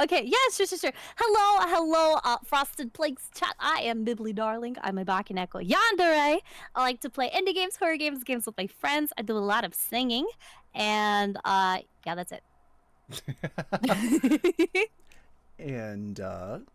Okay, yes, sure. Hello, Frosted Plagues chat. I am Bibbly Darling. I'm a Bakineko Yandere. I like to play indie games, horror games, games with my friends. I do a lot of singing, and yeah, that's it. And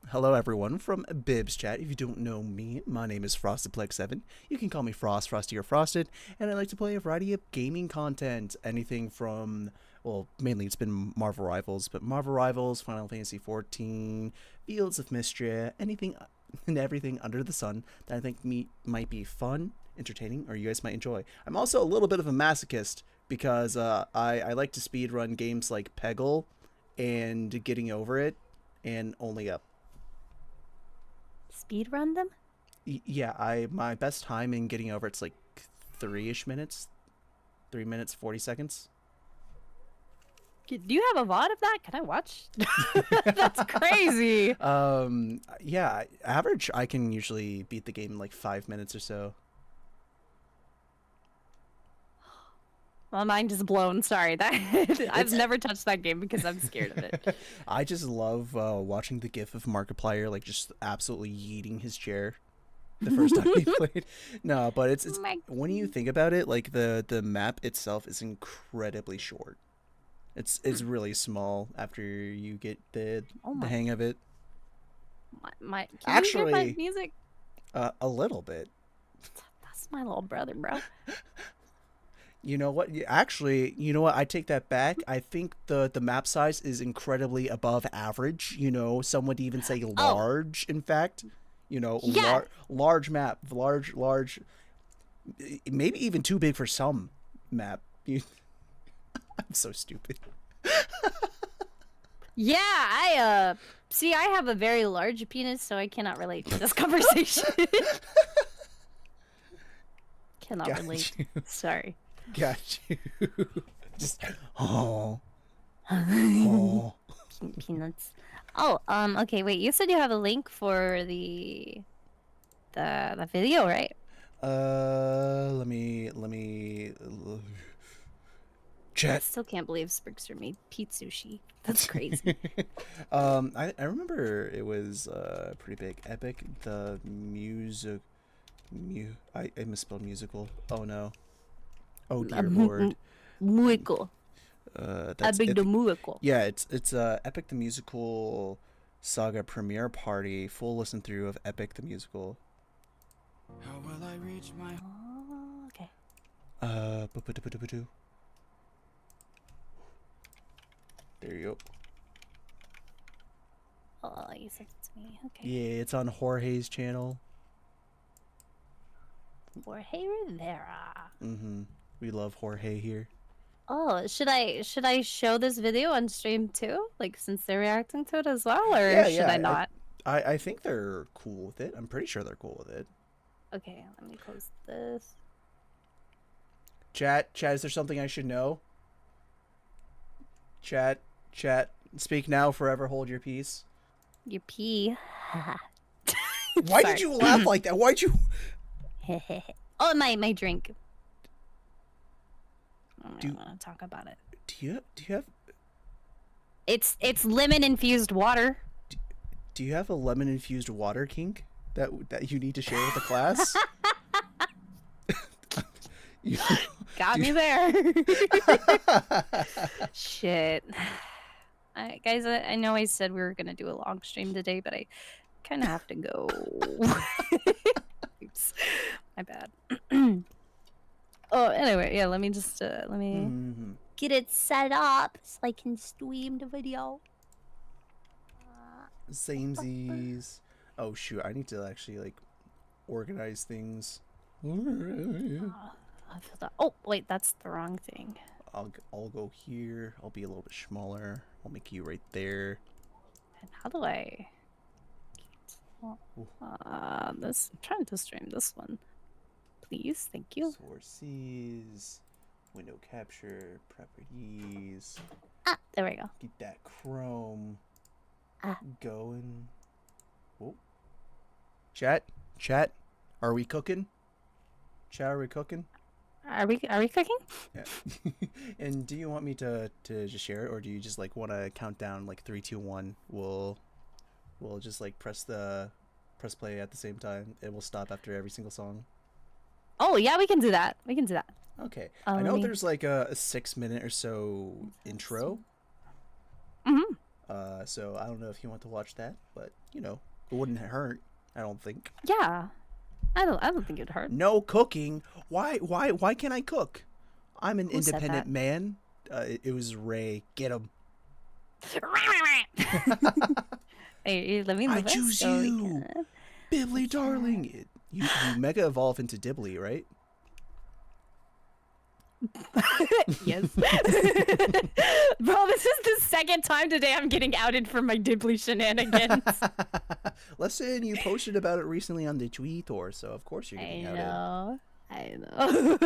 hello everyone from Bibs Chat. If you don't know me, my name is FrostedPlex7. You can call me Frost, Frosty, or Frosted, and I like to play a variety of gaming content. Anything from, well, mainly it's been Marvel Rivals, but Marvel Rivals, Final Fantasy XIV, Fields of Mistria, anything and everything under the sun that I think might be fun, entertaining, or you guys might enjoy. I'm also a little bit of a masochist because I like to speedrun games like Peggle and Getting Over It and Only Up. Speed run them? Yeah, my best time in Getting Over It's like 3-ish minutes, 3 minutes 40 seconds. Do you have a VOD of that? Can I watch? That's crazy. Yeah, average I can usually beat the game in like 5 minutes or so. My mind is blown. Sorry, that I've never touched that game because I'm scared of it. I just love watching the gif of Markiplier like just absolutely yeeting his chair the first time he played. No, but it's when you think about it, like the map itself is incredibly short. It's really small after you get the hang of it. Can Actually, you hear my music? A little bit. That's my little brother, bro. You know what? Actually, you know what? I take that back. I think the map size is incredibly above average. You know, some would even say large. In fact, you know, yeah. large map, large, maybe even too big for some map. I'm so stupid. Yeah, I see. I have a very large penis, so I cannot relate to this conversation. Cannot relate. Sorry. Got you. Just oh. Peanuts. Oh, okay, wait. You said you have a link for the video, right? Let me chat. I still can't believe Sprigster made Pete Sushi. That's crazy. I remember it was pretty big. Epic the music I misspelled musical. Oh no. Oh dear lord. Musical. That's Epic the musical. Yeah, it's Epic the Musical Saga premiere party, full listen through of Epic the Musical. How will I reach my okay. There you go. Oh, you said it to me. Okay. Yeah, it's on Jorge's channel. Jorge Rivera. We love Jorge here. Oh, should I show this video on stream too? Like, since they're reacting to it as well, or should I not? I think they're cool with it. I'm pretty sure they're cool with it. Okay, let me close this. Chat, is there something I should know? Chat, speak now, forever hold your peace. Your pee. Why did you laugh like that? Why'd you? Oh, my drink. I don't want to talk about it. Do you have? It's lemon infused water. Do you have a lemon infused water kink that you need to share with the class? Got me there. Shit. Guys, I know I said we were gonna do a long stream today, but I kind of have to go. Oops, my bad. Oh, anyway, yeah. Let me just let me get it set up so I can stream the video. Samesies. Oh shoot, I need to actually like organize things. I feel that. Oh wait, that's the wrong thing. I'll go here. I'll be a little bit smaller. I'll make you right there. And how do I? This. I'm trying to stream this one. Please, thank you. Sources, window capture, properties. Ah, there we go. Get that Chrome going. Oh. Chat, are we cooking? Chat, are we cooking? Are we cooking? Yeah. And do you want me to just share it, or do you just like want to count down like 3, 2, 1? We'll just like press play at the same time. It will stop after every single song. Oh yeah, we can do that. We can do that. Okay. I know there's like a 6-minute or so intro. So I don't know if you want to watch that, but you know, it wouldn't hurt. I don't think. Yeah. I don't think it'd hurt. No cooking. Why can't I cook? I'm an Who said independent that? man. It was Ray. Get him. Hey, let me I move it choose so we you, can- Bibbly darling. You mega evolve into Dibbly, right? Yes. Bro, this is the second time today I'm getting outed for my Dibbly shenanigans. Listen, you posted about it recently on the tweet, or so of course you're getting outed. I know.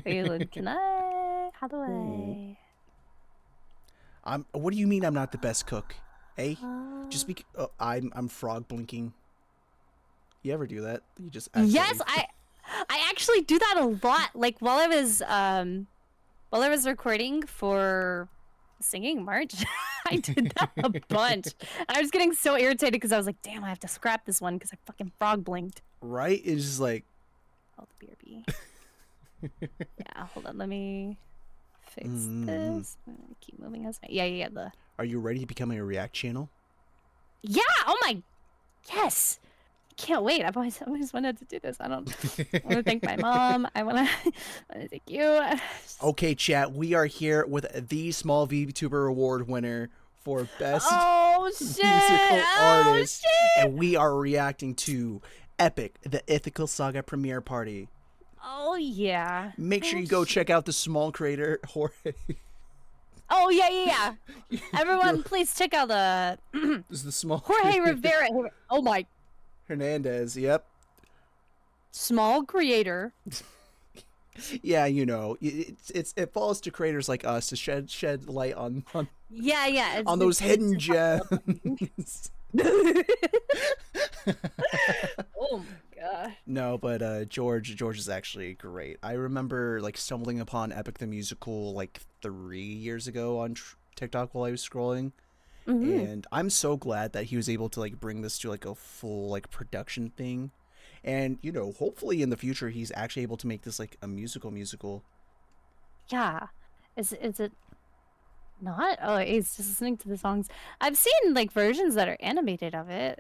Aylan, can I? How do I? What do you mean I'm not the best cook? Eh? Just I'm frog blinking. You ever do that? You just Yes, accidentally- I actually do that a lot. Like while I was recording for singing March, I did that a bunch. And I was getting so irritated because I was like, damn, I have to scrap this one because I fucking frog blinked. right? It's just like Oh, the BRB. Yeah, hold on, let me fix this. I'm gonna keep moving us. Yeah. Are you ready to become a React channel? Yeah. Oh my. Yes. Can't wait. I've always wanted to do this. I want to thank my mom. I want to thank you. Okay, chat. We are here with the Small VTuber Award winner for Best Oh shit! Musical Oh Artist, shit! and we are reacting to Epic, the Ithaca Saga premiere party. Oh yeah. Make sure you go check out the small creator Jorge. Oh yeah. Everyone, please check out the This is the small Jorge Rivera. Oh my, Hernandez. Yep. small creator. Yeah, you know, it falls to creators like us to shed light on Yeah. It's, on those it's- hidden it's- gems. Oh my god. No, but George is actually great. I remember like stumbling upon Epic the Musical like 3 years ago on TikTok while I was scrolling. And I'm so glad that he was able to like bring this to like a full like production thing. And you know, hopefully in the future he's actually able to make this like a musical. Yeah. Is it not? Oh, he's just listening to the songs. I've seen like versions that are animated of it.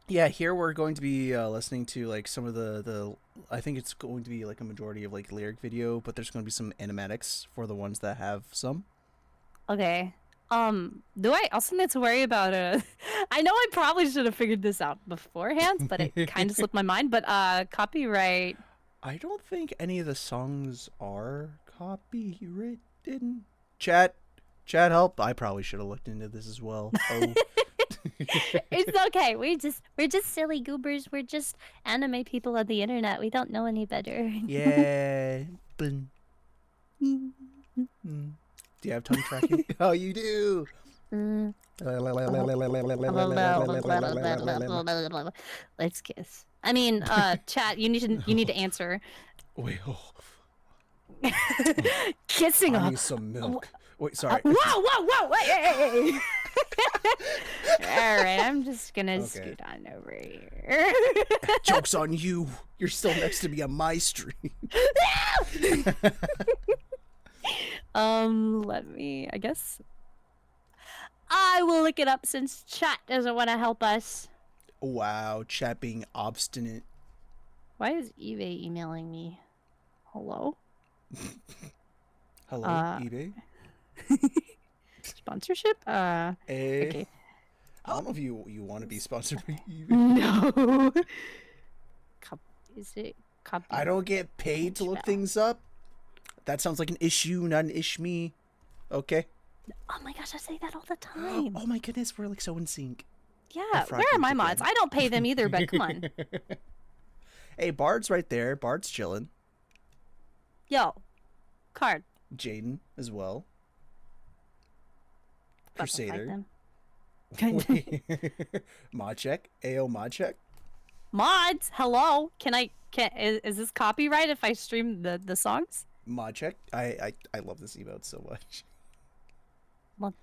Yeah, here we're going to be listening to like some of the I think it's going to be like a majority of like lyric video, but there's going to be some animatics for the ones that have some. Okay. Do I also need to worry about I know I probably should have figured this out beforehand, but it kind of slipped my mind. But copyright. I don't think any of the songs are copywritten. Chat help. I probably should have looked into this as well. Oh. It's okay. We're just silly goobers. We're just anime people on the internet. We don't know any better. Yeah. Bun. Do you have tongue tracking? Oh, you do. Let's kiss. I mean, chat. You need to answer. Wait, Kissing I up. need some milk. Wait, sorry. Whoa! Wait, hey. All right, I'm just gonna Okay. scoot on over here. Joke's on you. You're still next to me on my stream. Let me. I guess I will look it up since chat doesn't want to help us. Wow, chat being obstinate. Why is eBay emailing me? Hello? Hello, eBay. Sponsorship? Eh, Okay. I don't know if you want to be sponsored by eBay. No. Is it copy? I don't get paid to look things up. That sounds like an issue, not an ish-me. Okay. Oh my gosh, I say that all the time. Oh my goodness, we're like so in sync. Yeah, frog where are my again. mods? I don't pay them either, but come on. Hey, Bard's right there. Bard's chilling. Yo, card. Jaden as well. Fucking fight Crusader. them. Mod check. AO mod check. Mods, hello. Can I Is this copyright if I stream the songs? Mod check. I love this emote so much. Well,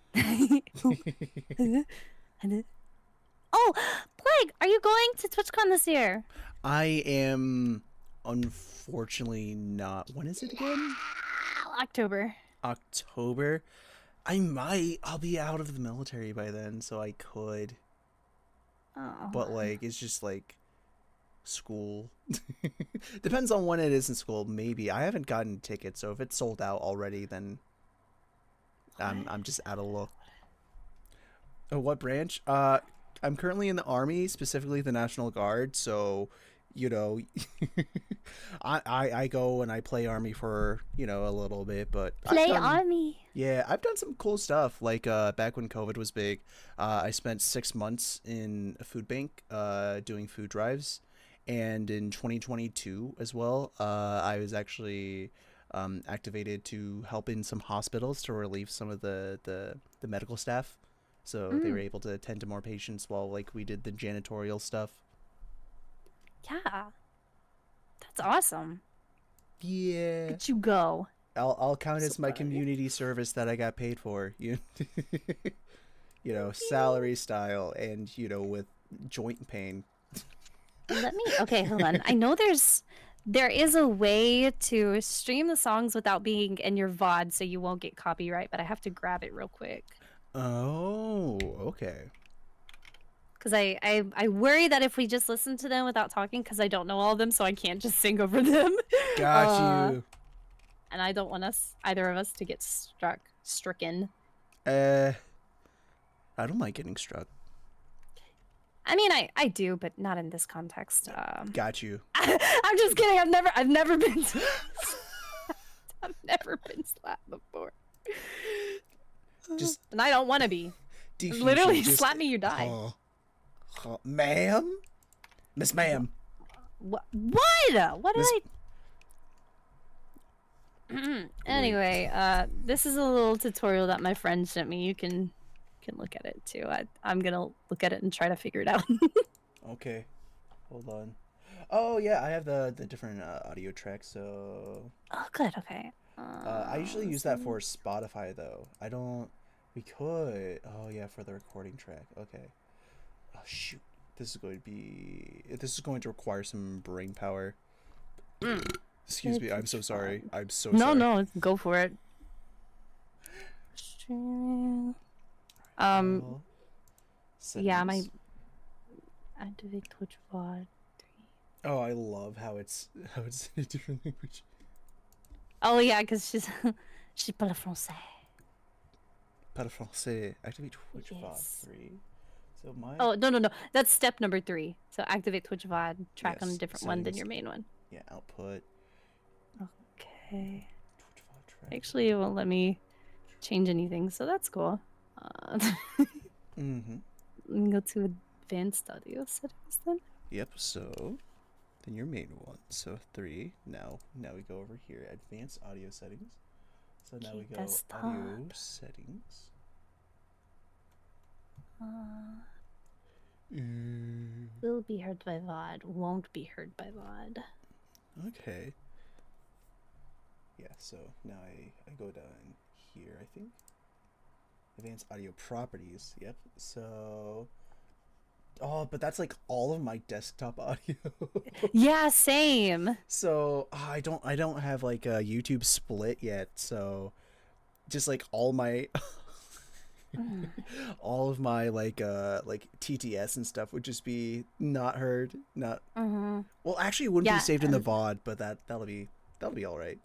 oh, Plague, are you going to TwitchCon this year? I am unfortunately not. When is it again? October. October. I might. I'll be out of the military by then, so I could. Oh. But like, it's just like school. Depends on when it is in school. Maybe I haven't gotten tickets, so if it's sold out already, then I'm just out of luck. Oh, what branch? I'm currently in the Army, specifically the National Guard. So, you know, I go and I play Army for a little bit, but Play Army. Yeah, I've done some cool stuff. Like back when COVID was big, I spent 6 months in a food bank doing food drives, and in 2022 as well, I was actually activated to help in some hospitals to relieve some of the medical staff, so they were able to attend to more patients while like we did the janitorial stuff. Yeah, that's awesome. Yeah, Did you go? I'll count as So my proud of you. community service that I got paid for. Salary style, and with joint pain. Let me. Okay, hold on. I know there is a way to stream the songs without being in your VOD, so you won't get copyright. But I have to grab it real quick Oh, okay. because I worry that if we just listen to them without talking, because I don't know all of them, so I can't just sing over them. Got you. And I don't want either of us to get stricken. I don't like getting struck. I mean, I do, but not in this context. Got you. I'm just kidding. I've never been. I've never been slapped before. Just And I don't want to be. defuse Literally, you, just- slap me, you die. Ma'am? Miss Ma'am. What? What did Miss- I? Anyway, this is a little tutorial that my friend sent me. You can look at it too. I'm gonna look at it and try to figure it out. Okay. Hold on. Oh, yeah, I have the different audio tracks, so... Oh, good. Okay. I usually use that for Spotify, though. I don't... We could... Oh, yeah, for the recording track. Okay. Oh, shoot. This is going to require some brain power. Excuse me, I'm so sorry. I'm so sorry. No, go for it. Streaming. Yeah, my Settings. activate Twitch VOD 3. Oh, I love how it's in a different language. Oh yeah, because she parle français. Parle français. Activate Twitch VOD Yes. 3. So my Oh no, that's step number 3. So activate Twitch VOD, track on a Yes, different one than settings. your main one. yeah, output Okay. Twitch VOD track. Actually, it won't let me change anything, so that's cool. Mm-hmm. Let me go to advanced audio settings then. Yep, so then your main one. So 3. Now we go over here, advanced audio settings. So now we Okay, go desktop. audio settings. Will be heard by VOD, won't be heard by VOD. Okay. Yeah, so now I go down here, I think. Advanced audio properties. Yep. So oh, but that's like all of my desktop audio. Yeah, same. So I don't have like a YouTube split yet, so just like all my all of my like TTS and stuff would just be not heard, not well, actually it wouldn't Yeah, be saved in the VOD, but that'll be all right.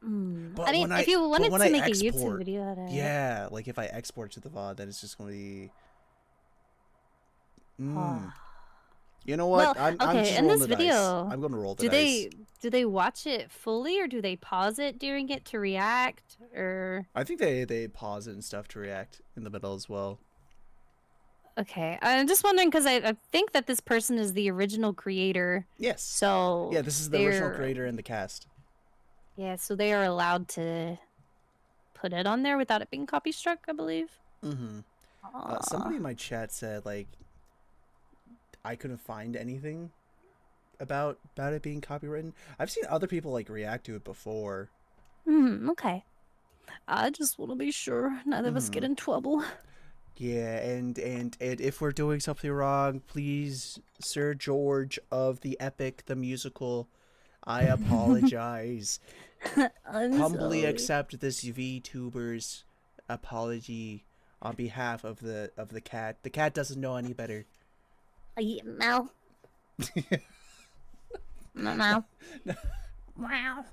But I mean, when if you wanted when to I make a YouTube export, video out of it. yeah, like if I export to the VOD, then it's just going to be You know what? Well, I'm okay, just in rolling this the dice. video, I'm going to roll the do dice. they watch it fully or do they pause it during it to react or I think they pause it and stuff to react in the middle as well. okay? I'm just wondering because I think that this person is the original creator. Yes. So Yeah, this is the original they're- creator and the cast. Yeah, so they are allowed to put it on there without it being copy struck, I believe. Mm-hmm. Somebody in my chat said like I couldn't find anything, about it being copywritten. I've seen other people like react to it before. Okay. I just want to be sure neither of us get in trouble. Yeah, and if we're doing something wrong, please, Sir George of the Epic the Musical, I apologize. I'm Humbly sorry. accept this VTuber's apology on behalf of the cat. The cat doesn't know any better. Meow. Meow. Meow.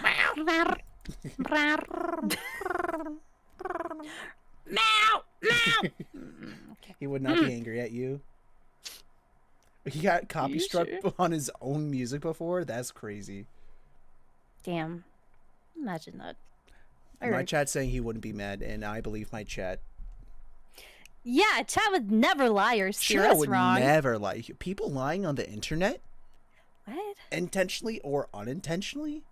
Meow. Meow. Okay. He would not be angry at you. He got copy struck sure? on his own music before? That's crazy. Damn. Imagine that. My chat's saying he wouldn't be mad, and I believe my chat. Yeah, chat would never lie or steer us would wrong. never lie. People lying on the internet? What? Intentionally or unintentionally?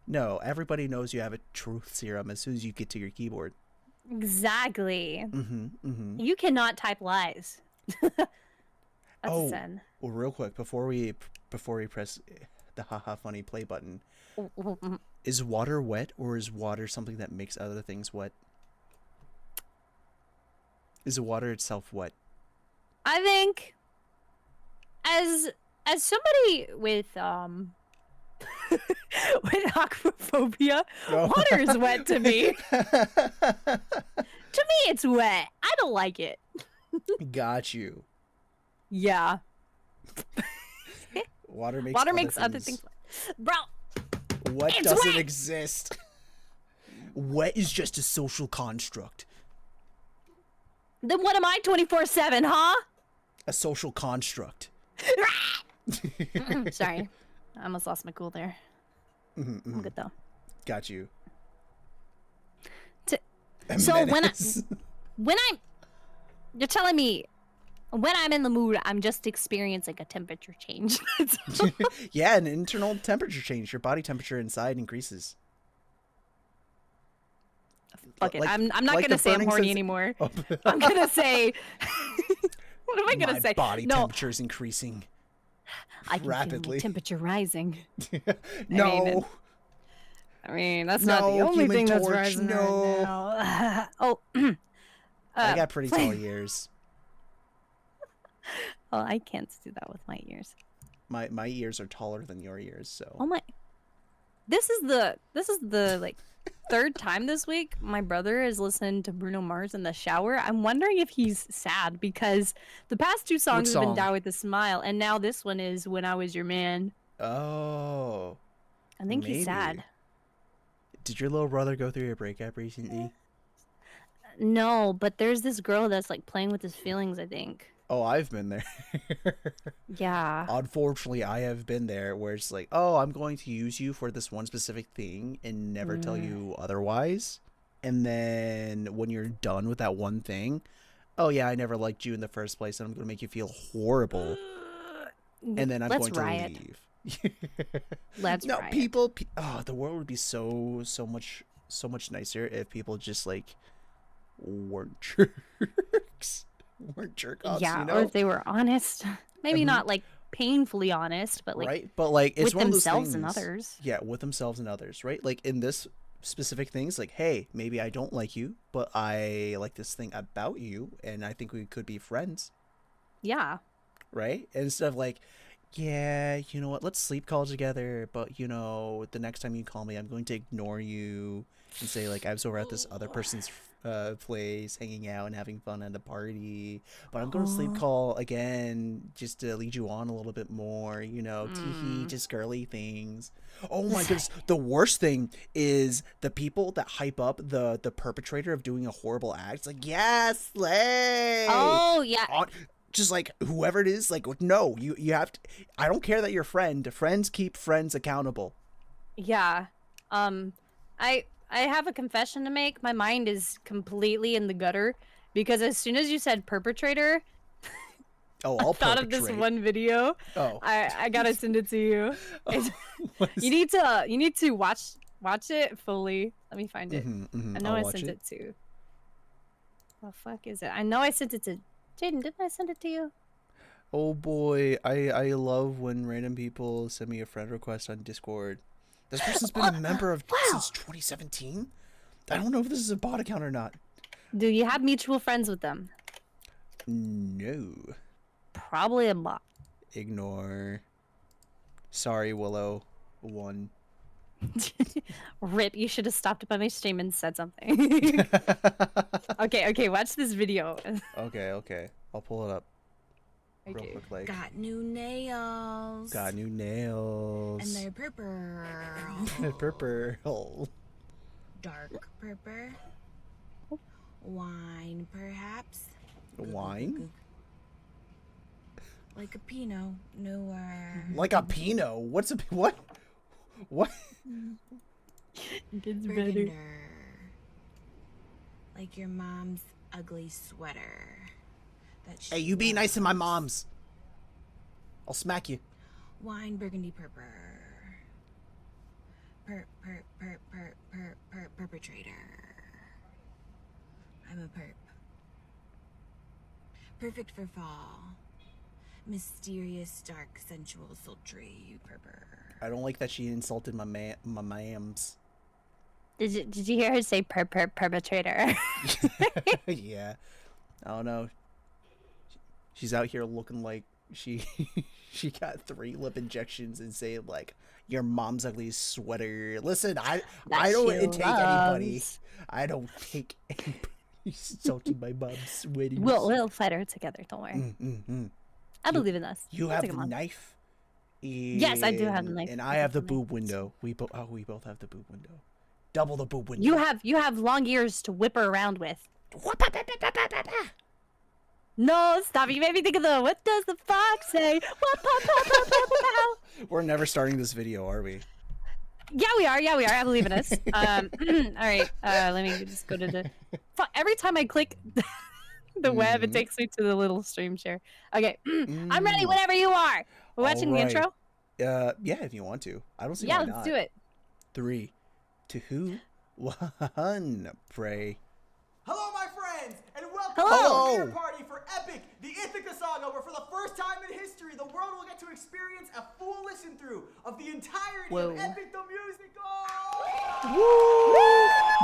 No, everybody knows you have a truth serum as soon as you get to your keyboard. Exactly. Mm-hmm. You cannot type lies. That's Oh, a sin. well, real quick, before we press the haha funny play button, is water wet or is water something that makes other things wet? Is the water itself wet? I think as somebody with with aquaphobia, water is wet to me. To me, it's wet. I don't like it. Got you. Yeah. Water makes other things wet. Bro, What it's doesn't wet! exist? Wet is just a social construct. Then what am I 24/7, huh? A social construct. Sorry. I almost lost my cool there. I'm good though. Got you. So Menace. you're telling me when I'm in the mood, I'm just experiencing a temperature change. Yeah, an internal temperature change. Your body temperature inside increases. Fuck it. Like- I'm not like gonna the say I'm burning horny sens- anymore. Oh. I'm gonna say what am I gonna My say? body No, temperature is increasing I can rapidly. feel my temperature rising. No. I mean, that's not the No, only Human thing that's Torch, rising no. right now. Oh, I got pretty tall ears. well, I can't do that with my ears. My ears are taller than your ears, so. Oh my! This is the like third time this week my brother has listened to Bruno Mars in the shower. I'm wondering if he's sad because the past two songs have been song? "Die with a Smile" and now this one is "When I Was Your Man." Oh. I think he's Maybe. sad. Did your little brother go through your breakup recently? No, but there's this girl that's like playing with his feelings, I think. Oh, I've been there. Yeah. Unfortunately, I have been there where it's like, oh, I'm going to use you for this one specific thing and never tell you otherwise. And then when you're done with that one thing, oh yeah, I never liked you in the first place and I'm going to make you feel horrible. And then I'm Let's going to riot. leave. Let's No, riot. people, oh, the world would be so much nicer if people just like weren't jerks. Weren't jerk offs, Yeah, you know? or if they were honest. Maybe not like painfully honest, but like right? But like it's with one of those themselves and things- others. Yeah, with themselves and others, right? Like in this specific things, like, hey, maybe I don't like you, but I like this thing about you, and I think we could be friends, Yeah. right? Instead of like, yeah, you know what? Let's sleep call together, but you know, the next time you call me, I'm going to ignore you and say like I was over at this other person's place, hanging out and having fun at a party, but I'm going to sleep call again just to lead you on a little bit more, you know, teehee, just girly things. Oh my goodness, the worst thing is the people that hype up the perpetrator of doing a horrible act. It's like, yes, slay. Oh yeah. Just like whoever it is, like, no, you have to. I don't care that you're friend. Friends keep friends accountable. Yeah. I have a confession to make. My mind is completely in the gutter because as soon as you said perpetrator, Oh, I I'll thought of this perpetrate. one video. Oh, I gotta send it to you. It's- what is- you need to watch it fully. Let me find it. I know I'll I watch sent it. it to. The fuck is it? I know I sent it to Jaden. Didn't I send it to you? Oh boy, I love when random people send me a friend request on Discord. This person's been a member of since 2017. I don't know if this is a bot account or not. Do you have mutual friends with them? No. Probably a bot. Ignore. Sorry, Willow. 1. Rip, you should have stopped by my stream and said something. Okay, watch this video. Okay. I'll pull it up. Real Okay. quick, like. Got new nails. Got new nails. And they're purple. Purple. Dark purple. Wine, perhaps. Wine? Like a Pinot Noir. Like a Pinot? What's a what? What? Gets better. Burgunder. Like your mom's ugly sweater. That Hey, you be nice to my mom's. I'll smack you. Wine burgundy purple. Perpetrator. I'm a perp. Perfect for fall. Mysterious, dark, sensual, sultry, you perper. I don't like that she insulted my mams. Did you hear her say perpetrator? Yeah. I don't know. She's out here looking like she got 3 lip injections and saying like your mom's ugly sweater. Listen, I don't take anybody. I don't take anybody insulting my mom's sweater. We'll fight her together. Don't worry. I believe in us. You We'll have take the 'em on. knife. Yes, I do have the knife. And I have the boob window. We both have the boob window. Double the boob window. You have long ears to whip her around with. No, stop! You made me think of the "What does the fox say?" We're never starting this video, are we? Yeah, we are. I believe in us. All right. Let me just go to the. Every time I click the web, it takes me to the little stream share. Okay, I'm ready. Whenever you are. We're watching the intro. Yeah, if you want to. I don't see Yeah, why let's not. do it. 3, 2, 1, pray. Hello, my friends, and welcome Hello. to the dinner party for Epic, the Ithaca Saga, where for the first time in history, the world will get to experience a full listen-through of the entirety Whoa. of Epic the Musical!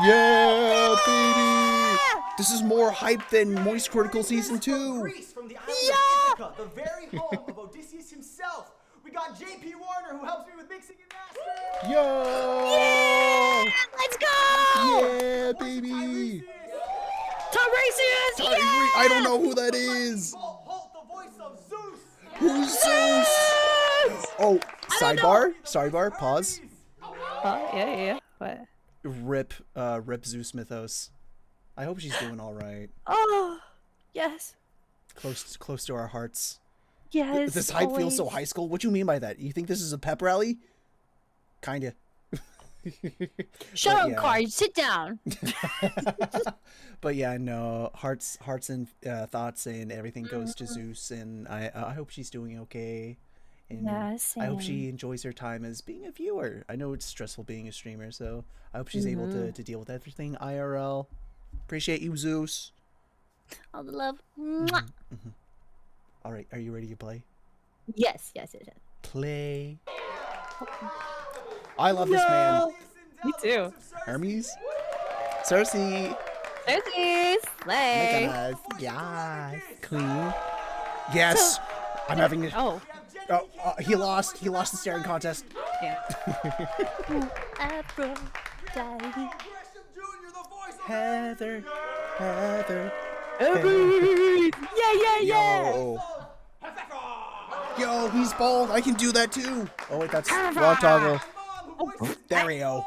Yeah, baby! This is more hype than Moist Critical Season 2. Greece, from the island of Ithaca, the very home of Odysseus himself. We got JP Warner, who helps me with mixing and mastering. Yo! Let's go! Yeah, baby! Tiresias! Yeah! I don't know who that is. Holt, the voice of Zeus. Who's Zeus? Oh, sidebar, pause. Yeah. What? Rip Zeus Mythos. I hope she's doing all right. Oh, yes. Close to our hearts. Yes. This hype feels so always. high school. What do you mean by that? You think this is a pep rally? Kinda. Shut up, yeah. Card. Sit down. But yeah, no, hearts and thoughts and everything goes to Zeus, and I hope she's doing okay, and Yeah, I hope same. she enjoys her time as being a viewer. I know it's stressful being a streamer, so I hope she's able to deal with everything IRL. Appreciate you, Zeus. All the love. Mwah. All right, are you ready to play? Yes. Play. I love this man. Me too. Hermes, Cersei. Cersei, slay. Yes, yes, queen. Yes, I'm having it. Oh. He lost the staring contest. Yeah. Aphrodite. Gresham Jr., the voice of Heather. Yeah. Yo, he's bald. I can do that too. Oh wait, that's wrong toggle. There we go.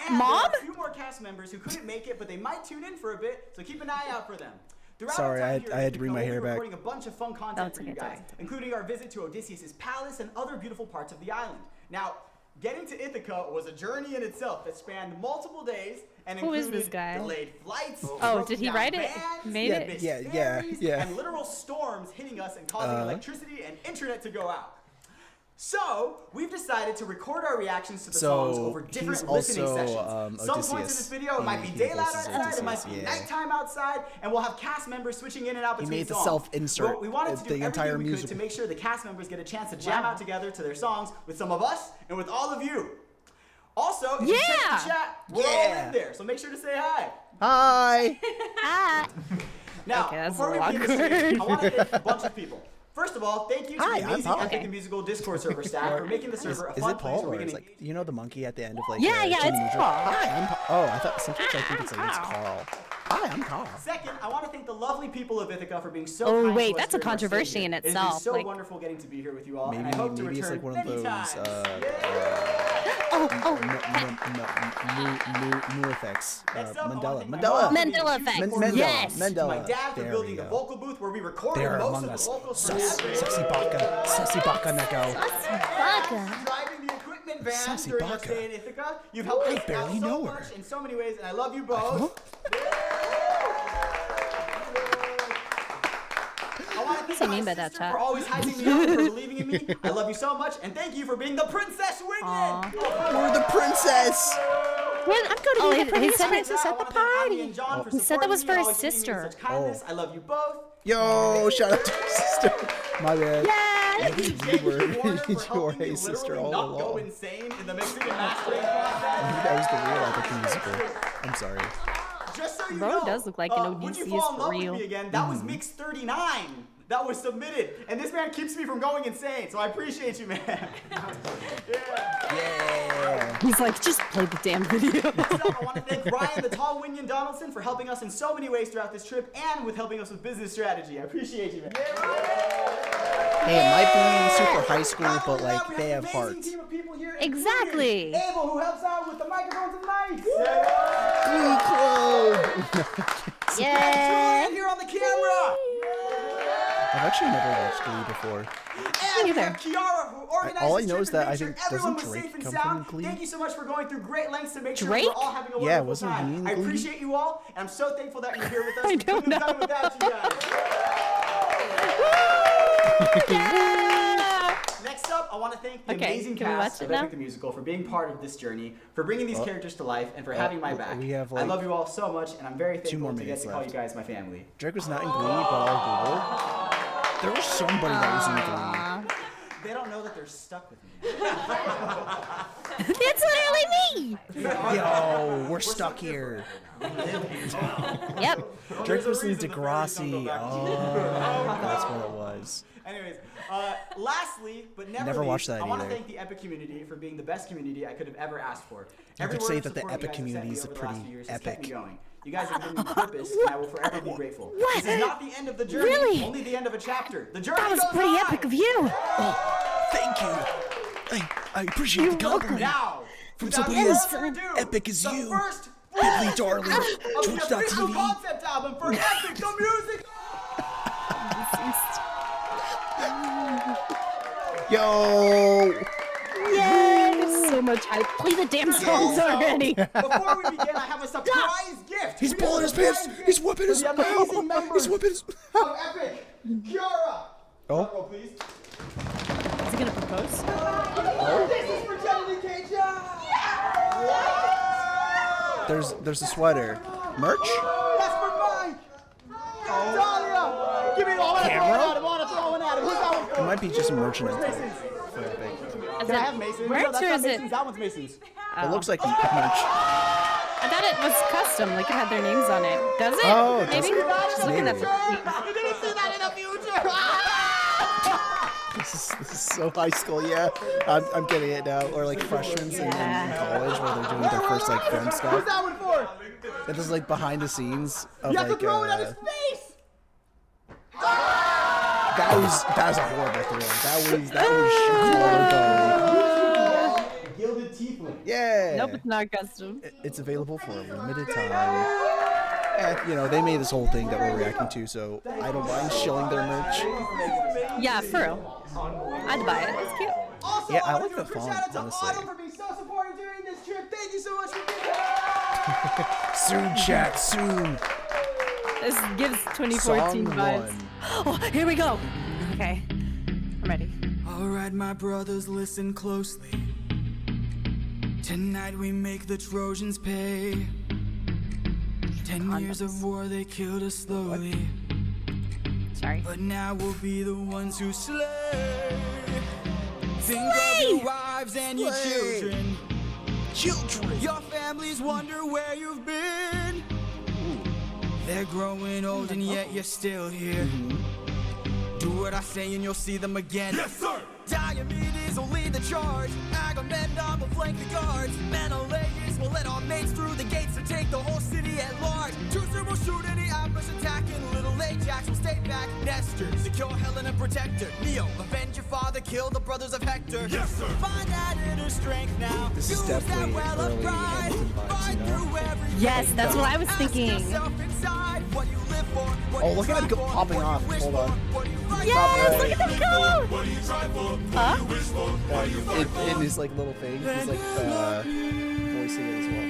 And Mom? there are a few more cast members who couldn't make it, but they might tune in for a bit, so keep an eye out for them. Throughout Sorry, our time I here had at to bring Ithaca, my we'll be hair back. recording a bunch of fun content it's for you okay, guys, including our visit to Odysseus' palace and other beautiful parts of the island. Now, getting to Ithaca was a journey in itself that spanned multiple days and Who is included this guy? delayed flights, Oh, did he broken-down write it? vans, Made it? missed Yeah, ferries, yeah. and literal storms hitting us and causing electricity and internet to go out. So, we've decided to record our reactions to the songs over different listening sessions. Some points in this video, it might be daylight outside, it might be nighttime outside, and we'll have cast members switching in and out between He made the songs. self-insert. We wanted to do the everything entire we could musical. to make sure the cast members get a chance to jam out together to their songs with some of us and with all of you. Also, if you check the chat, we're all in there, so make sure to say hi. Hi. Ah. Now, Okay, that's before we a begin the stream, I want to thank a bunch of people. First of all, thank you to Hi, the I'm amazing Paul. Epic and Musical Discord server staff for making the server a Is fun it place Paul where we or can is like you know the monkey at the end of like Yeah, Jimmy it's Neutron? Paul. Hi, I'm Paul. Oh, I thought sometimes I think it's like it's Carl. Hi, I'm Carl. Second, I want to thank the lovely people of Ithaca for being so Oh, kind wait, to us that's a during our stay controversy here. in It has itself, been so like- wonderful getting to be here with you all, and Maybe I hope to maybe it's return like one of many those times. new effects. Next up, I Mandela. wanna thank my Mandela. mom for being Mandela a huge effect. supporter of Yes. us. Mandela. My dad for There building we the go. vocal booth where we recorded They're most among of the us. vocals for Sus, Epic. Sussy Baka. Sussy Baka Neko. Driving the equipment van Sassy during our Baka. stay in Ithaca. You've helped us barely out so know her. much in so many ways, and I love you both. I want to thank What's he my mean by that, sister chat? for always hyping me up and for believing in me. I love you so much, and thank you for being the Princess Wingman. We're the princess. When I'm going to Oh, be the prettiest After princess that, I at the wanna thank Abby party. and John for He said that was supporting for me his and always treating me with sister. such kindness. I love you both. Yo, shout out to your sister. My bad. Yeah. Thank you, You were Warner, for you were helping me a sister literally all not go along. insane in the mixing and mastering process. That was the real Epic musical. I'm sorry. Just so you Bro know, does look like an Would You ODC Fall is in for Love real. With Me Again, that was mix 39 that was submitted. And this man keeps me from going insane, so I appreciate you, man. Yeah. He's like, just play the damn video. Next up, I want to thank Ryan the Tall Winion Donaldson for helping us in so many ways throughout this trip and with helping us with business strategy. I appreciate you, man. Hey, it might be super high school, Not but only that, like we they have have an amazing hearts. team of people here, Exactly. including Abel, who helps out with the microphones and mics. Glee Club. Yeah. Julian here on the camera. I've actually never watched Glee before. And we have Kiara, who organized All I this know trip is and that made I sure think- everyone doesn't was Drake safe and come sound. from Glee? Thank you so much for going through great lengths to make sure Drake? we're all having a Yeah, wonderful wasn't time. he in I Glee? appreciate you all, and I'm so thankful that you're here with us. I We don't couldn't have done it know. without you guys. Yeah. Next up, I want to thank the Okay, amazing can we cast watch it of now? Epic the Musical for being part of this journey, for bringing these characters to life, and for having my back. we have, I like, love you all so much, and I'm very more thankful to get minutes to call left. you guys my family. Drake was not in Glee, but I'll Google. There was somebody that was in Glee. They don't know that they're stuck with me. That's literally me. Yo, we're stuck here. Yep. Drake was in reason the fairies don't Degrassi. go back. Oh, that's what it was. Anyways, lastly, but never Never least, watched that I want to either. thank the Epic community for being the best community I could have ever asked for. You could word say of that the support you Epic guys have sent community me is over the last pretty few years has kept me epic. going. You guys have given me purpose, and I will forever be grateful. What? This is not the end of the journey, Really? only the end of a chapter. The journey That was goes pretty on. epic of you. Thank you. I appreciate the compliment. Now, From without somebody as further ado, epic as the you, first Bibly Darling, of the official Twitch.tv. concept album for Epic the Music. Yo. Yay! So much hype. Play the damn songs already. Before we begin, I have a surprise gift. He's We have pulling a his pants. surprise He's gift whipping for his the amazing mouth. members He's whipping his. of Epic. Kiara. Oh. Drum roll, please. Is he gonna propose? This is for Jelly Cajun. There's a sweater. Merch? That's for Mike. Dahlia. Give me all that. Camera? I want to throw one at him. Who's that one for? It might be just merchandise. Masons. For Epic. Is Can I it have Masons? merch No, that's or not is it? Masons. That one's Masons. It looks like merch. I thought it was custom, like it had their names on it. Does it? Oh, does maybe. it? Just looking at Maybe. You didn't see that in the future. This is so high school, yeah. I'm getting it now. Or like freshmen in college where they're doing their first like film Who's stuff. that one for? And this is like behind the scenes of You have like to throw it at his face. that was a horrible throw. That was Gilded Tiefling. yeah. Nope, it's not custom. It's available for a limited time. And, you know, they made this whole thing that we're reacting to, so I don't mind shilling their merch. Yeah, for real. I'd buy it. It's cute. Also, Yeah, I wanna like do a the quick font, shout out to honestly. Autumn for being so supportive during this trip. Thank you so much for being here. Soon, chat, soon. This gives 2014 Song vibes. one. Oh, here we go. Okay, I'm ready. Alright, my brothers, listen closely. Tonight we make the Trojans pay. 10 years of war, they killed us slowly. Sorry. But now we'll be the ones who slay. Think of your wives and your children. Your families wonder where you've been. They're growing old and yet you're still here. Do what I say and you'll see them again. Yes, sir! Diomedes will lead the charge. Agamemnon will flank the guards. Menelaus will let our mates through the gates and take the whole city at large. Teucer will shoot any outburst attacking. Little Ajax will stay back. Nestor, secure Helena, protect her. Neo, avenge your father, kill the brothers of Hector. Yes, sir! Find that inner strength now. This is definitely well of early pride. Hamilton vibes, you know? Yes, that's what I was thinking. Oh, look at him go popping off. Hold on. Yes, look at them go! Huh? In his like little thing, he's like voicing it as well.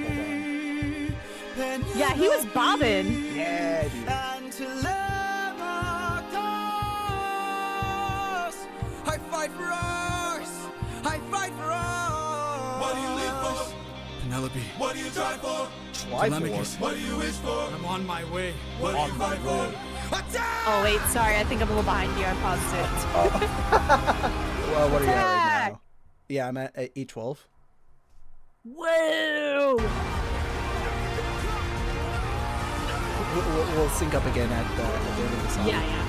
Hold on. Yeah, he was bobbing. Yeah, dude. And Telemachus, I fight for us. I fight for us. What do you live for? Penelope. What do you try for? Telemachus. What do you wish for? I'm on my way. What do you fight for? Attack! Oh wait, sorry, I think I'm a little behind you. I paused it. Well, what are you at right Attack! now? Yeah, I'm at 8:12. Whoa! We'll sync up again at the end of the song. Yeah. Yeah.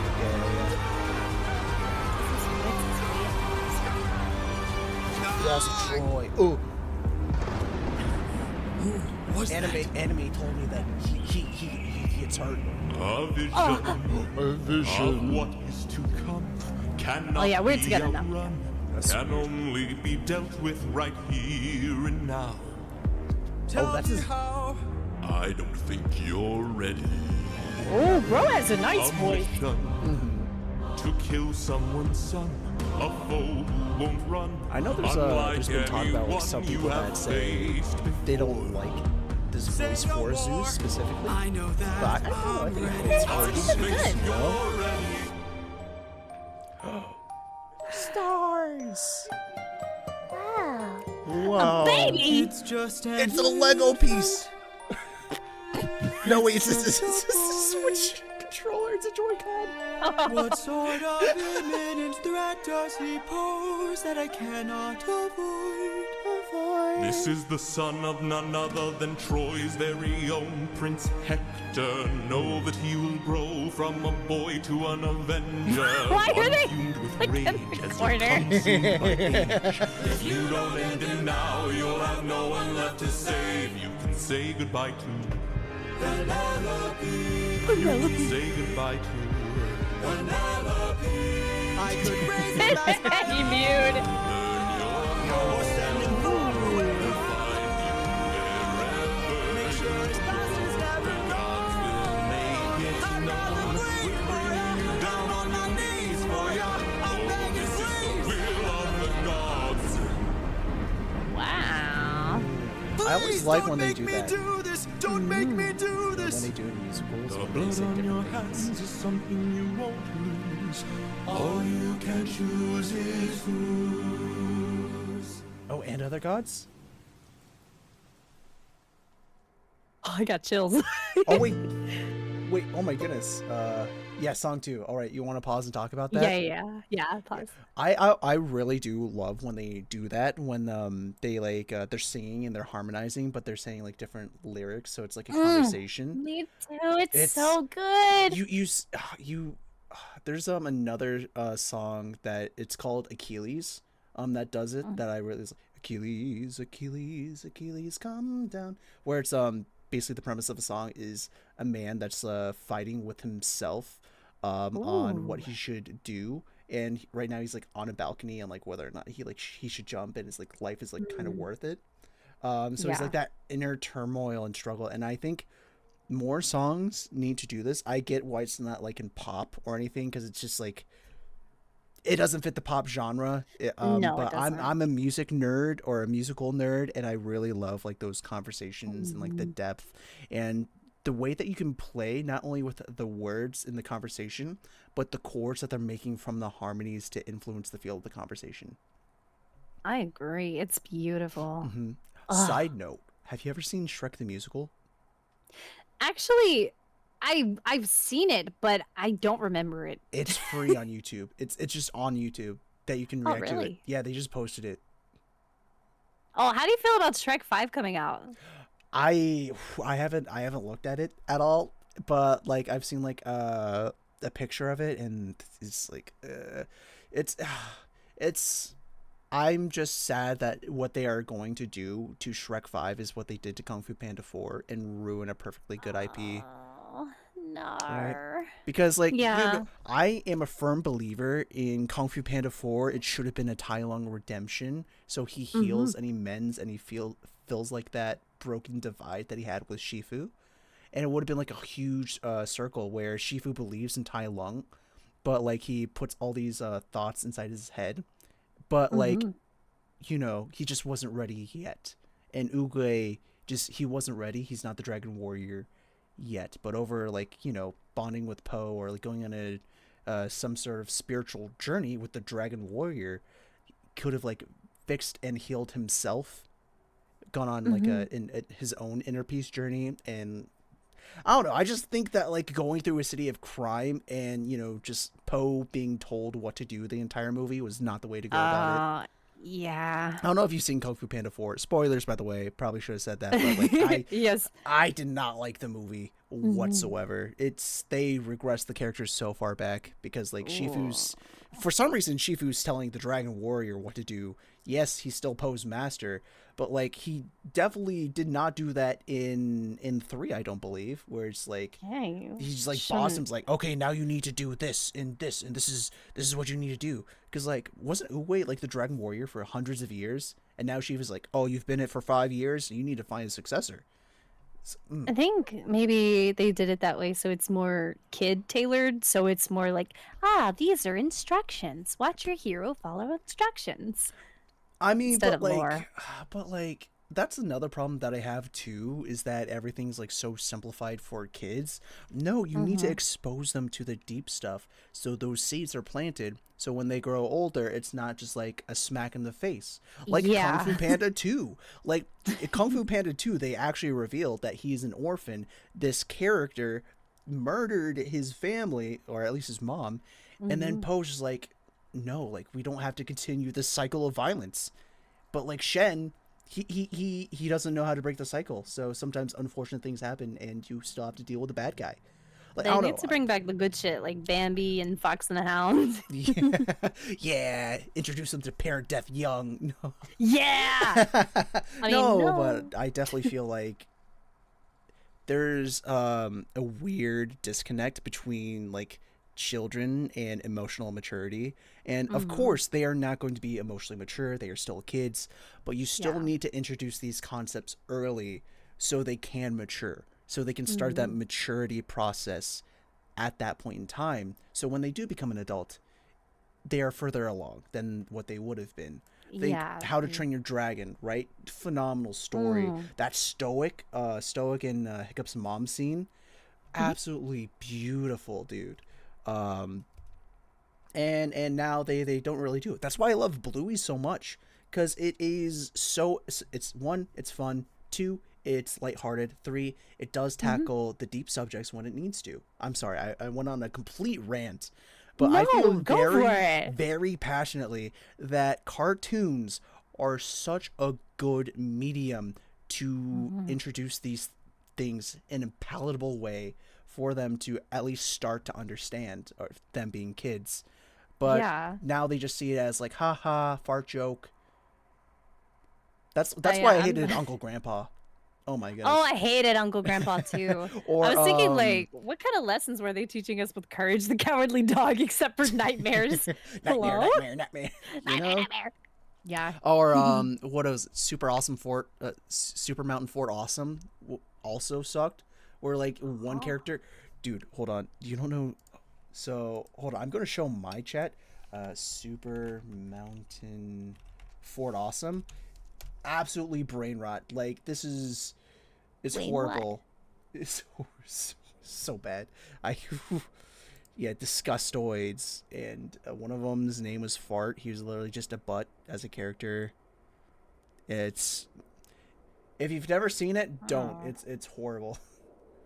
Yes, Troy. Ooh. What's Anime told me that he gets hurt. A vision, Oh. a vision of what is to come cannot Oh, yeah, we're be together now. outrun, That's can only be dealt with right here and now. Oh, that's his. how? I don't think you're ready. Oh, bro has a nice A voice. mission to kill someone's son, a foe who won't run. I know there's been talk about like some people that say they don't like this voice for Zeus specifically. I know that. But I don't know. I think it's pretty Good. you know? Stars. Wow. Wow. Baby! It's just It's a Lego piece. No, wait, it's a Switch controller. It's a Joy-Con. What sort of imminent threat does he pose that I cannot avoid? This is the son of none other than Troy's very own Prince Hector. Know that he will grow from a boy to an avenger. Why are they consumed with like in rage the as he corner? comes in by age. If you don't end him now, you'll have no one left to save. You can say goodbye to Penelope. You can say goodbye to I could raise a glass He mewed. or send him forward. Make sure his past is never gone. I'm not waiting forever. Down on my knees for ya. I'm begging, please. Wow. I always like when they do Don't that. make me do this. Don't make me do When this. they do it in musicals, The when they blood say on your different hands things. is something you won't lose. All you can choose is who's. Oh, and other gods? Oh, I got chills. Oh wait, oh my goodness. Yeah, song 2. All right, you want to pause and talk about that? Yeah. Pause. I really do love when they do that, when they like they're singing and they're harmonizing, but they're saying like different lyrics, so it's like a conversation. Me too. It's It's- so good. There's another song that it's called Achilles that does it that I really Achilles, Achilles, Achilles, come down, where it's basically the premise of the song is a man that's fighting with himself on what he should do, and right now he's like on a balcony and like whether or not he should jump, and his like life is like kind of worth it. So he's Yeah. like that inner turmoil and struggle, and I think more songs need to do this. I get why it's not like in pop or anything, because it's just like it doesn't fit the pop genre. No, it But doesn't. I'm a music nerd or a musical nerd, and I really love like those conversations and like the depth, and the way that you can play not only with the words in the conversation, but the chords that they're making from the harmonies to influence the feel of the conversation. I agree. It's beautiful. Mm-hmm. Side note, have you ever seen Shrek the Musical? Actually, I've seen it, but I don't remember it. It's free on YouTube. It's just on YouTube that you can react to it. Yeah, they just posted it. Oh, how do you feel about Shrek 5 coming out? I haven't looked at it at all, but like I've seen like a picture of it, and it's like it's I'm just sad that what they are going to do to Shrek 5 is what they did to Kung Fu Panda 4 and ruin a perfectly good IP. Oh, no. Right? Because like I am a firm believer in Kung Fu Panda 4. It should have been a Tai Lung redemption, so he heals and he mends and he feels like that broken divide that he had with Shifu. And it would have been like a huge circle where Shifu believes in Tai Lung, but like he puts all these thoughts inside his head. But like, you know, he just wasn't ready yet. And Oogway he wasn't ready. He's not the Dragon Warrior yet. But over like, you know, bonding with Po or like going on a some sort of spiritual journey with the Dragon Warrior, could have like fixed and healed himself, gone on like his own inner peace journey. And I don't know, I just think that like going through a city of crime and, you know, just Po being told what to do the entire movie was not the way to go about it. Yeah. I don't know if you've seen Kung Fu Panda 4. Spoilers, by the way. Probably should have said that. But like, I did not like the movie whatsoever. They regressed the characters so far back because like for some reason Shifu's telling the Dragon Warrior what to do. Yes, he's still Po's master, but like he definitely did not do that in 3, I don't believe, where it's like he's like boss him's like, okay, now you need to do this and this and this is what you need to do. Because like wasn't Oogway like the Dragon Warrior for hundreds of years, and now Shifu's like, oh, you've been it for 5 years, you need to find a successor. I think maybe they did it that way so it's more kid tailored, so it's more like, these are instructions. Watch your hero follow instructions. I mean, instead but of like, lore. but like, that's another problem that I have too, is that everything's like so simplified for kids. No, you need to expose them to the deep stuff so those seeds are planted. So when they grow older, it's not just like a smack in the face. Like Kung Fu Panda 2. Like Kung Fu Panda 2, they actually revealed that he's an orphan. This character murdered his family, or at least his mom. And then Po's just like, no, like we don't have to continue this cycle of violence. But like Shen, he doesn't know how to break the cycle. So sometimes unfortunate things happen and you still have to deal with the bad guy. Like, they need to bring back the good shit like Bambi and Fox and the Hound. Yeah, introduce them to parent death young. No. Yeah. No, but I definitely feel like there's a weird disconnect between like children and emotional maturity, and of course they are not going to be emotionally mature. They are still kids, but you still need to introduce these concepts early so they can mature, so they can start that maturity process at that point in time, so when they do become an adult they are further along than what they would have been. Think How to Train Your Dragon, right? Phenomenal story. That stoic and Hiccup's mom scene, absolutely beautiful, dude. And now they don't really do it. That's why I love Bluey so much, because it is so, it's one, it's fun, two, it's lighthearted, three, it does tackle the deep subjects when it needs to. I'm sorry, I went on a complete rant, but I feel very passionately that cartoons are such a good medium to introduce these things in a palatable way for them to at least start to understand, or them being kids. But now they just see it as like, haha, fart joke. That's why I hated Uncle Grandpa. Oh my goodness. Oh, I hated Uncle Grandpa too. I was thinking like, what kind of lessons were they teaching us with Courage the Cowardly Dog except for nightmares? Nightmare. You know? Yeah. Or what was it? Super Mountain Fort Awesome also sucked. Where like one character, dude, hold on, you don't know. So hold on, I'm gonna show my chat. Super Mountain Fort Awesome, absolutely brain rot. Like it's horrible. so bad. Yeah, disgustoids, and one of them's name was Fart. He was literally just a butt as a character. It's, if you've never seen it, don't. It's horrible.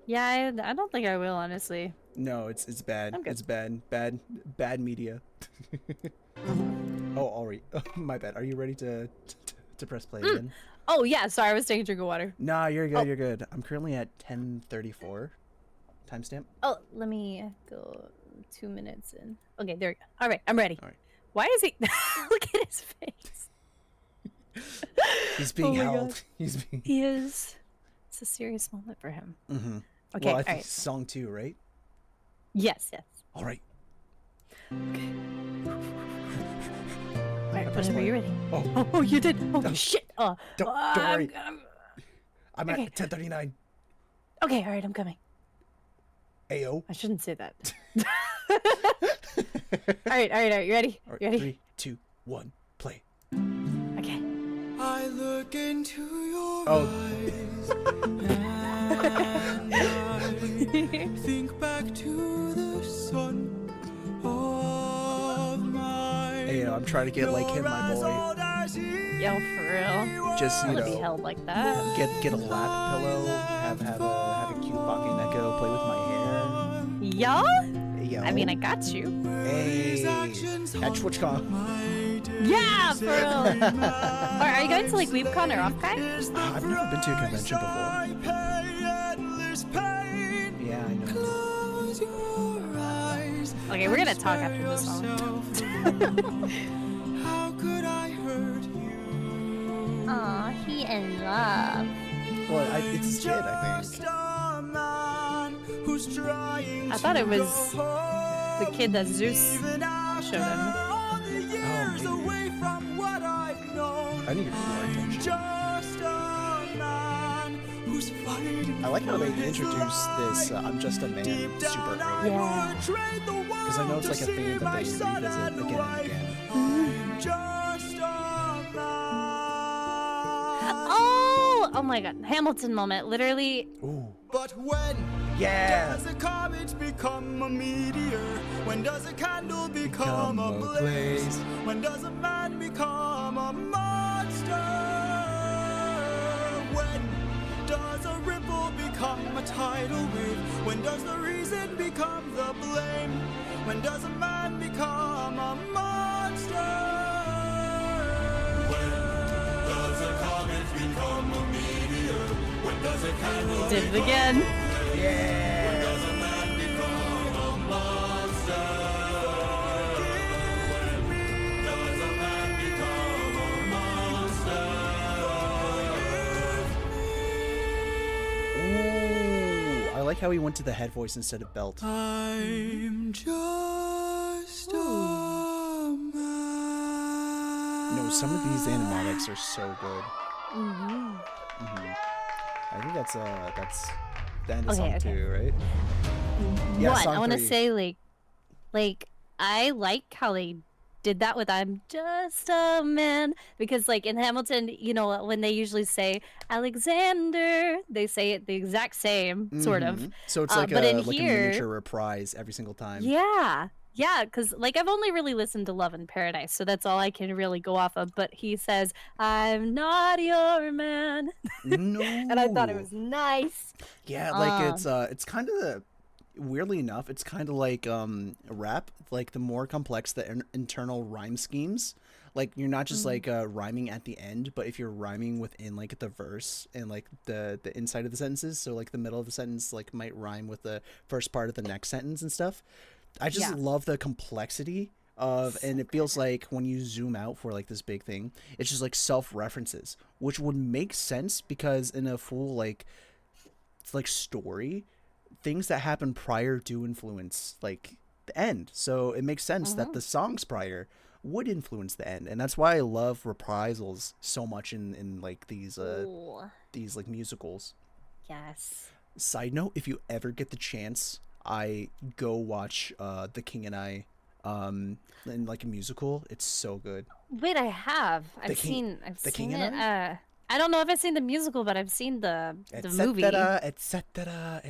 Yeah, I don't think I will, honestly. No, it's bad. Okay. It's bad media. Oh, all right. My bad. Are you ready to press play again? Oh yeah, sorry, I was taking a drink of water. Nah, you're good. You're good. I'm currently at 10:34. Timestamp. Oh, let me go 2 minutes in. Okay, there we go. All right, I'm ready. All right. Why is he? Look at his face. He's being Oh my held. God. He's being. He is. It's a serious moment for him. Mm-hmm. Okay, Well, I all think right. song 2, right? Yes. All right. Okay. All right, pressed whenever play. you're ready. Oh. Oh, you did. Oh, shit. Don't worry. I'm okay. at 10:39. Okay, all right, I'm coming. Ayo. I shouldn't say that. All right, you ready? All right, You ready? 3, 2, 1, play. Okay. I look into your Oh. eyes and I think back to the sun of my. Hey, I'm trying to get like him, my boy. Yo, for real. Just, I you wanna be know, held like that. get a lap pillow, have a cute Bakeneko play with my hair. Yo? Hey, yo. I mean, I got you. Hey, that's what's called. Yeah, for real. Or are you going to like WeebCon or Offkai? I've never been to a convention before. Yeah, I know. Okay, we're gonna talk after this song. How could I hurt you? Aw, he in love. Well, it's his kid, I think. I thought it was the kid that Zeus showed him. Oh, maybe. I need to pay more attention. I like how they introduced this I'm Just a Man super early. Yeah. Because I know it's like a theme that they revisit again and again. Oh my god. Hamilton moment. Literally. Ooh. But when Yeah! does a comet become a meteor? When does a candle become a blaze? When does a man become a monster? When does a ripple become a tidal wave? When does the reason become the blame? When does a man become a monster? When does a comet become a meteor? When does a candle Did it again. When does a man become a monster? When does a man become a monster? Ooh, I like how he went to the head voice instead of belt. I'm just a man. No, some of these animatics are so good. I think that's the end of Okay, song okay. 2, right? Yeah, One, song I want to 3. say like I like how they did that with "I'm just a man" because like in Hamilton, you know, when they usually say Alexander, they say it the exact same, sort of. Mhm. So it's like, but in a here- miniature reprise every single time. Yeah, because like I've only really listened to Love in Paradise, so that's all I can really go off of. But he says, "I'm not your man," No. and I thought it was nice. Yeah, like it's kind of weirdly enough, it's kind of like rap. Like the more complex the internal rhyme schemes, like you're not just like rhyming at the end, but if you're rhyming within like the verse and like the inside of the sentences, so like the middle of the sentence like might rhyme with the first part of the next sentence and stuff. I just Yeah. love the complexity of, and it feels like when you zoom out for like this big thing, it's just like self-references, which would make sense because in a full like story, things that happen prior do influence like the end. So it makes sense that the songs prior would influence the end, and that's why I love reprisals so much in like these Ooh, like musicals. yes. Side note, if you ever get the chance, I go watch The King and I in like a musical. It's so good. Wait, I have. The I've King- seen The King it. and I don't know if I've seen the musical, but I've seen the movie. etc.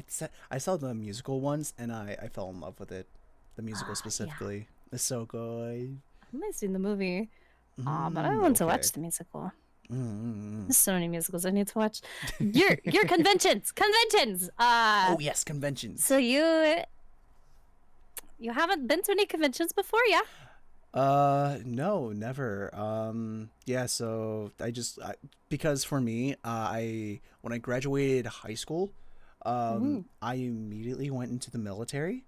I saw the musical once, and I fell in love with it. The musical specifically. Yeah. It's so good. I might have seen the movie. But I want to okay. watch the musical. There's so many musicals I need to watch. Your conventions. Oh yes, conventions. So you haven't been to any conventions before, yeah? No, never. Yeah, so because for me, when I graduated high school, I immediately went into the military,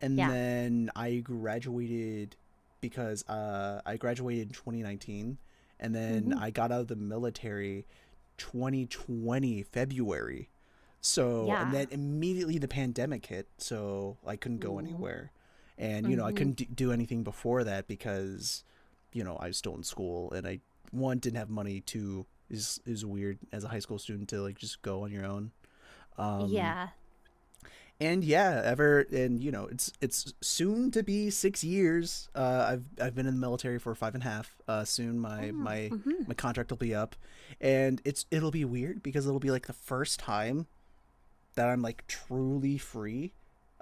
and Yeah. then I graduated because I graduated in 2019, and then I got out of the military 2020 February. So, and then immediately the pandemic hit, so I couldn't go anywhere. And, I couldn't do anything before that because, I was still in school, and I, one, didn't have money, two, is weird as a high school student to, like, just go on your own. Yeah. And it's soon to be 6 years. I've been in the military for 5.5. Soon my contract will be up, and it'll be weird because it'll be like the first time that I'm like truly free,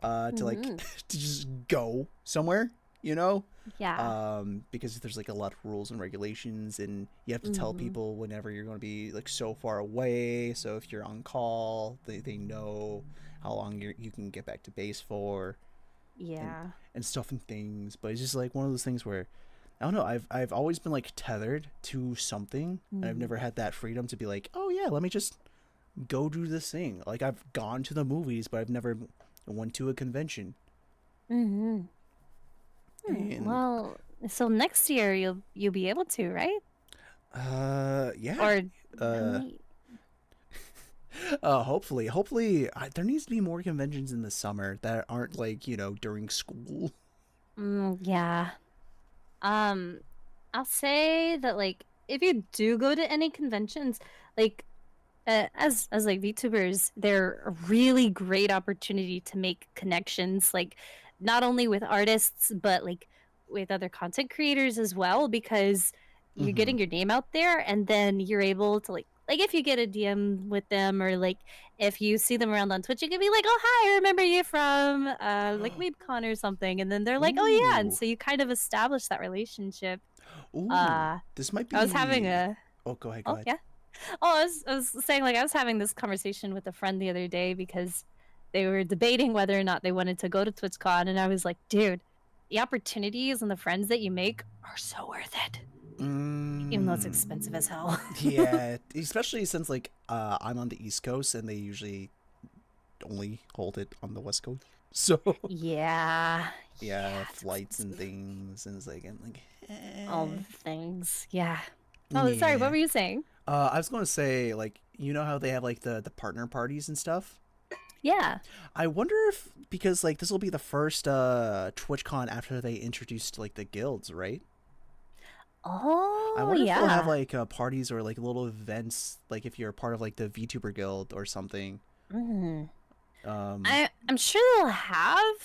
to like to just go somewhere, Yeah. because there's like a lot of rules and regulations, and you have to tell people whenever you're going to be like so far away. So if you're on call, they know how long you can get back to base for, Yeah. and stuff and things. But it's just like one of those things where I don't know. I've always been like tethered to something, and I've never had that freedom to be like, oh yeah, let me just go do this thing. Like I've gone to the movies, but I've never went to a convention. And Well, so next year you'll be able to, right? yeah. Or Hopefully, there needs to be more conventions in the summer that aren't like during school. yeah. I'll say that like if you do go to any conventions, like as like VTubers, they're a really great opportunity to make connections, like not only with artists but like with other content creators as well, because you're getting your name out there, and then you're able to like if you get a DM with them, or like if you see them around on Twitch, you can be like, oh hi, I remember you from like WeebCon or something, and then they're like, oh yeah, and Ooh. so you kind of establish that relationship. Ooh, this might be. I was having a Oh, go ahead. oh yeah. Oh, I was saying, like, I was having this conversation with a friend the other day because they were debating whether or not they wanted to go to TwitchCon, and I was like, dude, the opportunities and the friends that you make are so worth it. Even though it's expensive as hell. Yeah, especially since like I'm on the East Coast, and they usually only hold it on the West Coast. So yeah, flights and things, and it's like I'm like all the things. Yeah. Oh, sorry. What were you saying? I was going to say, like, how they have like the partner parties and stuff. Yeah. I wonder if, because like this will be the first TwitchCon after they introduced like the guilds, right? Oh, I wonder if they'll have like parties or like little events, like if you're a part of like the VTuber guild or something. I'm sure they'll have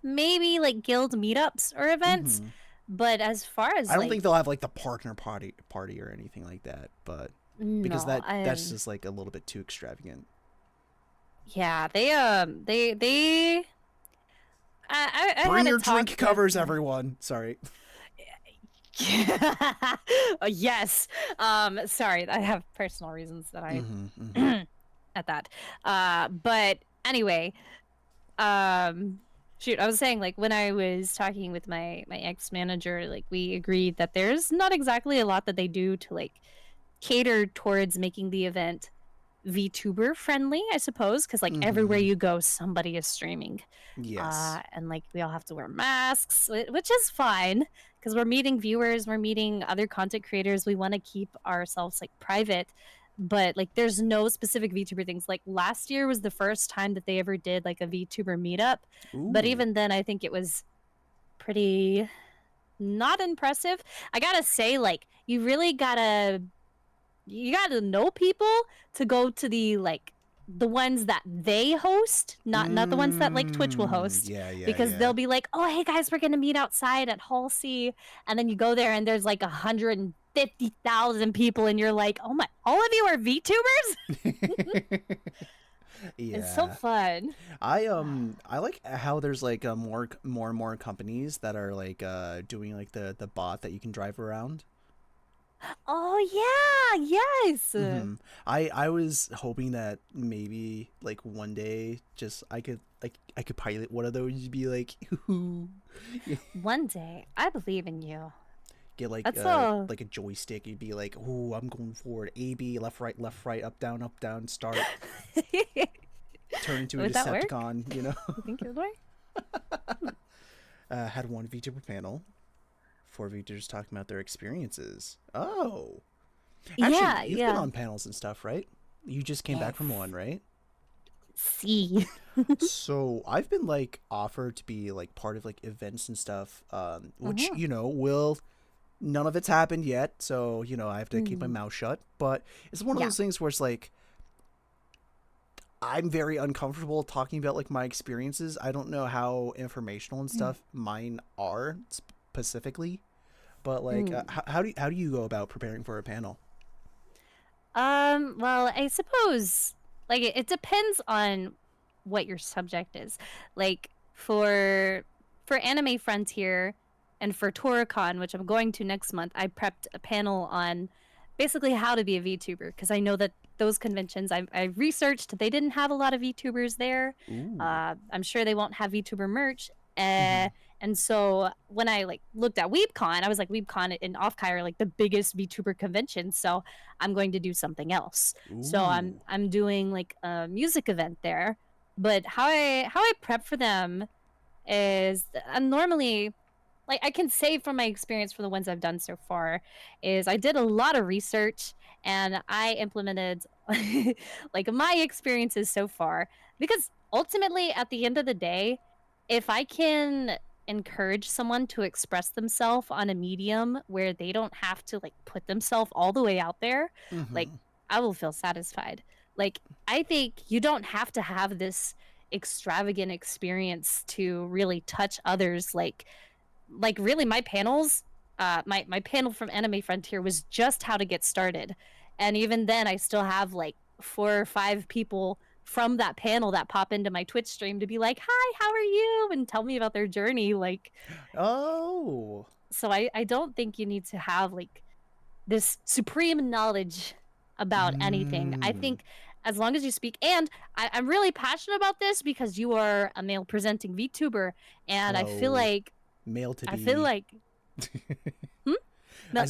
maybe like guild meetups or events, but as far as I don't think they'll have like the partner party or anything like that, but because no, that's just like a little bit too extravagant. Yeah, they I Bring had a your talk drink covers, everyone. Sorry. Yes. Sorry, I have personal reasons that I at that. But anyway, shoot, I was saying, like, when I was talking with my ex-manager, like, we agreed that there's not exactly a lot that they do to like cater towards making the event VTuber friendly, I suppose, because like everywhere you go, somebody is streaming. Yes. And like we all have to wear masks, which is fine because we're meeting viewers, we're meeting other content creators. We want to keep ourselves like private, but like there's no specific VTuber things. Like last year was the first time that they ever did like a VTuber meetup, but even then, I think it was pretty not impressive. I gotta say, like you really gotta know people to go to the like the ones that they host, not the ones that like Twitch will host. Because they'll be like, oh hey guys, we're gonna meet outside at Hall C, and then you go there and there's like 100 50,000 people, and you're like, oh my, all of you are VTubers? Yeah. It's so fun. I like how there's like more and more companies that are like doing like the bot that you can drive around. Oh yeah, yes. I was hoping that maybe like one day just I could pilot one of those and be like One day, I believe in you. get like That's like a joystick. You'd be like, oh, I'm going forward, A B, left right, up down, start. Turn into a Would that work? Decepticon, you know. You think it would work? Had one VTuber panel. 4 VTubers talking about their experiences. Oh, actually, you've been on panels and stuff, right? You just came back from one, right? See. So I've been like offered to be like part of like events and stuff, which you know will. None of it's happened yet, so you know I have to keep my mouth shut. But it's one of those things where it's like I'm very uncomfortable talking about like my experiences. I don't know how informational and stuff mine are specifically, but like how do you go about preparing for a panel? Well, I suppose like it depends on what your subject is. Like for Anime Frontier and for Toricon, which I'm going to next month, I prepped a panel on basically how to be a VTuber, because I know that those conventions I researched, they didn't have a lot of VTubers there. I'm sure they won't have VTuber merch. And so when I like looked at WeebCon, I was like, WeebCon and Offkai are like the biggest VTuber convention, so I'm going to do something else. So I'm doing like a music event there. But how I prep for them is I'm normally like I can say from my experience for the ones I've done so far is I did a lot of research and I implemented like my experiences so far, because ultimately at the end of the day, if I can encourage someone to express themselves on a medium where they don't have to like put themselves all the way out there, like I will feel satisfied. Like I think you don't have to have this extravagant experience to really touch others. Like really my panels, my panel from Anime Frontier was just how to get started, and even then I still have like 4 or 5 people from that panel that pop into my Twitch stream to be like, hi, how are you, and tell me about their journey. Like, oh, so I don't think you need to have like this supreme knowledge about anything. I think as long as you speak, and I'm really passionate about this because you are a male presenting VTuber, and I feel like male to be. I feel like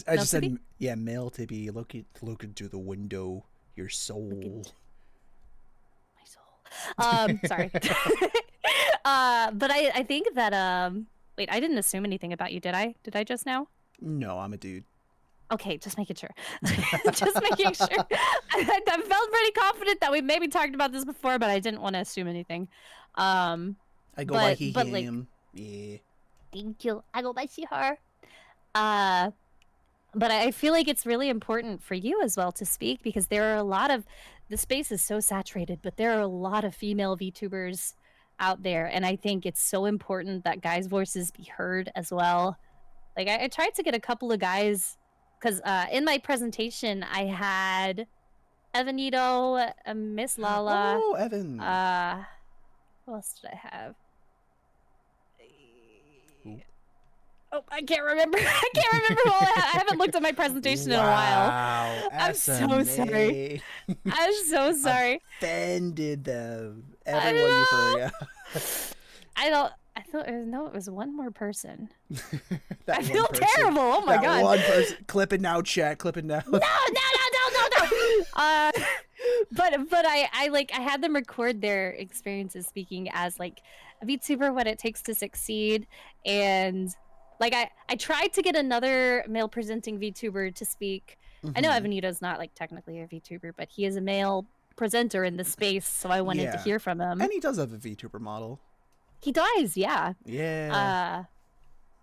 I just said yeah, male to be. Look into the window, your soul. Sorry. But I think that wait, I didn't assume anything about you, did I? Did I just now? No, I'm a dude. Okay, just making sure. Just making sure. I felt pretty confident that we maybe talked about this before, but I didn't want to assume anything. I go by he, but him. Yeah. Thank you. I go by she, her. But I feel like it's really important for you as well to speak, because there are a lot of, the space is so saturated, but there are a lot of female VTubers out there, and I think it's so important that guys' voices be heard as well. Like I tried to get a couple of guys, because in my presentation I had Evanito, Miss Lala. Oh, Evan. What else did I have? Oh, I can't remember. I can't remember who I haven't looked at my presentation in a while. I'm so sorry. I'm so sorry. Offended them. Everyone you forgot. I thought it was one more person. I feel terrible. Oh my god. One person. Clip it now, chat. Clip it now. No. But I had them record their experiences speaking as like a VTuber, what it takes to succeed, and like I tried to get another male presenting VTuber to speak. I know Evanito's not like technically a VTuber, but he is a male presenter in the space, so I wanted to hear from him. And he does have a VTuber model. He does, yeah. Yeah.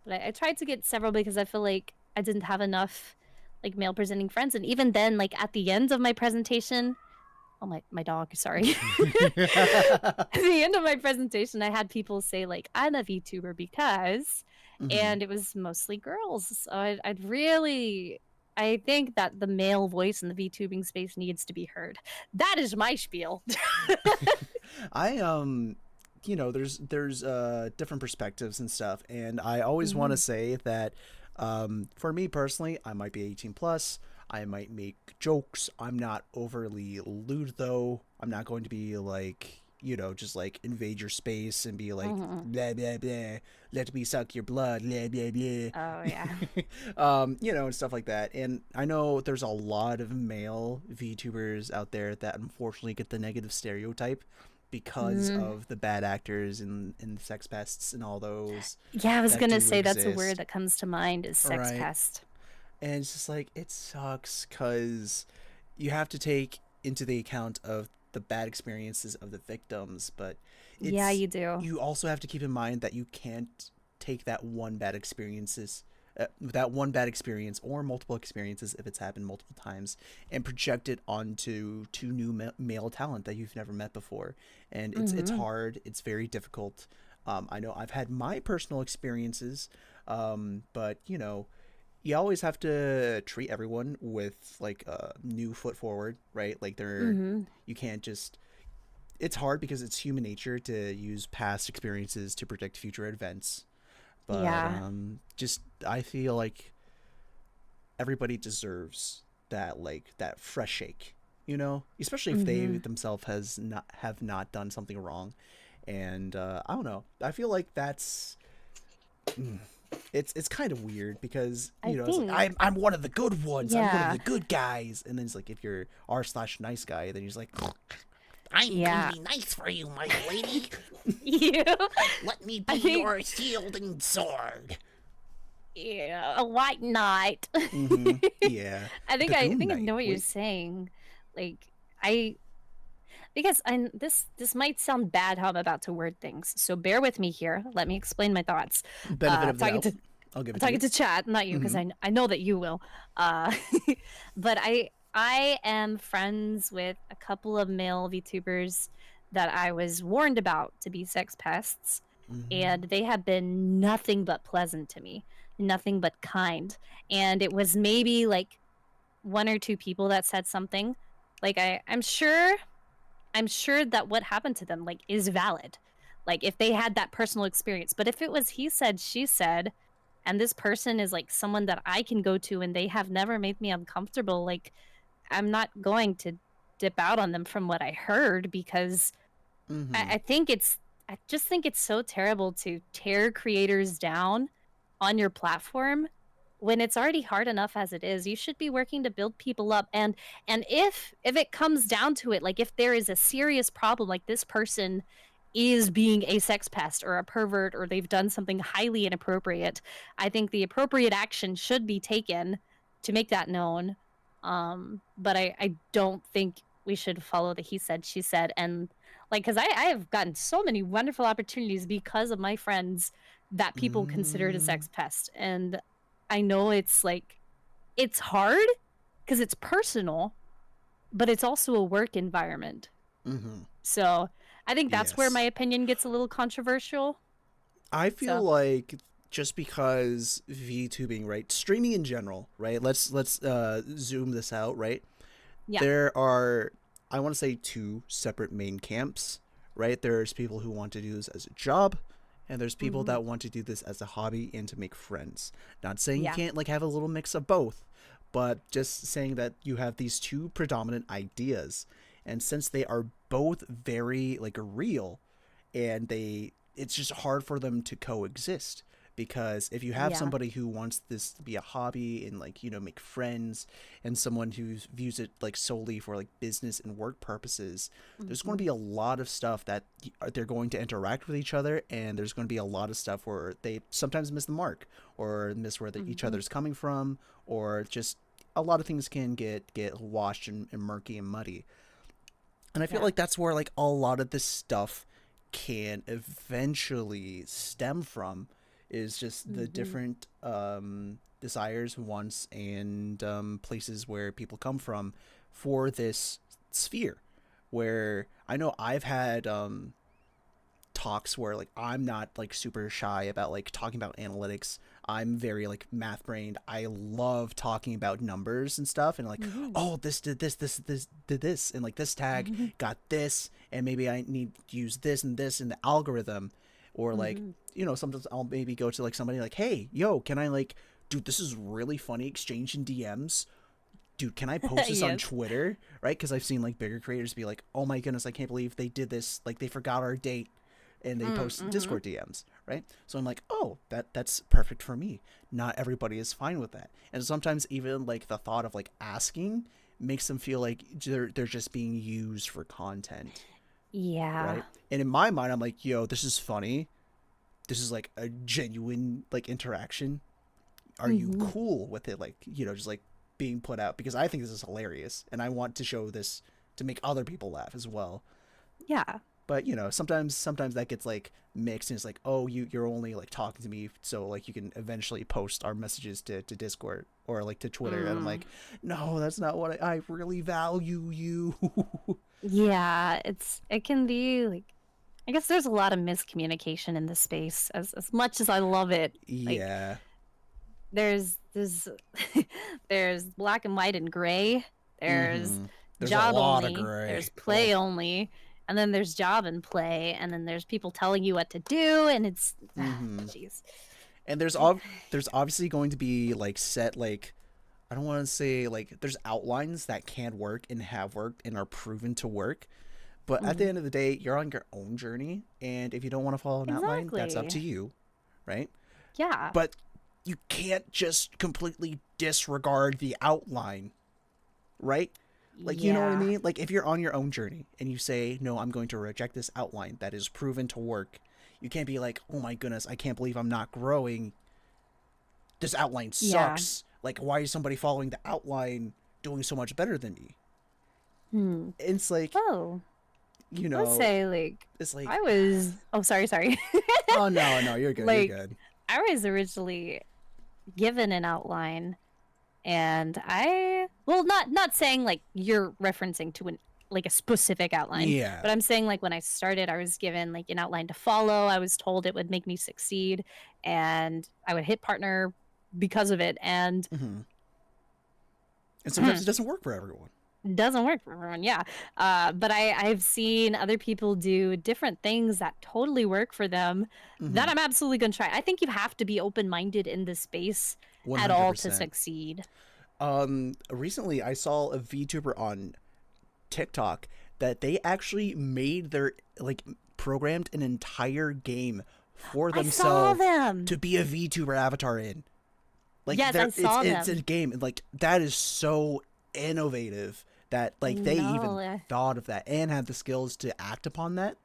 But I tried to get several because I feel like I didn't have enough like male presenting friends, and even then, like at the end of my presentation, oh my dog, sorry. At the end of my presentation, I had people say like, I'm a VTuber because, and it was mostly girls. So I I think that the male voice in the VTubing space needs to be heard. That is my spiel. I you know, there's different perspectives and stuff, and I always want to say that for me personally, I might be 18 plus. I might make jokes. I'm not overly lewd though. I'm not going to be like, you know, just like invade your space and be like blah blah blah, let me suck your blood, blah blah blah. Oh yeah. You know, and stuff like that. And I know there's a lot of male VTubers out there that unfortunately get the negative stereotype because of the bad actors and the sex pests and all those. Yeah, I was that gonna do say that's a exist. word that comes to mind is sex Right. pest. And it's just like, it sucks because you have to take into the account of the bad experiences of the victims, but Yeah, you do. you also have to keep in mind that you can't take that one bad experience or multiple experiences if it's happened multiple times and project it onto two new male talent that you've never met before. And it's hard. It's very difficult. I know I've had my personal experiences, but you know, you always have to treat everyone with like a new foot forward, right? Like you can't just, it's hard because it's human nature to use past experiences to predict future events. But Yeah. just I feel like everybody deserves that, like that fresh shake, you know, especially if they themselves have not done something wrong. And I don't know. I feel like that's it's kind of weird because I you know it's like think- I'm one of the good ones. I'm one Yeah. of the good guys. And then it's like if you're r/nice guy, then he's like, I'm Yeah. gonna be nice for you, my lady. You. Let me be I think- your shield and sword. Yeah, a white knight. yeah. I think The I Goon think I Knight. know what you're Wait. saying. Like because this might sound bad how I'm about to word things. So bear with me here. Let me explain my thoughts. Benefit of the talking doubt. to I'll give it talking to you. to chat, not you, because I know that you will. Uh, but I am friends with a couple of male VTubers that I was warned about to be sex pests, and they have been nothing but pleasant to me, nothing but kind. And it was maybe like one or two people that said something. Like I'm sure that what happened to them like is valid. Like if they had that personal experience. But if it was he said, she said, and this person is like someone that I can go to and they have never made me uncomfortable, like I'm not going to dip out on them from what I heard because I think I just think it's so terrible to tear creators down on your platform when it's already hard enough as it is. You should be working to build people up. And if it comes down to it, like if there is a serious problem, like this person is being a sex pest or a pervert or they've done something highly inappropriate, I think the appropriate action should be taken to make that known. But I don't think we should follow the he said, she said. And like, because I have gotten so many wonderful opportunities because of my friends that people considered a sex pest. And I know it's like, it's hard because it's personal, but it's also a work environment. So I think that's where Yes. my opinion gets a little controversial. I feel So- like just because VTubing, right, streaming in general, right? Let's zoom this out, right? Yeah. There are, I want to say, two separate main camps, right? There's people who want to do this as a job, and there's people that want to do this as a hobby and to make friends. Not saying Yeah. you can't like have a little mix of both, but just saying that you have these two predominant ideas, and since they are both very like real, and it's just hard for them to coexist. Because if you have Yeah. somebody who wants this to be a hobby and like, you know, make friends, and someone who views it like solely for like business and work purposes, there's going to be a lot of stuff that they're going to interact with each other, and there's going to be a lot of stuff where they sometimes miss the mark or miss where each other's coming from, or just a lot of things can get washed and murky and muddy. And I feel Yeah. like that's where like a lot of this stuff can eventually stem from, is just the different desires, wants, and places where people come from for this sphere. Where I know I've had talks where like I'm not like super shy about like talking about analytics. I'm very like math brained. I love talking about numbers and stuff, and like, oh, this did this did this, and like this tag got this, and maybe I need to use this and this in the algorithm, or like, you know, sometimes I'll maybe go to like somebody like, hey, yo, can I like, dude, this is really funny, exchange in DMs. Dude, can I post this on Twitter? Right? Because I've seen like bigger creators be like, oh my goodness, I can't believe they did this. Like they forgot our date and they post Discord DMs, right? So I'm like, oh, that's perfect for me. Not everybody is fine with that. And sometimes even like the thought of like asking makes them feel like they're just being used for content. Yeah. Right? And in my mind, I'm like, yo, this is funny. This is like a genuine like interaction. Are you cool with it? Like, you know, just like being put out, because I think this is hilarious and I want to show this to make other people laugh as well. Yeah. But you know, sometimes that gets like mixed and it's like, oh, you're only like talking to me so like you can eventually post our messages to Discord or like to Twitter. And I'm like, no, that's not what I really value you. Yeah, it can be like, I guess there's a lot of miscommunication in this space as much as I love it. Like, Yeah. there's there's black and white and gray. There's There's job a lot only. of gray. There's play only. And then there's job and play, and then there's people telling you what to do, and it's jeez. And there's obviously going to be like set like, I don't want to say like, there's outlines that can work and have worked and are proven to work. But at the end of the day, you're on your own journey, and if you don't want to follow an outline, that's up to you, right? Yeah. But you can't just completely disregard the outline, right? Like, you know what I mean? Like, if you're on your own journey and you say, no, I'm going to reject this outline that is proven to work, you can't be like, oh my goodness, I can't believe I'm not growing. This outline sucks. Like, why is somebody following the outline doing so much better than me? It's like, you know, let's say like, it's like, I was, sorry. oh no, you're good, like, you're good. I was originally given an outline, and not saying like you're referencing to like a specific outline, but I'm saying like when I started, I was given like an outline to follow. I was told it would make me succeed, and I would hit partner because of it, and sometimes it doesn't work for everyone. Doesn't work for everyone, yeah. But I've seen other people do different things that totally work for them that I'm absolutely going to try. I think you have to be open-minded in this space 100%. At all to succeed. Recently I saw a VTuber on TikTok that they actually made their, like, programmed an entire game for themselves to be a VTuber avatar in. Like, yes, I saw them. It's a game, and like, that is so innovative that like they even thought of that and had the skills to act upon that.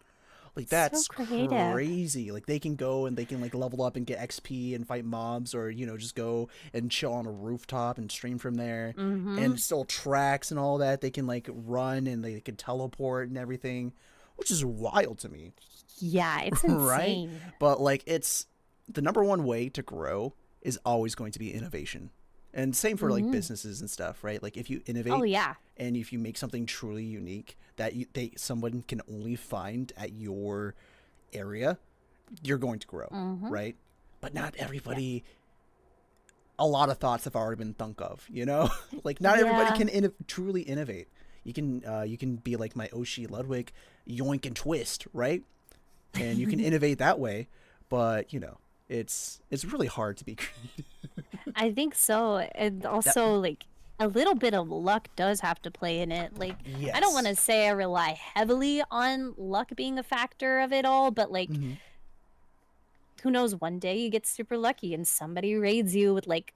Like, that's so crazy. Like, they can go and they can like level up and get XP and fight mobs, or, you know, just go and chill on a rooftop and stream from there. And still tracks and all that. They can like run and they can teleport and everything, which is wild to me. Yeah, it's insane. Right? But like, it's the number one way to grow is always going to be innovation. And same for like businesses and stuff, right? Like, if you innovate, and if you make something truly unique that someone can only find at your area, you're going to grow, right? But not everybody. A lot of thoughts have already been thunk of, you know. Like, not everybody can truly innovate. You can be like my Oshi Ludwig, yoink and twist, right? And you can innovate that way, but you know, it's really hard to be creative. I think so. And also, like, a little bit of luck does have to play in it. Like, I don't want to say I rely heavily on luck being a factor of it all, but like, who knows, one day you get super lucky and somebody raids you with like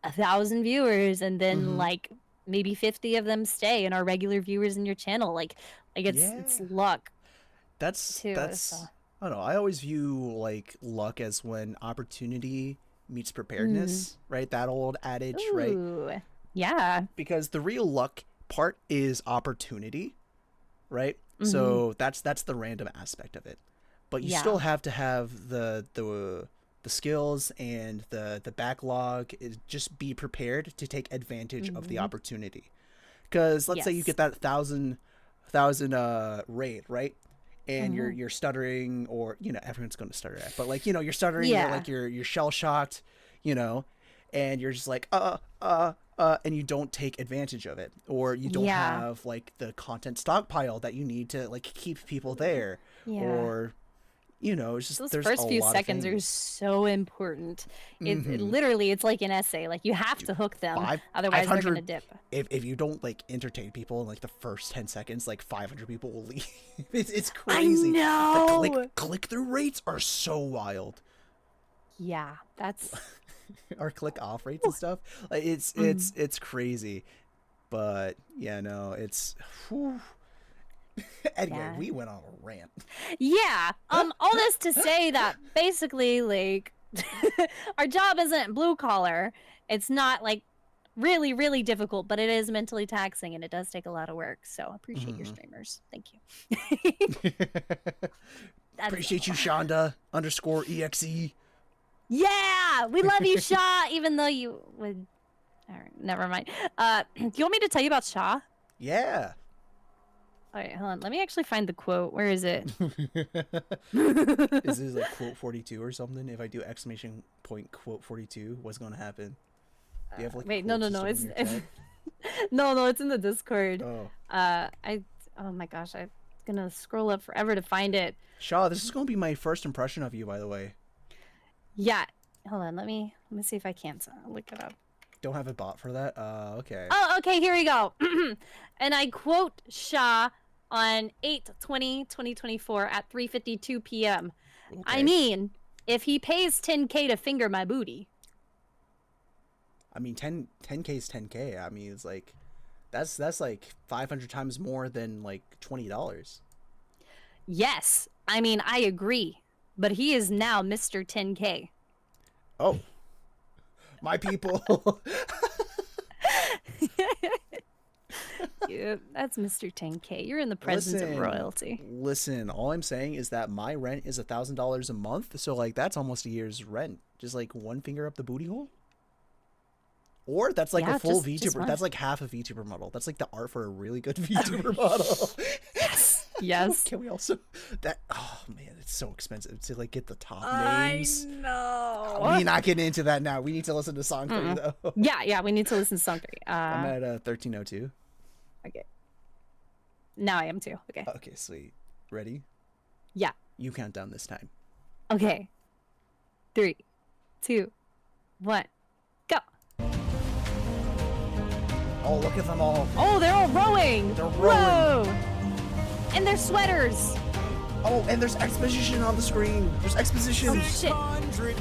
1,000 viewers, and then like maybe 50 of them stay and are regular viewers in your channel. Like it's luck. That's so. I don't know. I always view like luck as when opportunity meets preparedness, right? That old adage, right? Yeah. Because the real luck part is opportunity, right? So that's the random aspect of it. But you still have to have the skills and the backlog. Just be prepared to take advantage of the opportunity. Because let's say you get that 1,000 raid, right? And you're stuttering, or, you know, everyone's going to stutter at, but like, you know, you're stuttering, you're like, you're shell shocked, you know, and you're just like, and you don't take advantage of it, or you don't have like the content stockpile that you need to like keep people there, or you know, it's just those there's first a few lot seconds of are so important. It literally, it's like an essay. Like you have to hook them, otherwise they're gonna dip. If you don't like entertain people in like the first 10 seconds, like 500 people will leave. It's crazy. I know. The click-through rates are so wild. Yeah, that's Our click-off rates and stuff. Like, it's crazy. But yeah, no, it's. Whew. Anyway, we went on a rant. Yeah. All this to say that basically, like, our job isn't blue collar. It's not like really, really difficult, but it is mentally taxing and it does take a lot of work. So appreciate your streamers. Thank you. Appreciate you, Shonda _EXE. Yeah, we love you, Shaw. Even though you would. All right, never mind. Do you want me to tell you about Shaw? Yeah. All right, hold on. Let me actually find the quote. Where is it? Is this like quote 42 or something? If I do exclamation point quote 42, what's going to happen? Do you have like wait, no. It's no, it's in the Discord. Oh. Oh my gosh, I'm gonna scroll up forever to find it. Shaw, this is gonna be my first impression of you, by the way. Yeah. Hold on. Let me see if I can't look it up. Don't have a bot for that. Okay. Oh, okay. Here we go. And I quote Shaw on 8/20/2024 at 3:52 p.m. Okay. I mean, if he pays 10K to finger my booty. I mean, 10K is 10K. I mean, it's like that's like 500 times more than like $20. Yes. I mean, I agree. But he is now Mr. 10K. Oh. My people. Yeah, that's Mr. 10K. You're in the presence of royalty. Listen, all I'm saying is that my rent is $1,000 a month, so like that's almost a year's rent. Just like one finger up the booty hole. Or that's like a full VTuber. That's like half a VTuber model. That's like the art for a really good VTuber model. Yes. Can we also that? Oh man, it's so expensive to like get the top names. I know. We're not getting into that now. We need to listen to song 3 though. Yeah, we need to listen to song 3. I'm at 1302. Okay. Now I am too. Okay. Okay, sweet. Ready? Yeah. You count down this time. Okay. 3, 2, 1, go. Oh, look at them all. Oh, they're all rowing. They're rowing. Whoa. And their sweaters. Oh, and there's exposition on the screen. There's exposition. Oh, shit.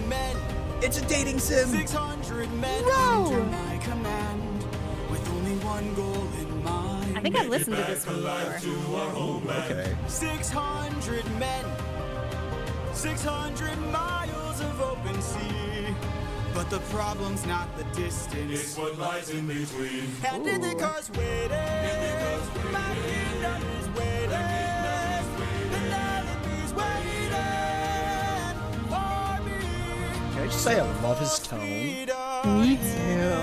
Men, it's a dating sim. 600 men Whoa. under my command, with only one goal in mind. I think I've listened to this one before. Okay. 600 men, 600 miles of open sea. But the problem's not the distance, It's what lies in between. and Ithaca's waiting. My kingdom is waiting. Penelope's waiting for me. Can I just say I love his tone? Me too.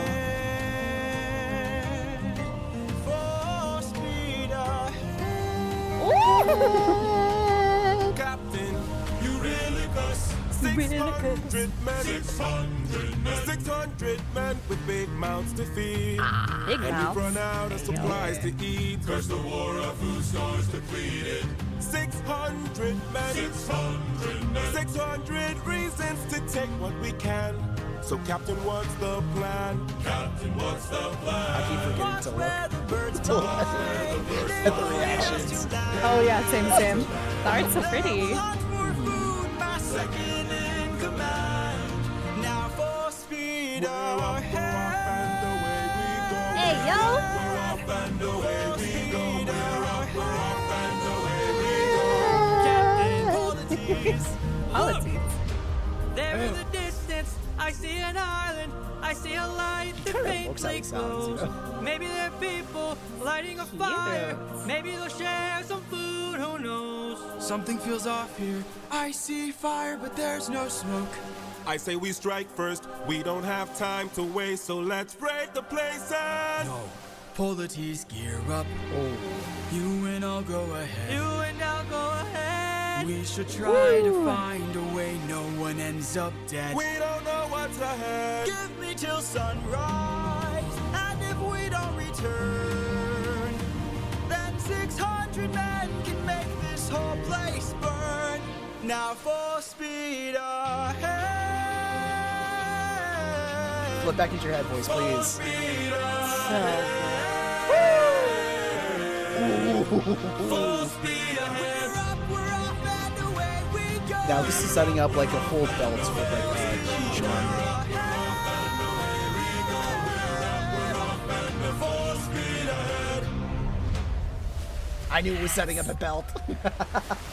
For speed ahead. Ooh. Captain, You really cuss. 600 men. 600 men. 600 men with big mouths to feed. Big And mouth. we've run out of supplies to eat. Curse the war of food stores depleted. 600 men. 600 men. 600 reasons to take what we can. So, Captain, what's the plan? Captain, what's the plan? I keep forgetting Watch to where look. the birds fly. At the reactions. Oh yeah, same. The art's so pretty. Hunt for food, my second in command. Now for speed ahead. Hey yo. We're off and away we go. We're off and away we go. Captain Politics. Politics. There in the distance, I see an island. I see a light that Kinda looks how faintly he sounds, you glows. know? Maybe there are people lighting a fire. Maybe they'll share some food. Who knows? Something feels off here. I see fire, but there's no smoke. I say we strike first. We don't have time to waste, so let's break the place and... No. Polities, gear up. Oh. You and I'll go ahead. You and I'll go ahead. We should try to find a way no one ends up dead. We don't know what's ahead. Give me till sunrise, and if we don't return, then 600 men can make this whole place burn. Now full speed ahead. Flip back into your head voice, please. Full speed ahead. We're off and away we go. Now this is setting up like a full belt with like a huge armor. Full speed ahead. I knew it was setting up a belt.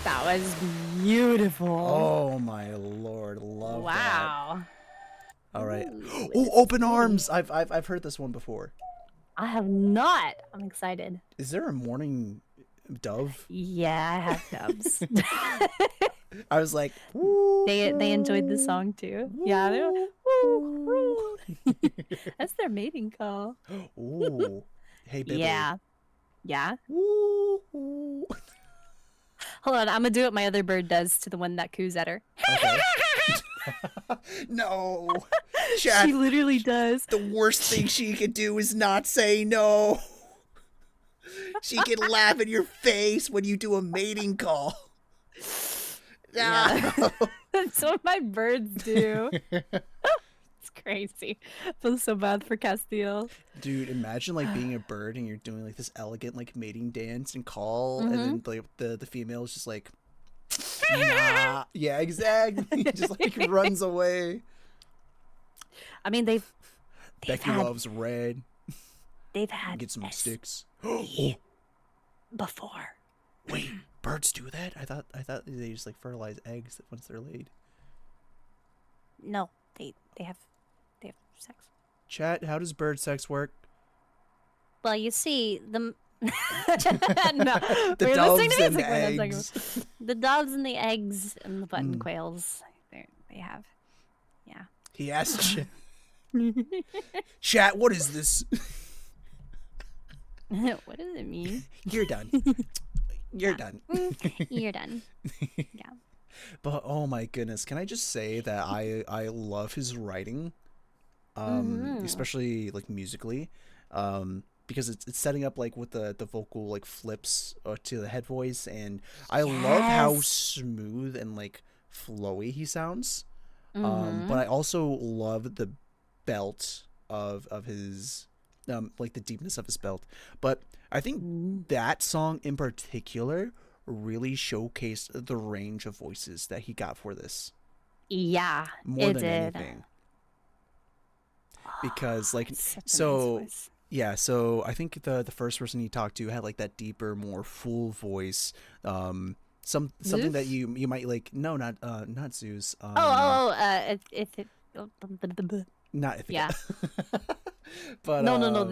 That was beautiful. Oh my lord, love that. Wow. All right. Ooh, Oh, open arms. I've heard this one before. I have not. I'm excited. Is there a morning dove? Yeah, I have dubs. I was like, they enjoyed the song too. Yeah, they were, woo, woo. That's their mating call. ooh, hey baby. Yeah. Yeah. Ooh, ooh. Hold on, I'm gonna do what my other bird does to the one that coos at her. Okay. No. Chat, She literally does. the worst thing she could do is not say no. She can laugh in your face when you do a mating call. Yeah. No. That's what my birds do. It's crazy. I feel so bad for Castile. Dude, imagine like being a bird and you're doing like this elegant like mating dance and call, and then like the female is just like, nah. Yeah, exactly. Just like runs away. I mean, they've Becky had loves red. they've had Get some S sticks. Oh, before. wait, birds do that? I thought they just like fertilize eggs once they're laid. No, they have sex. Chat, how does bird sex work? Well, you see the no, The we're doves listening to and music. the We're not talking eggs. about- The doves and the eggs and the button quails. They have. Yeah. He asked Chat. Chat, what is this? What does it mean? You're done. You're done. You're done. Yeah. But oh my goodness, can I just say that I love his writing, especially like musically, because it's setting up like with the vocal like flips to the head voice, and I love how smooth and like flowy he sounds. But I also love the belt of his like the deepness of his belt. But I think that song in particular really showcased the range of voices that he got for this. More than anything. Because like so so I think the first person he talked to had like that deeper, more full voice. Something that you might like. No, not Zeus. Not Not Ithaca. Yeah. But no, not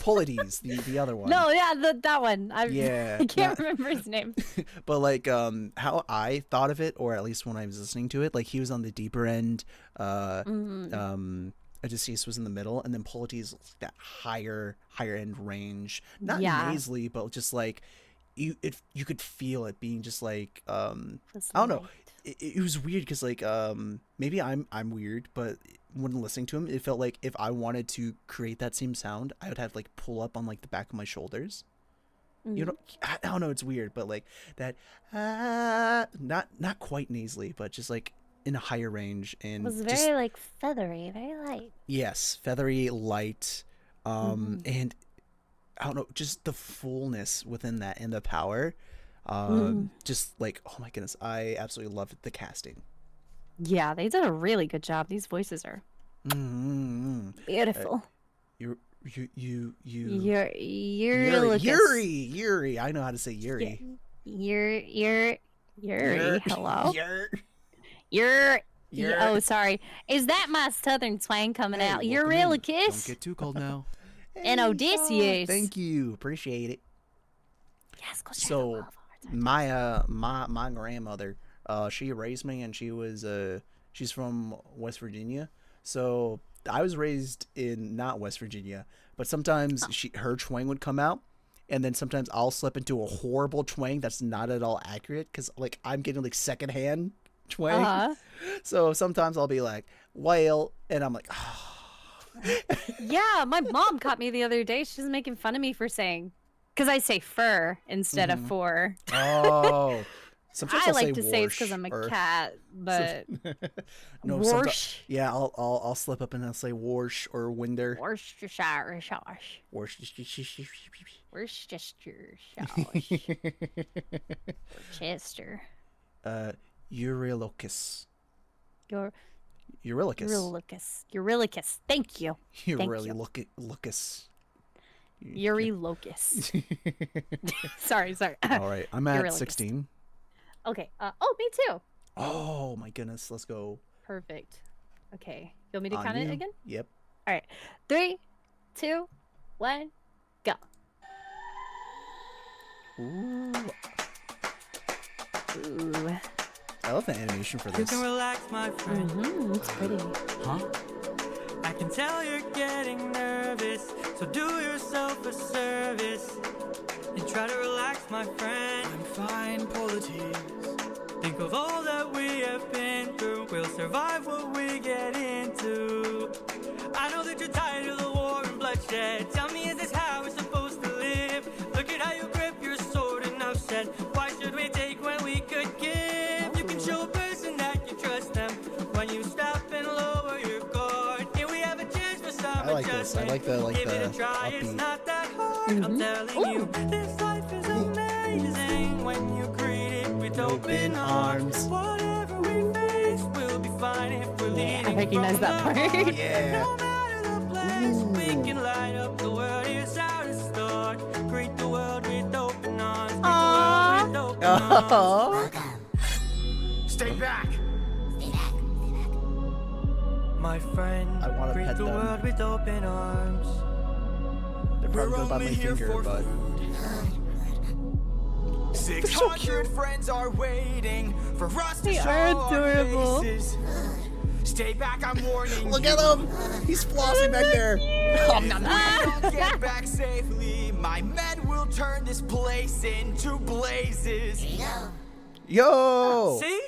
Polides, the other one. No, yeah, that one. I can't not- remember his name. But like how I thought of it, or at least when I was listening to it, like he was on the deeper end. Odysseus was in the middle, and then Polides that higher end range, not nasally, but just like you could feel it being just like I don't know. It was weird because like maybe I'm weird, but when listening to him, it felt like if I wanted to create that same sound, I would have like pull up on like the back of my shoulders. You know, I don't know, it's weird, but like that not quite nasally, but just like in a higher range, and It was just, very like feathery, very light. yes, feathery, light, and I don't know, just the fullness within that and the power. Just like, oh my goodness, I absolutely loved the casting. Yeah, they did a really good job. These voices are beautiful. Yuri. I know how to say Yuri. Yuri. Hello. Yuri. Oh, sorry. Is that my southern twang coming out? Eurylochus Don't get too cold now. and Odysseus. Thank you, appreciate it. Yes, go share the So love. my grandmother, she raised me, and she's from West Virginia. So I was raised in not West Virginia, but sometimes her twang would come out, and then sometimes I'll slip into a horrible twang that's not at all accurate because like I'm getting like secondhand twang. So sometimes I'll be like, whale, and I'm like, oh. Yeah, my mom caught me the other day. She's making fun of me for saying, because I say fur instead of for. Oh. Sometimes I I'll like to say say it's because I'm a cat, but no, warsh. Yeah, I'll slip up and I'll say warsh or winder. Worcestershire Worcester. Eurylochus. Eurylochus. Eurylochus. Thank you. Eurylochus. Eurylochus. Sorry. All right, I'm at 16. Okay. Oh, me too. Oh my goodness, let's go. Perfect. Okay. You want me to count it again? Yep. All right. 3, 2, 1, go. Ooh. Ooh. I love the animation for You this. can relax, my friend. It's pretty. Huh? I can tell you're getting nervous, so do yourself a service and try to relax, my friend. I'm fine, Polites. Think of all that we have been through. We'll survive what we get into. I know that you're tired of the war and bloodshed. Tell me, is this how we're supposed to live? Look at how you grip your sword, enough said. Why should we take when we could give? You can show a person that you trust them when you stop and lower your guard. Here we have a chance for some I like this. I like the Give it a try, it's upbeat. not that hard. I'm telling you, this life is amazing when you greet it with open arms. Whatever we face, we'll be fine if we're leading I recognize from that the part. heart. Yeah. No matter the place, we can light up the world. Here's how to start. Greet the world with open arms. Greet the world with open arms. Stay back. My friend, I wanna greet pet the them. world with open arms. They're probably gonna bite my only here finger, for but 600 friends are waiting for us to They show are our adorable. faces. Stay back, I'm warning look you. at him. He's flossing back there. If we don't get back safely, my men will turn this place into blazes. Yo. See?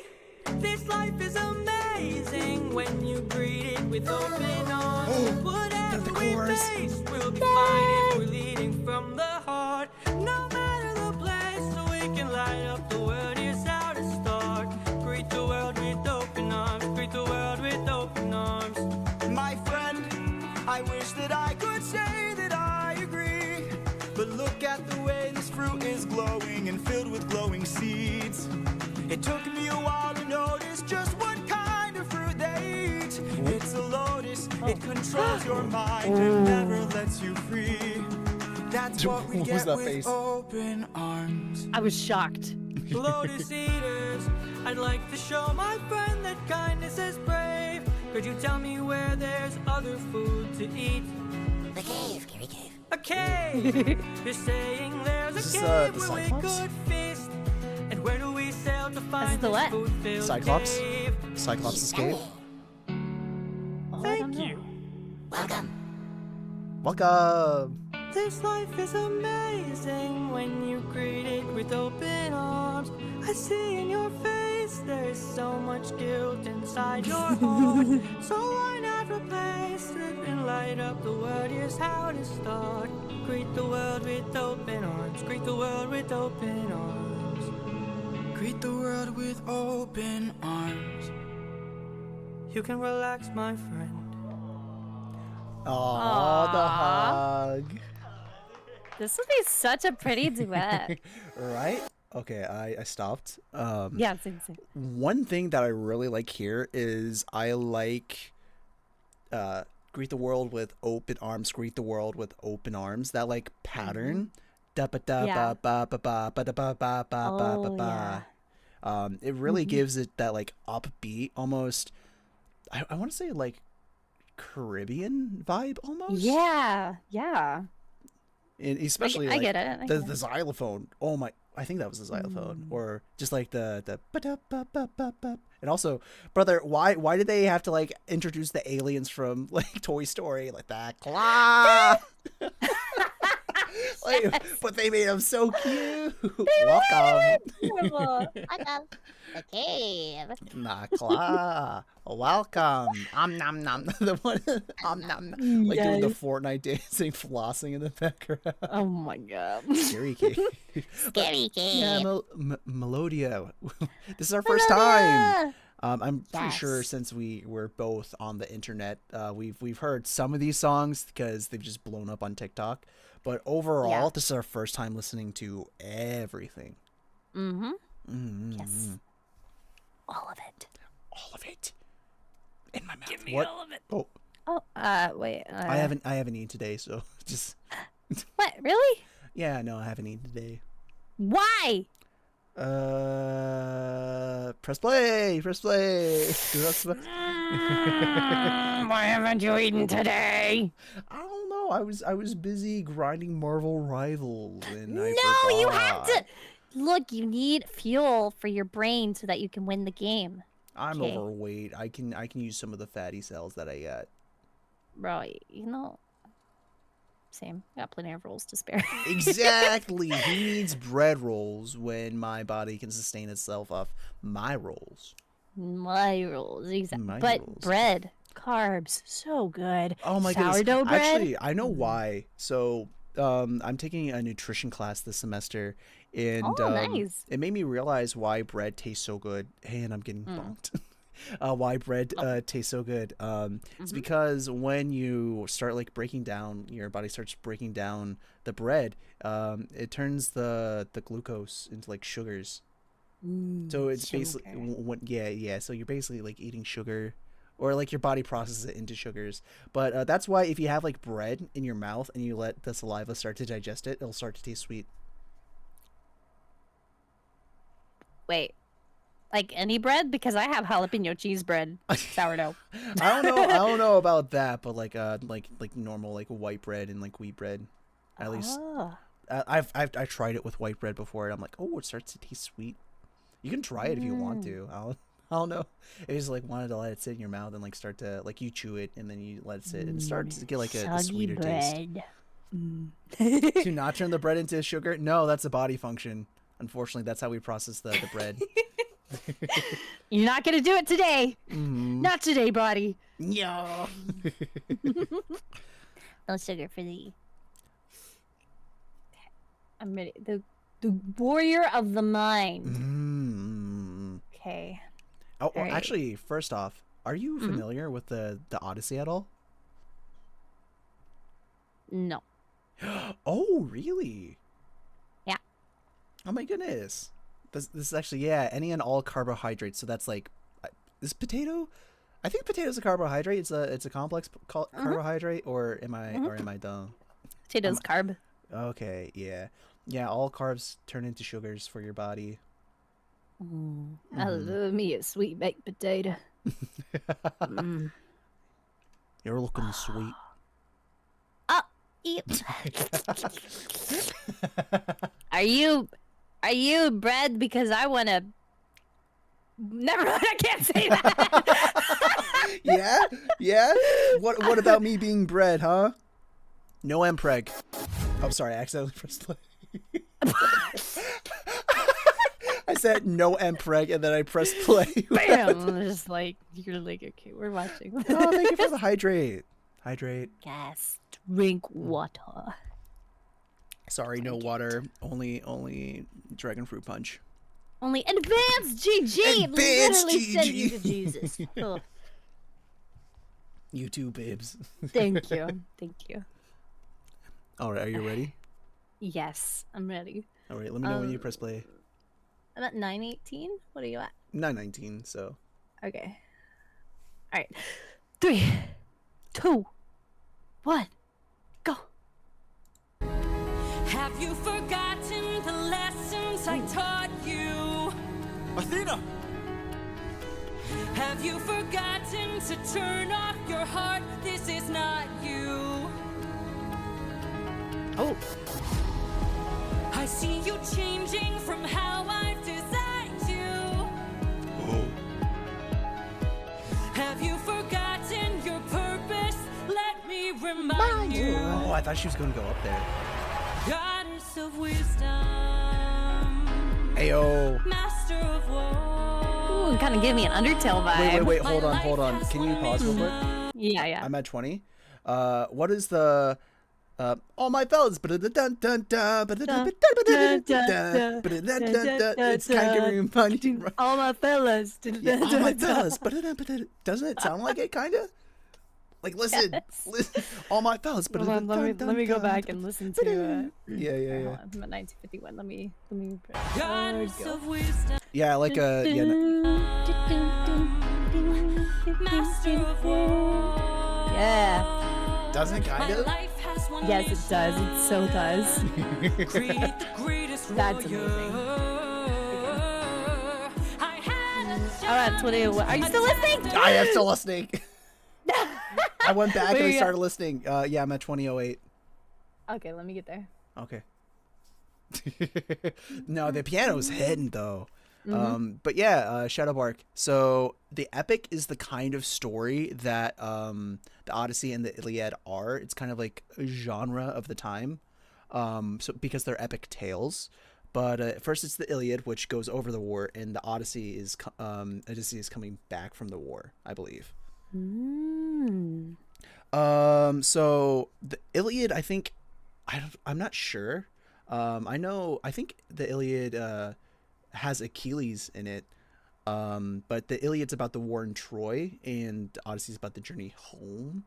This life is amazing when you greet it with open arms. Whatever we face, we'll be fine if we're leading from the heart. No matter the place, so we can light up the world. Here's how to start. Greet the world with open arms. Greet the world with open arms. My friend, I wish that I could say that I agree. But look at the way this fruit is glowing and filled with glowing seeds. It took me a while to notice just what kind of fruit they eat. It's a lotus, it controls your mind and never lets you free. That's what we What was get that with face? open arms. I was shocked. Lotus eaters, I'd like to show my friend that kindness is brave. Could you tell me where there's other food to eat? The cave, Gary Cave. A cave! You're saying there's Is a this, cave the where we Cyclops? could feast. And where do we sail to find the this what? food-filled Cyclops? cave? Cyclops escape. Thank you. Welcome. This life is amazing when you greet it with open arms. I see in your face there's so much guilt inside your heart. So why not replace it and light up the world? Here's how to start. Greet the world with open arms. Greet the world with open arms. Greet the world with open arms. You can relax, my friend. Aww, the hug. This would be such a pretty duet. Right? Okay, I stopped. Yeah, same. One thing that I really like here is I like greet the world with open arms, greet the world with open arms. That like pattern. Da ba da ba ba ba ba ba da ba ba ba ba ba ba. It really gives it that like upbeat, almost I want to say like Caribbean vibe almost. Yeah. And especially I like get it. the xylophone. Oh my, I think that was the xylophone, or just like the ba-da-ba-ba-ba-ba. And also, brother, why did they have to like introduce the aliens from like Toy Story like that? Claw! Like, but they made him so cute. Welcome. Welcome. The cave. Nakla. Welcome. Nom nom. The one nom. Like doing the Fortnite dancing, flossing in the background. Oh my god. Scary cave. Scary cave. Yeah, Melodia. This is our first time. I'm pretty sure since we were both on the internet, we've heard some of these songs because they've just blown up on TikTok. But overall, this is our first time listening to everything. Yes. All of it. All of it. In my mouth. Give me all of it. Oh, wait. I haven't eaten today, so just. What? Really? Yeah, no, I haven't eaten today. Why? Press play. Why haven't you eaten today? I don't know. I was busy grinding Marvel Rivals, and I No, you forgot. have to. Look, you need fuel for your brain so that you can win the game. I'm overweight. I can use some of the fatty cells that I got. Bro, you know, same. Got plenty of rolls to spare. Exactly. Who needs bread rolls when my body can sustain itself off my rolls? My rolls, exactly. My But rolls. bread, carbs, so good. Oh my Sourdough goodness. bread. Actually, I know why. So, I'm taking a nutrition class this semester, and nice. it made me realize why bread tastes so good. Hey, and I'm getting bonked. Why bread tastes so good. It's because when you start like breaking down, your body starts breaking down the bread. It turns the glucose into like sugars. So it's basically So you're basically like eating sugar, or like your body processes it into sugars. But that's why if you have like bread in your mouth and you let the saliva start to digest it, it'll start to taste sweet. Wait, like any bread? Because I have jalapeno cheese bread, sourdough. I don't know about that, but like normal like white bread and like wheat bread. At least I've tried it with white bread before, and I'm like, oh, it starts to taste sweet. You can try it if you want to. I don't know. I just like wanted to let it sit in your mouth and like start to like you chew it and then you let it sit and start to get like a sweeter taste. To not turn the bread into sugar? No, that's a body function. Unfortunately, that's how we process the bread. You're not gonna do it today. Not today, body. Yeah. No sugar for thee. I'm ready. The warrior of the mind. Okay. Oh, well, right. actually, first off, are you familiar with the Odyssey at all? No. Oh, really? Yeah. Oh my goodness. This is actually any and all carbohydrates. So that's like, is potato? I think potato is a carbohydrate. It's a complex carbohydrate, or am I dumb? Potatoes carb. Okay, yeah. All carbs turn into sugars for your body. I love me a sweet baked potato. You're looking sweet. Eat. Are you bread? Because I want to. Never mind. I can't say that. Yeah. What about me being bread, huh? No mpreg. Oh, sorry, I accidentally pressed play. I said no mpreg and then I pressed play. Bam! Just like you're like, okay, we're watching. Oh, thank you for the hydrate. Yes, drink water. Sorry, no water. Only dragon fruit punch. Only advanced GG. Advanced Literally GG. send you to Jesus. Oh, You too, babes. thank you. All right, are you ready? Yes, I'm ready. All right, let me know when you press play. I'm at 9:18. What are you at? 9:19. So. Okay. All right. 3, 2, 1, go. Have you forgotten the lessons I taught you? Athena! Have you forgotten to turn off your heart? This is not you. Oh. I see you changing from how I've designed you. Oh. Have you forgotten your purpose? Let me remind you. Oh, I thought she was going to go up there. God of wisdom, Ayo. master of war. Ooh, kind of give me an Undertale vibe. Wait, hold on. Can you pause real quick? Yeah. I'm at 20. What is the all my fellas? It's kind of reminding me. All my fellas. Yeah, all my fellas. Doesn't it sound like it, kind of? Like, listen, all my fellas. Hold on, let me go back and listen to it. Yeah. I'm at 1951. Let me. Goddess of wisdom, Yeah, like master of war. Yeah. Doesn't it kind of? Life has one Yes, it does. It so does. Create the greatest That's warrior. amazing. I had a All right, 21. Are you still listening? I am still listening. I went back and I Wait, started listening. Yeah, I'm at 20:08. Okay, let me get there. Okay. No, the piano's hidden though. But yeah, Shadowbark. So the epic is the kind of story that the Odyssey and the Iliad are. It's kind of like a genre of the time. So because they're epic tales. But first it's the Iliad, which goes over the war, and the Odyssey is Odysseus coming back from the war, I believe. So the Iliad, I think, I'm not sure. I think the Iliad has Achilles in it. But the Iliad's about the war in Troy, and the Odyssey is about the journey home,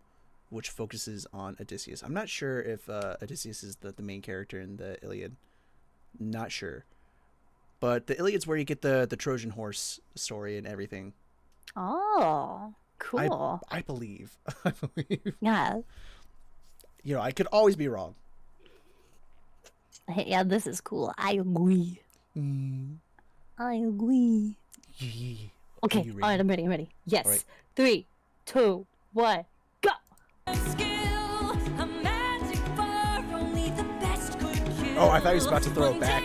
which focuses on Odysseus. I'm not sure if Odysseus is the main character in the Iliad. Not sure. But the Iliad's where you get the Trojan horse story and everything. Oh, cool. I believe. I believe. Yeah. You know, I could always be wrong. Yeah, this is cool. I agree. I agree. Yeah. Okay, you all right, I'm ready. Yes. All right. 3, 2, 1, go. Oh, I thought he was about to throw it back.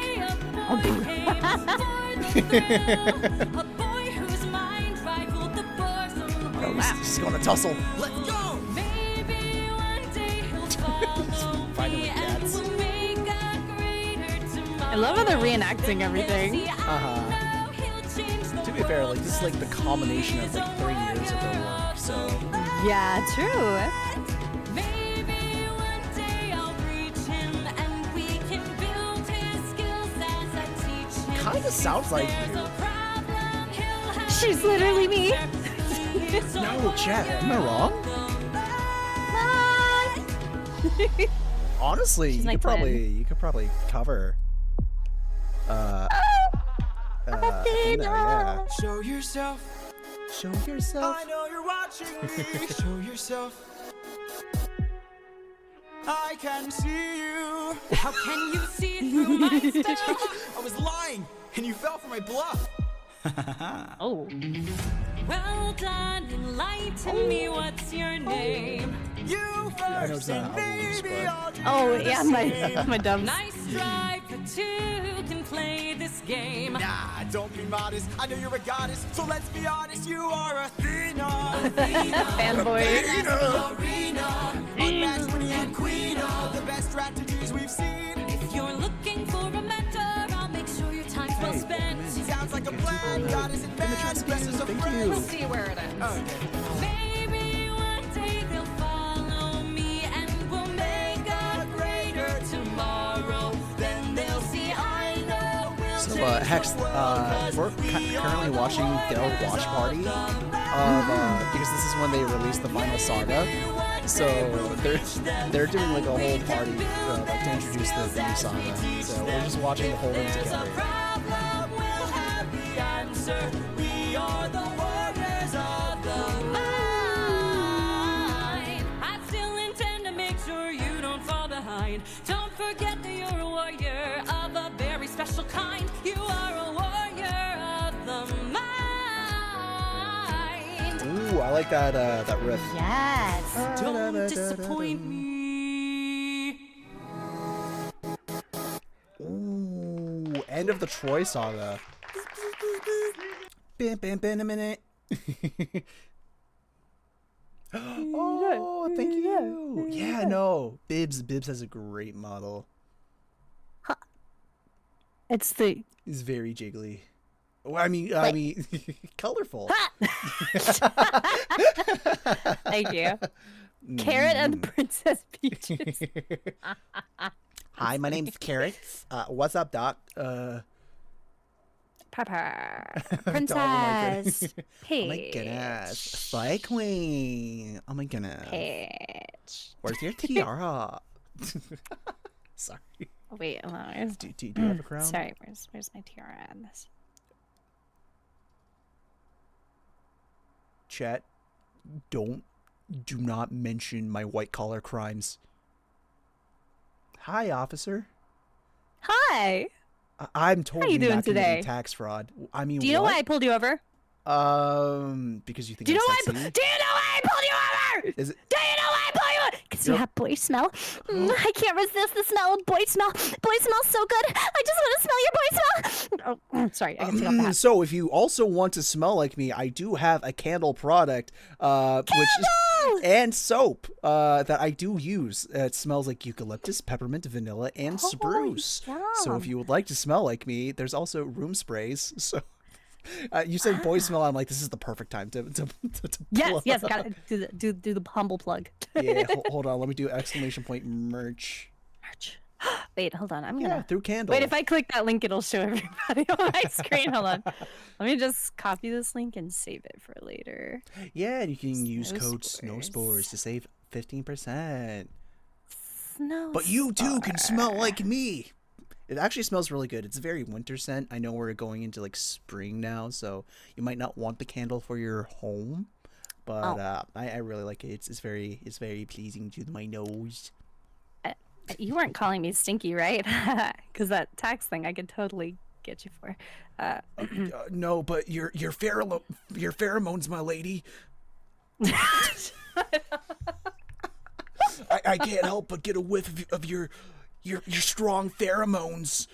Oh, he's going to tussle. Let's go! Fighting with cats. I love how they're reenacting everything. To be fair, like this is like the culmination of like 3 years of their work. So Yeah, true. kind of sounds like you. She's literally me. No, chat. Am I wrong? Honestly, She's you my could twin. probably cover. Yeah. Show yourself. Show yourself. I know you're watching me. Show yourself. I can see you. How can you see through my stuff? I was lying, and you fell for my bluff. Oh. Well done, enlighten me, what's your name? You I know first, it's not and how it works, maybe but- I'll do Oh, the yeah, same. my dumb. Nice try, but two can play this game. Nah, don't be modest. I know you're a goddess, so let's be honest. You are Athena. Fanboy. Unmatched pretty and queen of the best strategies we've seen. If you're looking for a mentor, I'll make sure your time's well spent. Sounds like a plan. Goddess and man, best of Thank friends. you. We'll see where it ends. Okay. Maybe one day they'll follow me and we'll make a greater tomorrow. Then they'll see I know we'll So, change Hex, the world, we're 'cause we currently are watching the their warriors watch of party the of because this is when they released the final saga. So they're doing like a whole party like to introduce the new saga. So we're just watching the whole thing together. problem, we'll have the answer. We are the warriors of the mind. I still intend to make sure you don't fall behind. Don't forget that you're a warrior of a very special kind. You are a warrior of the mind. Ooh, I like that riff. Yes. Don't disappoint me. Ooh, end of the Troy saga. Bam, bam, bam, a minute. Oh, thank you. Yeah, no. Bibs has a great model. It's the. It's very jiggly. Well, I mean, colorful. Thank you. Carrot and Princess Peaches. Hi, my name's Carrots. What's up, Doc? Pepper. Princess. Peach. Oh my goodness. Spy Queen. Oh my goodness. Peach. Where's your tiara? Sorry. Wait, hold on. Do you have a crown? Sorry, where's my tiara on this? Chat, do not mention my white collar crimes. Hi, officer. Hi. I'm totally doing not today? committing tax fraud. I mean, Do you know why I pulled you over? Because you think Do you know I'm why? sexy? Do you know why I pulled you over? Is it? Do you know why I pulled you over? Because you have boy smell. I can't resist the smell of boy smell. Boy smells so good. I just want to smell your boy smell. Oh, sorry, I can take off the hat. So if you also want to smell like me, I do have a candle product, and soap that I do use. It smells like eucalyptus, peppermint, vanilla, and spruce. So if you would like to smell like me, there's also room sprays. So you said boy smell. I'm like, this is the perfect time to Yes, gotta do the humble plug. Yeah, hold on. Let me do exclamation point merch. Wait, hold on. I'm gonna through candle. Wait, if I click that link, it'll show everybody on my screen. Hold on. Let me just copy this link and save it for later. Yeah, and you can use code SNOWSPORES to save 15%. But you too can smell like me. It actually smells really good. It's a very winter scent. I know we're going into like spring now, so you might not want the candle for your home, but I really like it. It's very pleasing to my nose. You weren't calling me stinky, right? Because that tax thing I could totally get you for. No, but your pheromones, my lady. I can't help but get a whiff of your strong pheromones.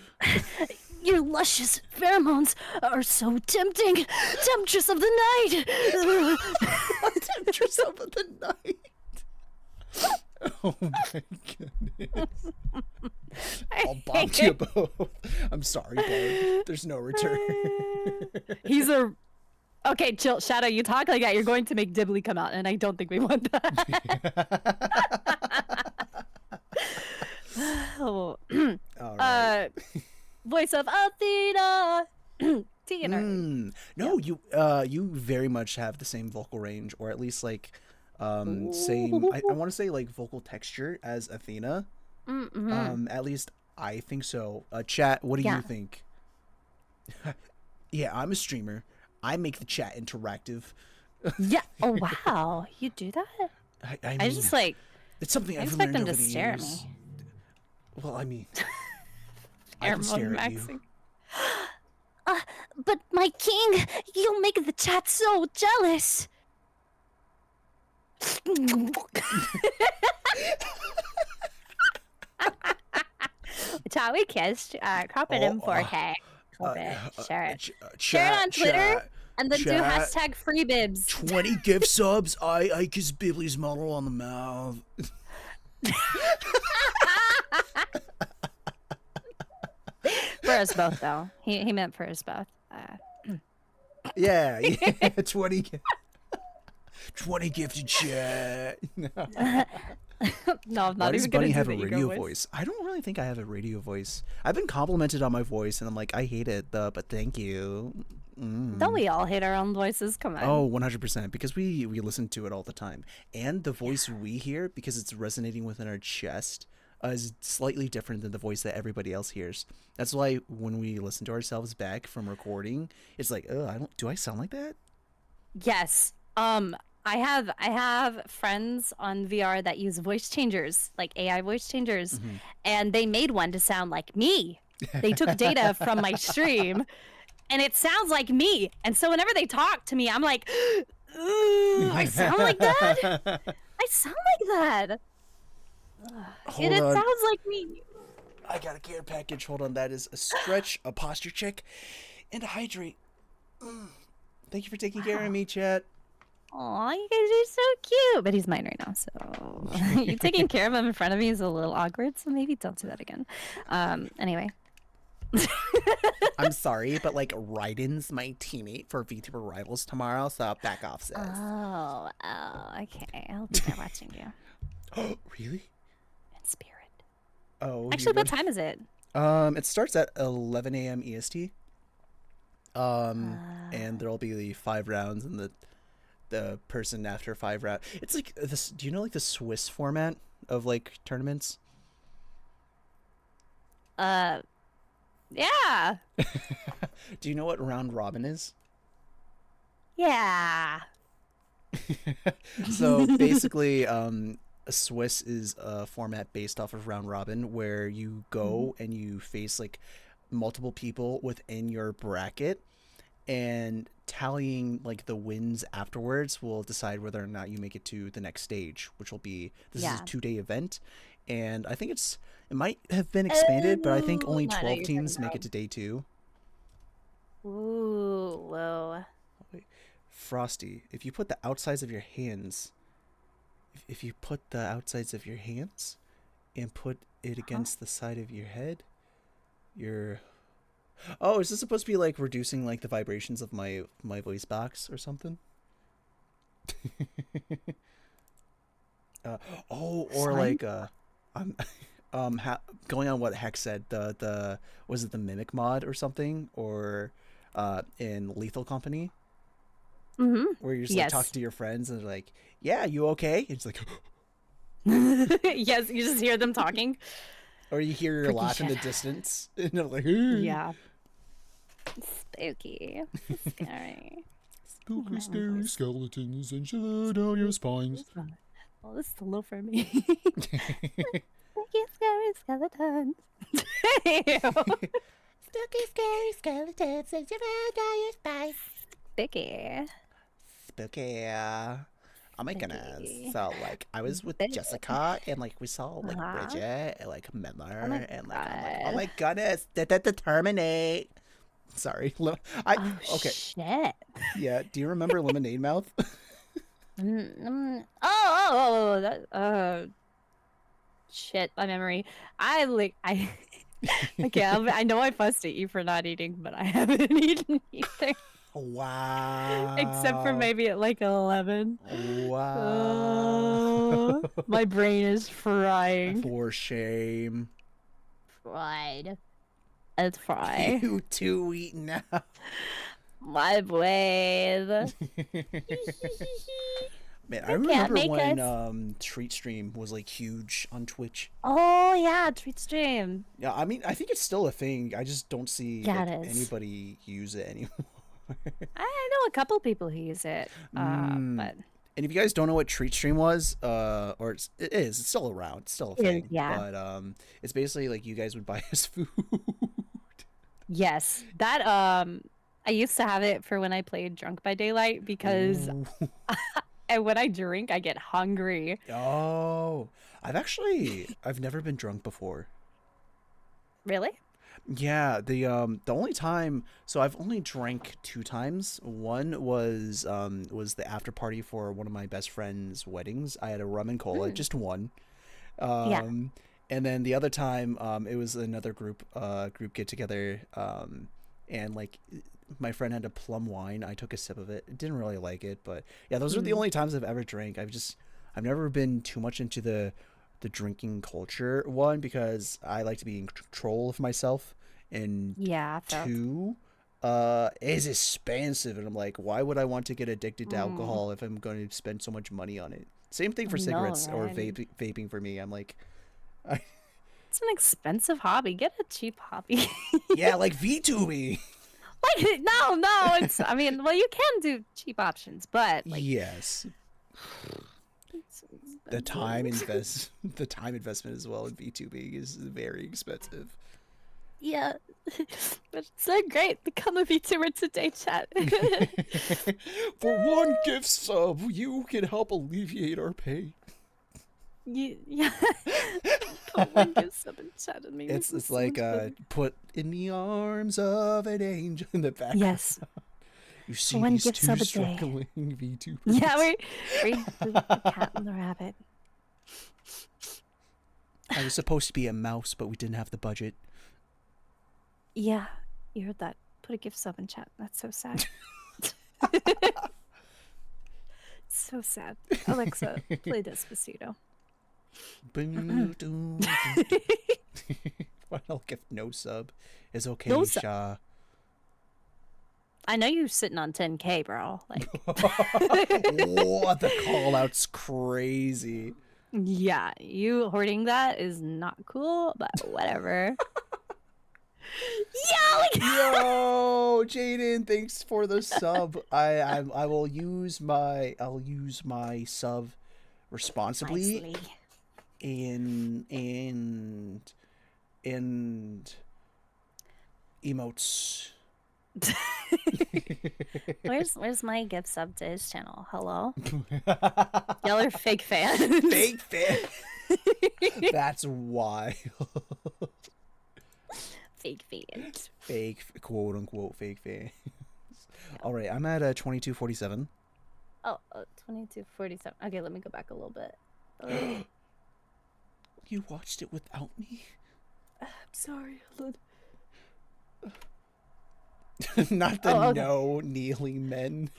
Your luscious pheromones are so tempting. Temptress of the night. Temptress of the night. Oh my goodness. I'll bomb you both. I'm sorry, Bard. There's no return. He's a... Okay, chill. Shadow, you talk like that, you're going to make Dibley come out, and I don't think we want that. Oh. All right. Voice of Athena. No, you very much have the same vocal range, or at least like same. I want to say like vocal texture as Athena. At least I think so. Chat, what do you think? Yeah, I'm a streamer. I make the chat interactive. Yeah. Oh wow, you do that? I mean, just like it's something I've expect learned them over to the stare years. at me. Well, I mean, I can stare at you. But my king, you'll make the chat so jealous. Shall we kiss? Crop it in 4K. Share it. Share it on Twitter. And then do hashtag freebibs. 20 gift subs. I kiss Bibley's model on the mouth. For us both, though. He meant for us both. Yeah. 20 gifted chat. No, I'm not Why does even gonna Bunny do have the a ego radio voice. voice? I don't really think I have a radio voice. I've been complimented on my voice, and I'm like, I hate it, but thank you. Don't we all hate our own voices? Come on. Oh, 100%, because we listen to it all the time. And the voice we hear, because it's resonating within our chest, is slightly different than the voice that everybody else hears. That's why when we listen to ourselves back from recording, it's like, oh, do I sound like that? Yes. I have friends on VR that use voice changers, like AI voice changers, and they made one to sound like me. They took data from my stream, and it sounds like me. And so whenever they talk to me, I'm like, I sound like that? I sound like that. Hold it on. sounds like me. I got a care package. Hold on. That is a stretch, a posture check, and a hydrate. Thank you for taking care of me, chat. Aw, you guys are so cute. But he's mine right now, so you taking care of him in front of me is a little awkward, so maybe don't do that again. Anyway. I'm sorry, but like Raiden's my teammate for VTuber Rivals tomorrow, so back off, sis. Oh, okay. I'll be there watching you. Oh, really? In spirit. Oh, actually, what time is it? It starts at 11 a.m. EST. And there'll be 5 rounds, and the person after 5 rounds. It's like this. Do you know like the Swiss format of like tournaments? Yeah. Do you know what round robin is? Yeah. So basically, a Swiss is a format based off of round robin, where you go and you face like multiple people within your bracket, and tallying like the wins afterwards will decide whether or not you make it to the next stage, which will be is a 2-day event. And I think it might have been expanded, but I think only 12 teams make it to day 2. Ooh, whoa. Wait, Frosty, if you put the outsides of your hands, if you put the outsides of your hands and put it against the side of your head, you're... Oh, is this supposed to be like reducing like the vibrations of my voice box or something? Or like going on what Hex said, the was it the mimic mod or something, or in Lethal Company, where you're just like talking to your friends and they're like, yeah, you okay? It's like yes, you just hear them talking, or you hear your laugh in the distance and they're like, yeah, spooky, scary. Spooky, scary skeletons and shiver down your spines. Oh, this is a little for me. Spooky, scary skeletons. Spooky, scary skeletons and shiver down your spines. Spooky. Spooky. Oh my goodness. So like I was with Jessica and like we saw like Bridget and like Miller and like I'm like, oh my goodness, terminate. Sorry. Okay. Shit. Yeah. Do you remember Lemonade Mouth? Shit, my memory. Okay, I know I fussed at you for not eating, but I haven't eaten either. Wow. Except for maybe at like 11. Wow. My brain is frying. For shame. Fried. It's fried. You too eat now. My brain. Man, I remember when Treat Stream was like huge on Twitch. Oh yeah, Treat Stream. Yeah, I mean, I think it's still a thing. I just don't see anybody use it anymore. I know a couple people who use it, but. And if you guys don't know what Treat Stream was, it's still around, it's still a thing. Yeah. But it's basically like you guys would buy us food. Yes, that I used to have it for when I played Drunk by Daylight because. And when I drink, I get hungry. Oh, I've never been drunk before. Really? Yeah, the only time, so I've only drank 2 times. One was the after party for one of my best friend's weddings. I had a rum and cola, just one. And then the other time, it was another group get together. And like my friend had a plum wine. I took a sip of it. Didn't really like it, but yeah, those are the only times I've ever drank. I've never been too much into the drinking culture. One, because I like to be in control of myself, and 2, it's expensive, and I'm like, why would I want to get addicted to alcohol if I'm going to spend so much money on it? Same thing for cigarettes or vaping for me. I'm like, it's an expensive hobby. Get a cheap hobby. Yeah, like VTubing. Like no, it's. I mean, well, you can do cheap options, but like, yes. The time investment as well in VTubing is very expensive. Yeah, but it's so great. Become a VTuber today, chat. For 1 gift sub, you can help alleviate our pain. Yeah. Put 1 gift sub in chat and maybe it's like put in the arms of an angel in the back. Yes. You see these 2 struggling VTubers. Yeah, we the cat and the rabbit. I was supposed to be a mouse, but we didn't have the budget. Yeah, you heard that. Put a gift sub in chat. That's so sad. So sad. Alexa, play Despacito. Final gift, no sub is okay, No Sha. I know you're sitting on 10K, bro. Like, What the call out's crazy. yeah, you hoarding that is not cool, but whatever. Yo, Jaden, thanks for the sub. I will use my sub responsibly. Nicely. And emotes. Where's my gift sub to his channel? Hello? Y'all are fake fans. Fake fan. That's wild. Fake fans. Fake, quote unquote, fake fans. All right, I'm at 2247. Oh, 2247. Okay, let me go back a little bit. You watched it without me? I'm sorry. Hold Not the okay. no kneeling men.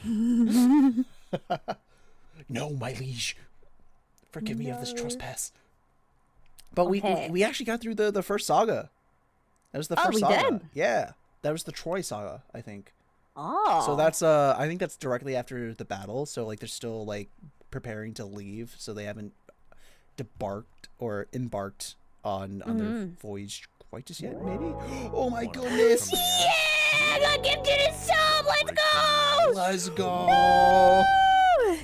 No, my liege. Forgive me of this trespass. But Okay. we actually got through the first saga. That was the first we saga. did? Yeah. That was the Troy saga, I think. Oh. So that's I think that's directly after the battle, so like they're still like preparing to leave, so they haven't embarked on their voyage quite just yet, maybe? Oh my goodness. Yeah! I got gifted a sub! Let's go! Let's go! Woo!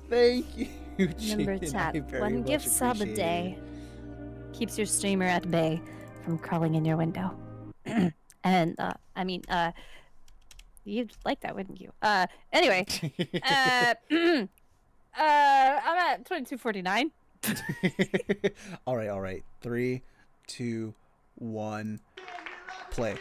Thank you, Remember, Jaden. chat, I very one much gift sub a appreciate day keeps your streamer at bay from crawling in your window. And, you'd like that, wouldn't you? Anyway. I'm at 2249. All right. 3, 2, 1, play.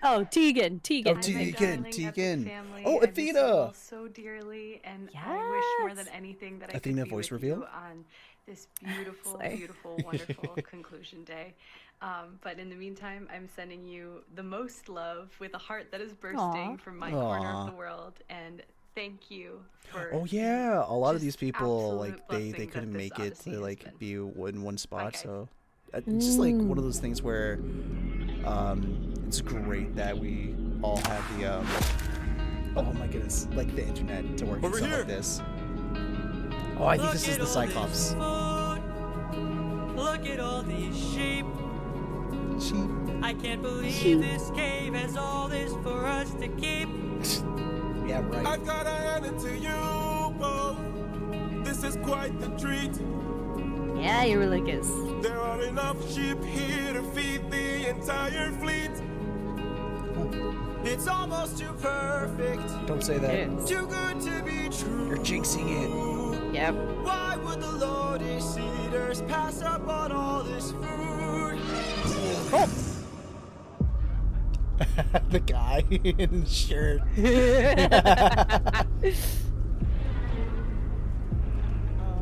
Oh, Tegan. Oh, Tegan. Oh, Athena. So dearly, and Yes. I wish more than anything that I Athena could be voice with reveal? you on this beautiful, Sorry. beautiful, wonderful conclusion day. But in the meantime, I'm sending you the most love with a heart that is bursting Aw. from my corner Aw. of the world, and thank you for. Oh yeah, a lot of these just people like absolute they blessing couldn't that this make it odyssey to has like been. be in one spot, guys. so it's just like one of those things where it's great that we all have the oh my goodness, like the internet to work and Over stuff here. like this. Oh, I think this is the Cyclops. Look at all these sheep. Sheep. I can't believe this cave has all this for us to keep. Yeah, right. I've gotta hand it to you both. This is quite the treat. Yeah, Eurylicus. There are enough sheep here to feed the entire fleet. It's almost too perfect, Don't say that. It is. too good to be true. You're jinxing it. Yep. Why would the Lotus Eaters pass up on all this food? The guy in the shirt.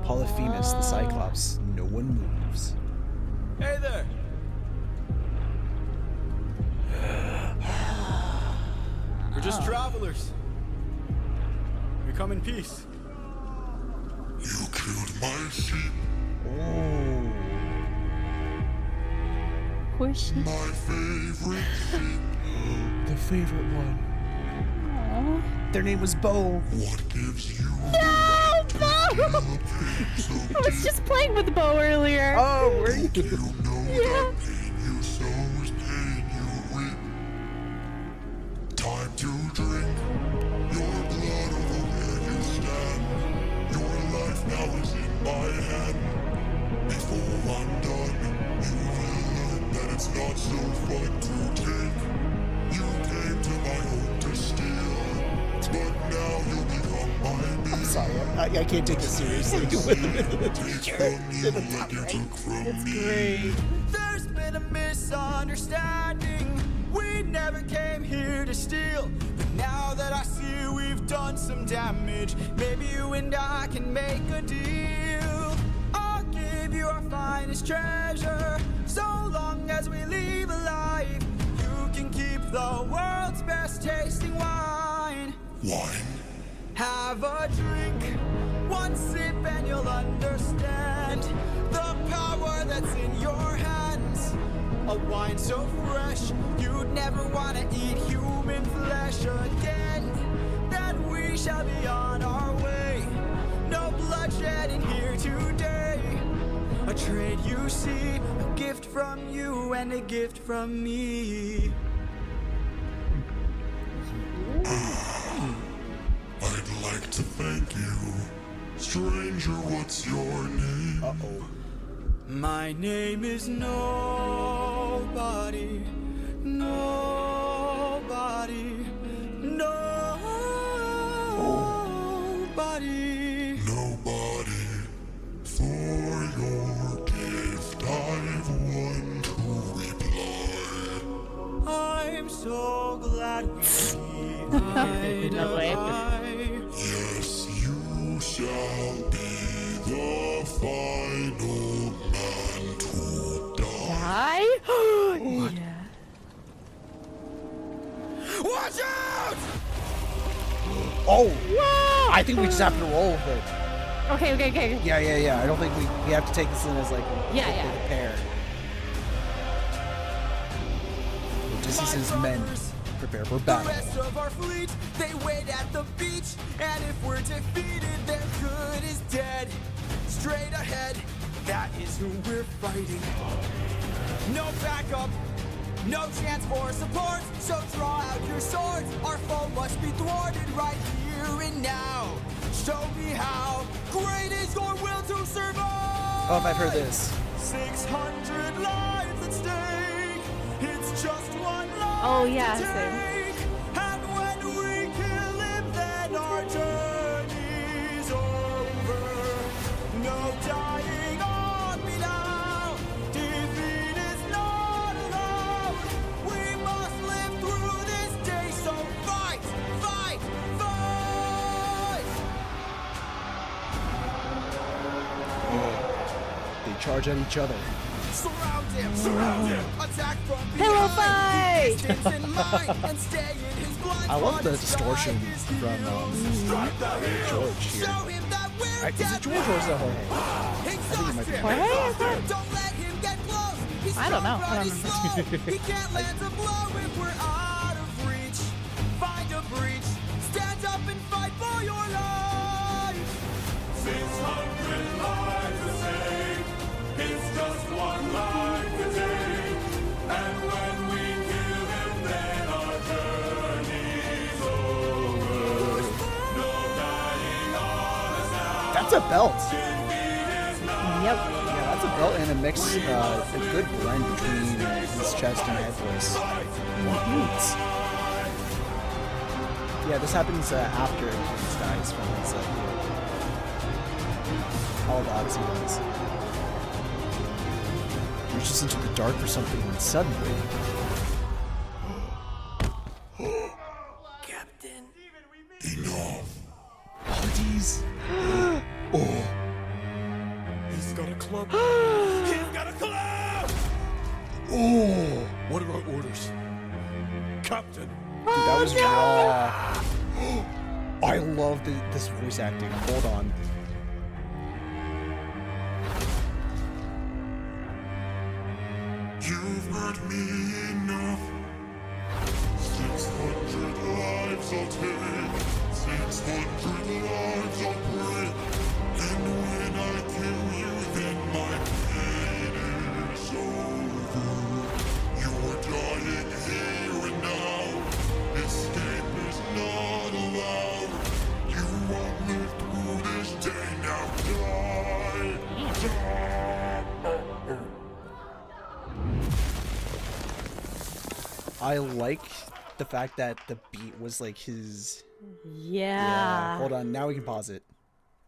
Polyphemus, the Cyclops. No one moves. Hey there. We're just travelers. We come in peace. You killed my sheep, Poor sheep. my favorite sheep. The favorite one. Their name was Bo. What gives you No, Bo! so I was just playing with Bo earlier. Oh, were you? you know Yeah. that pain you sow is pain you reap? Time to drink your blood over where you stand. Your life now is in my hand. Before I'm done, you will learn that it's not so fun to take. You came to my home to steal, but now you'll become my meal. Sorry, I can't take this seriously. Take from you like you took from me. Great. There's been a misunderstanding. We never came here to steal. But now that I see we've done some damage, maybe you and I can make a deal. finest treasure. So long as we leave alive, you can keep the world's best tasting wine. Wine? Have a drink, one sip and you'll understand the power that's in your hands. A wine so fresh, you'd never want to eat human flesh again. Then we shall be on our way. No bloodshed in here today. A trade you see, a gift from you and a gift from me. I'd like to thank you. Stranger, what's your name? Uh-oh. My name is Nobody. Nobody. Nobody. Nobody. For your gift, I've one to reply. I'm so glad we eye to eye. Yes, you shall be the final man to die. Yeah. Watch out! Oh! Whoa! I think we just have to roll with it. Okay. Yeah. I don't think we have to take this in as like a pair. Odysseus' men prepare for battle. The rest of our fleet, they wait at the beach. And if we're defeated, their good is dead. Straight ahead, that is who we're fighting. No backup, no chance for support. So draw out your swords. Our foe must be thwarted right here and now. Show me how great is your will to survive. Oh, I've heard this. 600 lives at stake. It's just one life. Oh, yeah, to same. take. And when we kill him, then our journey's over. No dying on me now. Defeat is not allowed. We must live through this day. So fight, fight, fight. They charge at each other. Surround him, surround him. Attack from Pillow behind. fight! Keep distance in mind and stay in his blind I love the spot. distortion Strike from George here. Show him that we're Is it George or is it Jorge? Exhaust might be him. Jorge, is it? Don't let him get close. He's I don't know. strong, but he's slow. He can't land a blow if we're out of reach. Find a breach. Stand up and fight for your life. 600 lives to save. It's just one life to take. And when we kill him, then our journey's over. No dying on us now. That's a belt. Yep. Yeah, that's a belt and a mix, a good blend between his chest and head voice. Yeah, this happens after Achilles dies from his all the Odyssey ones. Reaches into the dark for something when suddenly... Captain. Enough. Odysseus! Oh. He's got a club. He's got a club! Oh! What are our orders? Captain. Dude, that was raw. I love this voice acting. Hold on. You've hurt me enough. 600 lives I'll take. 600 lives I'll break. And when I kill you, then my pain is over. You're dying here and now. Escape is not allowed. You won't live through this day. Now die. I like the fact that the beat was like his... Yeah. Hold on, now we can pause it.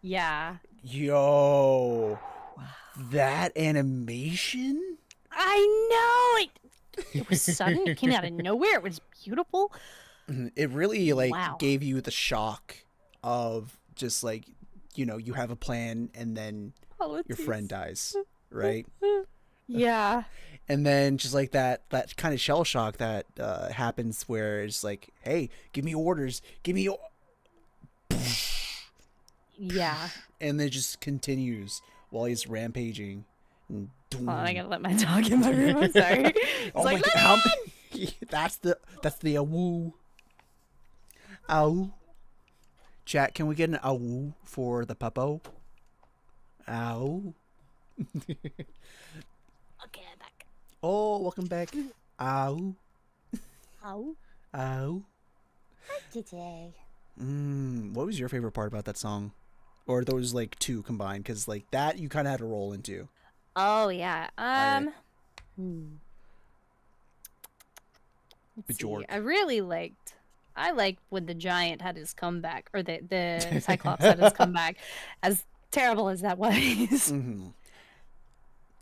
Yeah. Yo. That animation? I know. It was sudden. It came out of nowhere. It was beautiful. It really like Wow. gave you the shock of just like, you know, you have a plan and then your friend dies. right? Yeah. And then just like that kind of shell shock that happens where it's like, hey, give me orders, Yeah. and then it just continues while he's rampaging. And Hold on, I gotta let my dog in my room. I'm sorry. It's oh like, my god, that's the woo. Ow. Chat, can we get an ow for the puppo? Ow. okay, I'm back. Oh, welcome back. Ow. Ow. Ow. Hi, today. What was your favorite part about that song? Or those like two combined? Because like that you kind of had to roll into. Oh yeah. Let's see. I liked when the giant had his comeback, or the Cyclops had his comeback, as terrible as that was.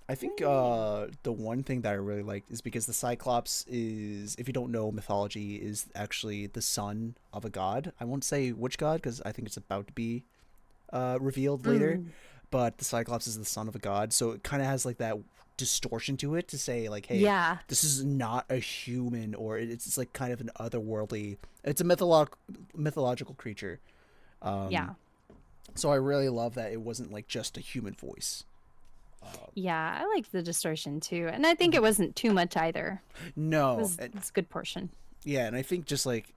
I think the one thing that I really liked is because the Cyclops is, if you don't know mythology, is actually the son of a god. I won't say which god because I think it's about to be revealed later. But the Cyclops is the son of a god, so it kind of has like that distortion to it to say like, hey, this is not a human, or it's like kind of an otherworldly. It's a mythological creature. So I really love that it wasn't like just a human voice. Yeah, I liked the distortion too, and I think it wasn't too much either. No, it's a good portion. Yeah, and I think just like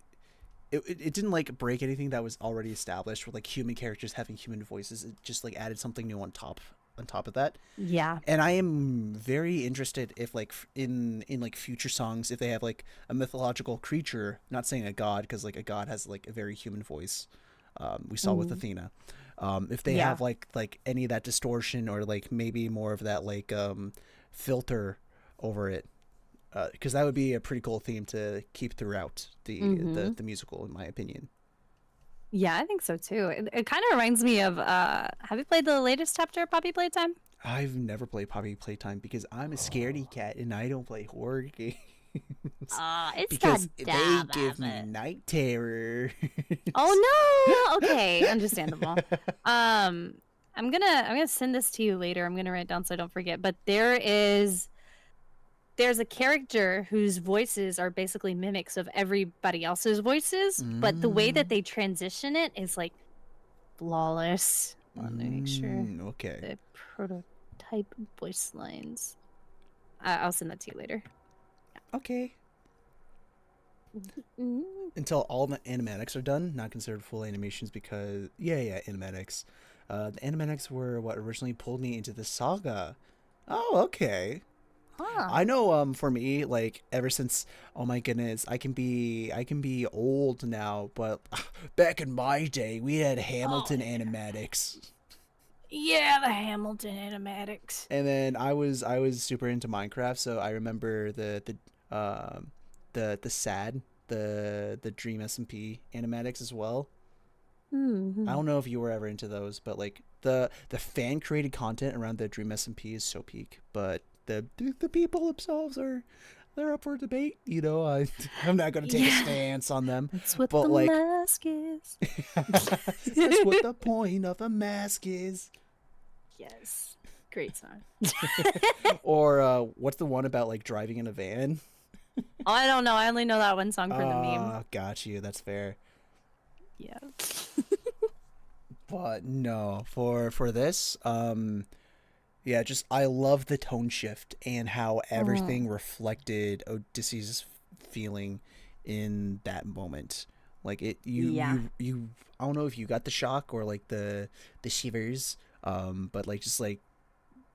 it didn't like break anything that was already established with like human characters having human voices. It just like added something new on top of that. Yeah. And I am very interested if like in like future songs, if they have like a mythological creature, not saying a god, because like a god has like a very human voice. We saw with Athena. If they have like any of that distortion, or like maybe more of that like filter over it, because that would be a pretty cool theme to keep throughout the musical, in my opinion. Yeah, I think so too. It kind of reminds me of have you played the latest chapter of Poppy Playtime? I've never played Poppy Playtime because I'm a scaredy cat and I don't play horror games. It's because not they dumb, give me night terror. Oh no. Okay, understandable. I'm gonna send this to you later. I'm gonna write it down so I don't forget. But there's a character whose voices are basically mimics of everybody else's voices, but the way that they transition it is like flawless. Let me make sure. Okay. The prototype voice lines. I'll send that to you later. Okay. Until all the animatics are done, not considered full animations, because animatics. The animatics were what originally pulled me into the Saga. Oh, okay. I know for me, like ever since, oh my goodness, I can be old now, but back in my day we had Hamilton animatics. Yeah, the Hamilton animatics. And then I was super into Minecraft, so I remember the SAD, the Dream SMP animatics as well. I don't know if you were ever into those, but like the fan created content around the Dream SMP is so peak, but the people themselves they're up for debate. You know, I'm not gonna take a stance on them. That's what but the like, mask is. That's what the point of a mask is. Yes, great song. Or what's the one about like driving in a van? Oh, I don't know. I only know that one song for the meme. Got you. That's fair. Yeah. But no, for this, yeah, just I love the tone shift and how everything reflected Odysseus' feeling in that moment. Like you I don't know if you got the shock or like the shivers, but like just like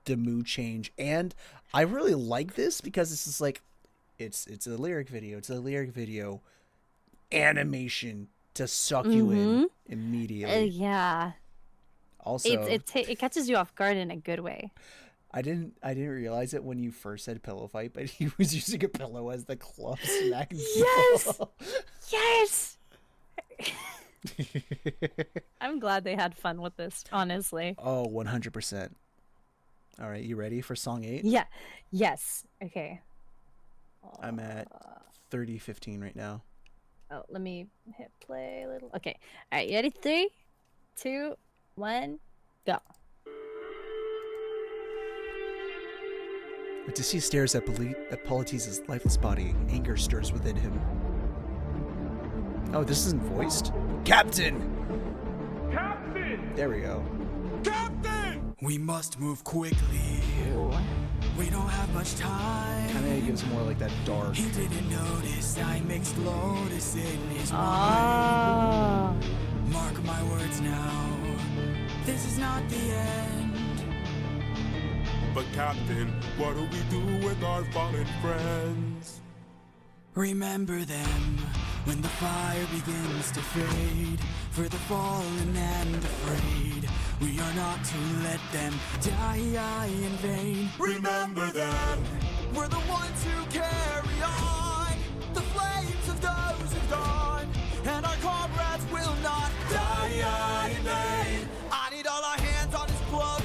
the mood change. And I really like this because it's just like it's a lyric video. It's a lyric video animation to suck you in immediately. Yeah. Also, it catches you off guard in a good way. I didn't realize it when you first said pillow fight, but he was using a pillow as the club smacking. Yes. Yes. I'm glad they had fun with this, honestly. Oh, 100%. All right, you ready for song 8? Yeah. Yes. Okay. I'm at 30:15 right now. Oh, let me hit play a little. Okay. All right, you ready? 3, 2, 1, go. Odysseus stares at Polites' lifeless body. Anger stirs within him. Oh, this isn't voiced? Captain! Captain! There we go. Captain! We must move quickly. We don't have much time. Kinda gives more like that dark. He didn't notice I mixed Lotus in his wine. Mark my words now. This is not the end. But Captain, what do we do with our fallen friends? Remember them when the fire begins to fade. For the fallen and afraid, we are not to let them die in vain. Remember them. We're the ones who carry on the flames of those who've gone, and our comrades will not die in vain. I need all our hands on this club.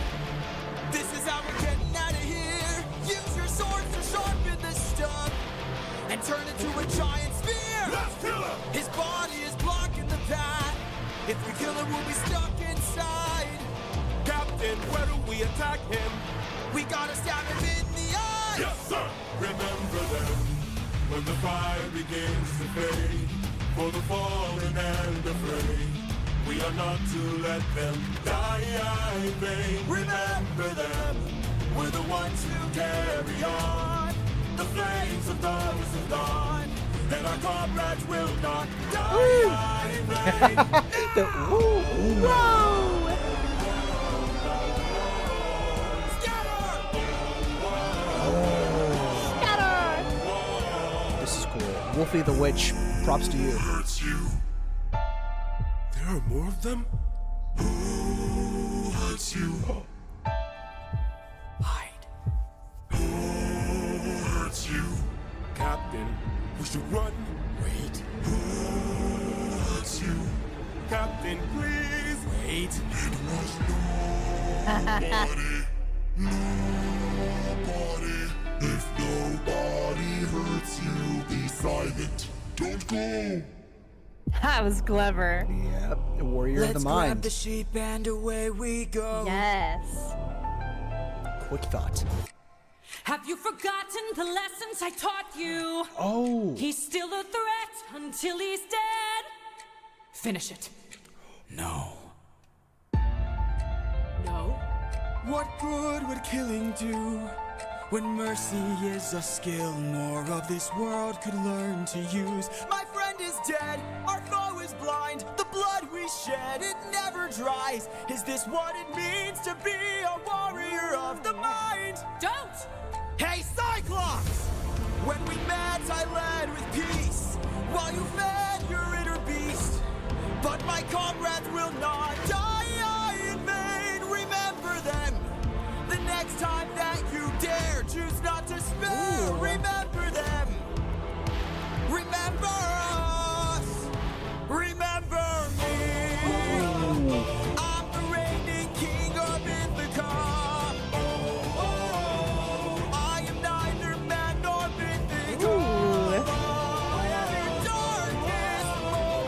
This is how we're getting out of here. Use your swords to sharpen the stub and turn it to a giant spear. Let's kill him! His body is blocking the path. If we kill him, we'll be stuck inside. Captain, where do we attack him? We gotta stab him in the eye. Yes, sir! Remember them when the fire begins to fade. For the fallen and afraid, we are not to let them die in vain. Remember them. We're the ones who carry on the flames of those who've gone, and our comrades will not die in vain. This is cool. Wolfie the Witch, props to you. Hurts you. There are more of them? Who hurts you? Hide. Who hurts you? Captain, we should run. Wait. Who hurts you? Captain, please. Wait. It was nobody. Nobody. If nobody hurts you, be silent. Don't go. That was clever. Yep, warrior of the Let's grab mind. the sheep and away we go. Yes. Quick thought. Have you forgotten the lessons I taught you? Oh. He's still a threat until he's dead. Finish it. No. No? What good would killing do? When mercy is a skill more of this world could learn to use. My friend is dead, our foe is blind. The blood we shed, it never dries. Is this what it means to be a warrior of the mind? Don't! Hey, Cyclops! When we met, I led with peace, while you fed your inner beast. But my comrades will not die in vain. Remember them. The next time that you dare, choose not to spare. Remember them. Remember us. Remember me. I'm the reigning king of Ithaca. I am neither man nor mythical. I am your darkest moment.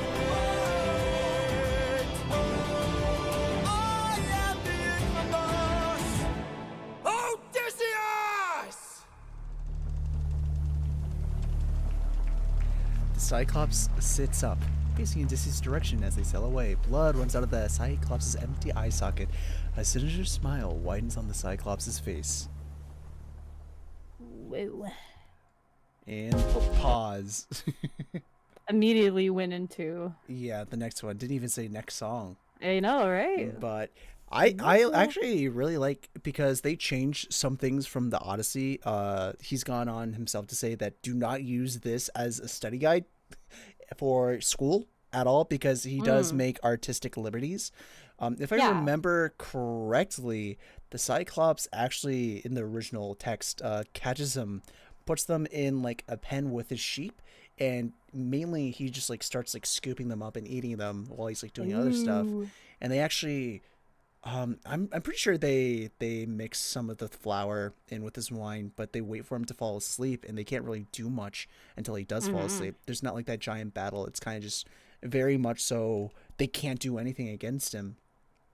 I am the infamous Odysseus! The Cyclops sits up, facing Odysseus' direction as they sail away. Blood runs out of the Cyclops' empty eye socket. A sinister smile widens on the Cyclops' face. Whoa. And pause. Immediately went into. Yeah, the next one. Didn't even say next song. I know, right? But I actually really like, because they changed some things from the Odyssey. He's gone on himself to say that do not use this as a study guide for school at all, because he does make artistic liberties. If I remember correctly, the Cyclops actually in the original text catches them, puts them in like a pen with his sheep, and mainly he just like starts like scooping them up and eating them while he's like doing other stuff. And they actually I'm pretty sure they mix some of the flour in with his wine, but they wait for him to fall asleep, and they can't really do much until he does fall asleep. There's not like that giant battle. It's kind of just very much so they can't do anything against him.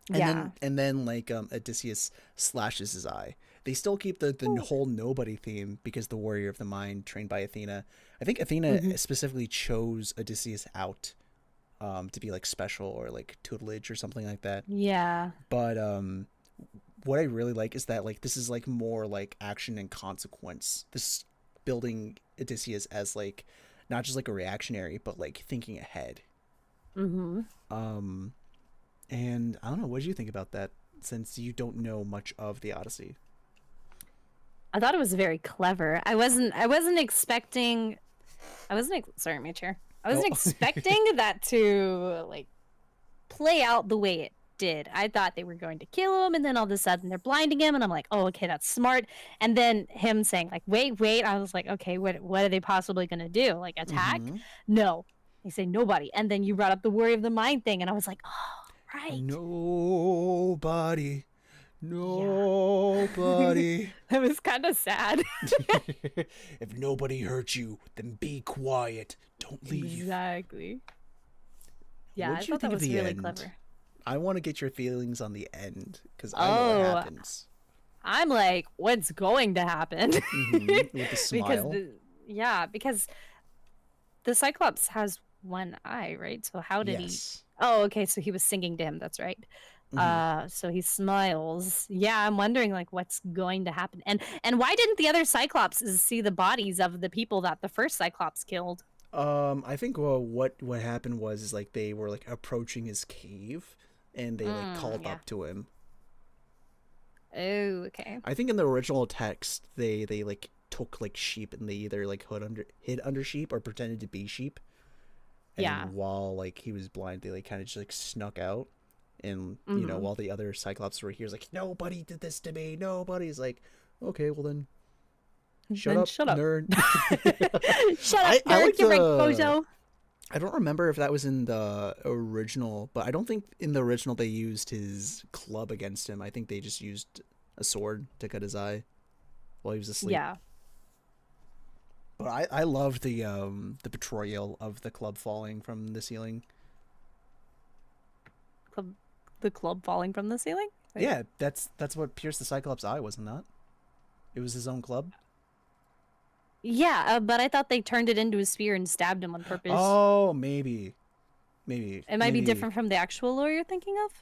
And then like Odysseus slashes his eye. they still keep the whole nobody theme because the warrior of the mind trained by Athena. I think Athena specifically chose Odysseus out to be like special or like tutelage or something like that. Yeah. But what I really like is that like this is like more like action and consequence. This building Odysseus as like not just like a reactionary, but like thinking ahead. Mm-hmm. And I don't know, what did you think about that? Since you don't know much of the Odyssey. I thought it was very clever. I wasn't expecting. Sorry, my chair. I wasn't expecting that to like play out the way it did. I thought they were going to kill him, and then all of a sudden they're blinding him, and I'm like, oh, okay, that's smart. And then him saying like, wait. I was like, okay, what are they possibly gonna do? Like attack? No. They say nobody. And then you brought up the worry of the mind thing, and I was like, oh, right. Nobody. That was kind of sad. If nobody hurt you, then be quiet. Don't leave. Exactly. Yeah, What'd I you thought think that of was the really end? clever. I want to get your feelings on the end because I know what happens. I'm like, what's going to happen? With the smile. Because the Cyclops has one eye, right? So how did he? Oh, okay. So he was singing to him. That's right. So he smiles. Yeah, I'm wondering like what's going to happen, and why didn't the other Cyclopses see the bodies of the people that the first Cyclops killed? I think what happened was like they were like approaching his cave, and they like called up to him. Oh, okay. I think in the original text they like took like sheep and they either like hid under sheep or pretended to be sheep. And while like he was blind, they like kind of just like snuck out. And you know, while the other Cyclops were here, like nobody did this to me. Nobody's like, okay, well then, shut up, nerd. Shut up, nerd. You're right, bozo. I don't remember if that was in the original, but I don't think in the original they used his club against him. I think they just used a sword to cut his eye while he was asleep. Yeah. But I loved the portrayal of the club falling from the ceiling. The club falling from the ceiling? Wait. Yeah, that's what pierced the Cyclops' eye, wasn't that? It was his own club? Yeah, but I thought they turned it into a spear and stabbed him on purpose. Oh, maybe. It might be different from the actual lore you're thinking of?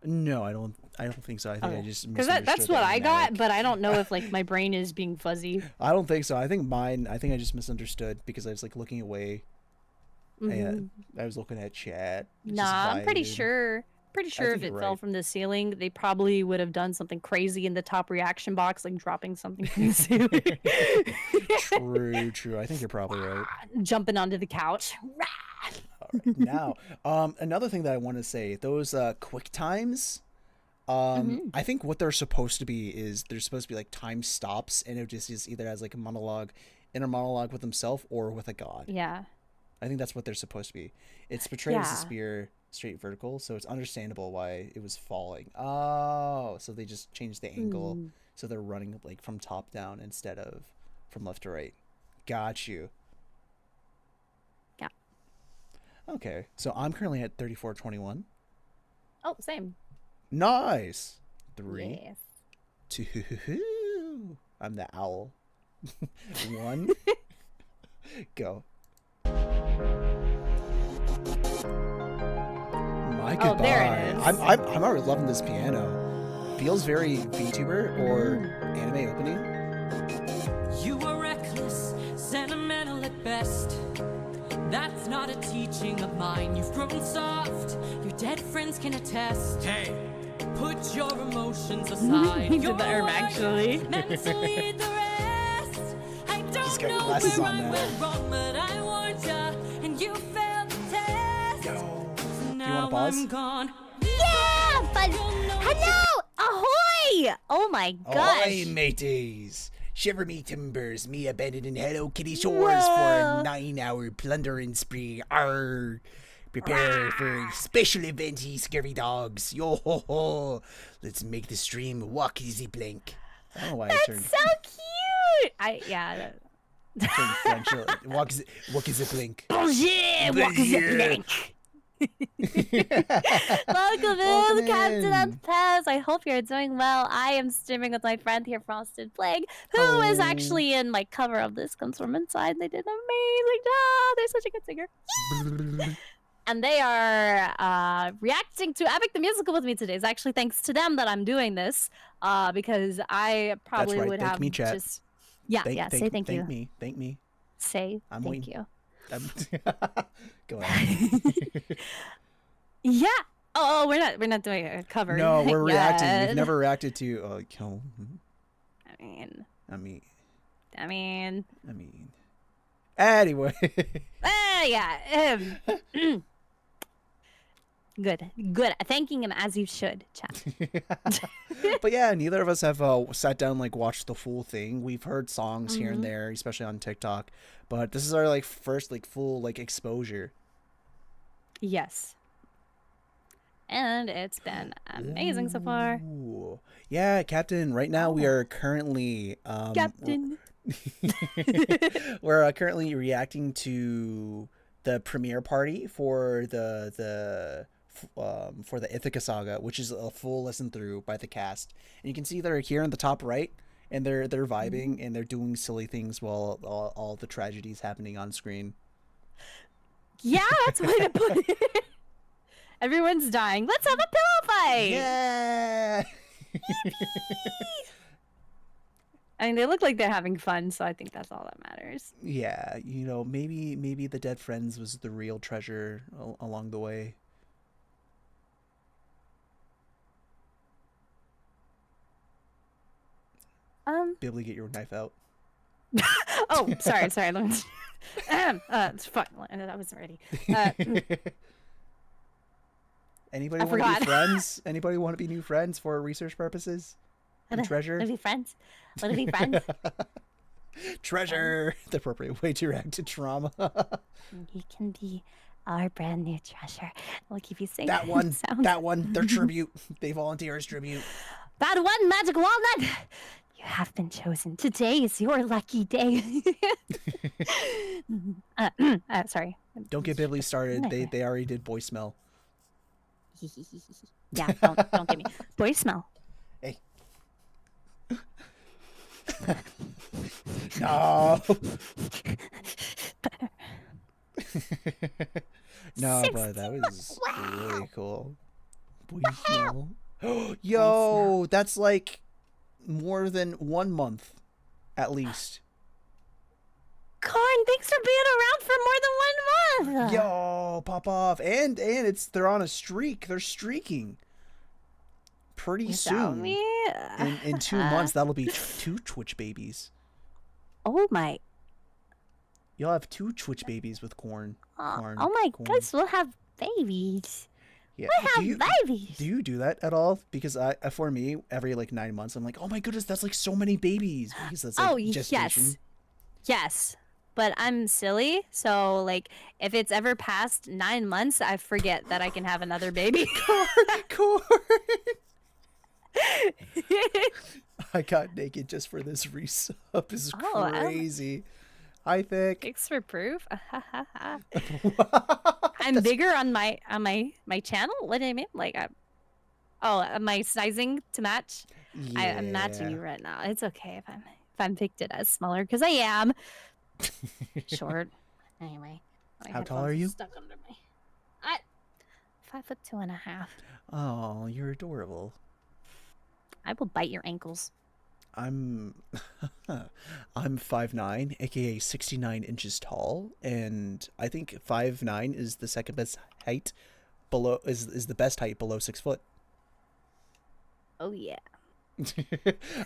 No, I don't think so. I think I just because that's what I got, but I don't know if like my brain is being fuzzy. I don't think so. I think I just misunderstood because I was like looking away. And I was looking at chat. Nah, I'm pretty sure if it fell from the ceiling, they probably would have done something crazy in the top reaction box, like dropping something from the ceiling. True. I think you're probably right. Jumping onto the couch. All right. Now, another thing that I want to say, those quick times, I think what they're supposed to be is they're supposed to be like time stops, and Odysseus either has like a inner monologue with himself or with a god. Yeah. I think that's what they're supposed to be. It's portrayed as a spear straight vertical, so it's understandable why it was falling. Oh, so they just changed the angle, so they're running like from top down instead of from left to right. Got you. Yeah. Okay, so I'm currently at 3421. Oh, same. Nice. 3, Yes. 2. I'm the owl. 1. Go. My goodbye. Oh, there it is. I'm already loving this piano. Feels very VTuber or anime opening. You were reckless, sentimental at best. That's not a teaching of mine. You've grown soft. Your dead friends can attest. Hey, put your emotions aside. He did the arm actually. Meant to lead the rest. I don't know glasses where on I now. went wrong, but I warned ya, and you failed the test. Yo. So Do you want to pause? I'm gone. Yeah, but hello, ahoy! Oh my gosh. Ahoy, mateys. Shiver me timbers, me abandoned in Hello Kitty shores for a 9-hour plundering spree. Arr. Prepare for a special event, ye scurvy dogs. Yo ho ho. Let's make the stream walk easy blank. I don't know why I turned. So cute. Turned French. Walk is it blink. Oh yeah, walk is it blank. Welcome in, Captain and Pez. I hope you're doing well. I am streaming with my friend here, Frosted Plague, who is actually in my cover of This Comes From Inside. They did an amazing job. They're such a good singer. And they are reacting to Epic the Musical with me today. It's actually thanks to them that I'm doing this, because I probably would have me, chat. just... Yeah, say thank you. Thank me. Say I'm thank waiting. you. Go ahead. Yeah. Oh, we're not doing a cover. No, we're reacting. yet. We've never reacted to. I mean. Anyway. Yeah. Good. Thanking him as you should, chat. But yeah, neither of us have sat down like watched the full thing. We've heard songs here and there, especially on TikTok, but this is our like first like full like exposure. Yes. And it's been amazing so far. Ooh. Yeah, Captain. Right now we are currently Captain. We're currently reacting to the premiere party for the Ithaca Saga, which is a full listen through by the cast. And you can see they're here in the top right, and they're vibing and they're doing silly things while all the tragedies happening on screen. Yeah, that's a way to put it. Everyone's dying. Let's have a pillow fight. Yeah. I mean, they look like they're having fun, so I think that's all that matters. Yeah, you know, maybe the dead friends was the real treasure along the way. Be able to get your knife out. Oh, sorry. Let me... it's fun. I wasn't ready. Anybody want to be friends? Anybody want to be new friends for research purposes? And treasure? Want to be friends? Want to be friends? Treasure! The appropriate way to react to trauma. You can be our brand new treasure. We'll keep you safe. That one, their tribute. They volunteer as tribute. That one, Magic Walnut! You have been chosen. Today is your lucky day. Sorry. Don't get Bibly started. They already did boy smell. Yeah, don't get me. Boy smell. Hey. No. No, but that was really cool. Boy smell. Yo, that's like more than 1 month, at least. Karn, thanks for being around for more than 1 month. Yo, pop off. And they're on a streak. They're streaking. Pretty soon. Me? In 2 months, that'll be 2 Twitch babies. Oh my. You'll have 2 Twitch babies with corn. Oh my goodness, we'll have babies. Yeah. We'll have babies. Do you do that at all? Because for me, every like 9 months, I'm like, oh my goodness, that's like so many babies. Because that's like gestation. Yes. But I'm silly, so like if it's ever past 9 months, I forget that I can have another baby. Corn. I got naked just for this resub. This is crazy. I think. Thanks for proof. I'm bigger on my channel. What do I mean? Like, my sizing to match. Yeah. I'm matching you right now. It's okay if I'm picked it as smaller because I am short. Anyway. How tall are you? Stuck under me. 5'2.5". Oh, you're adorable. I will bite your ankles. I'm 5'9", aka 69 inches tall, and I think 5'9" is the second best height below is the best height below 6 foot. Oh yeah.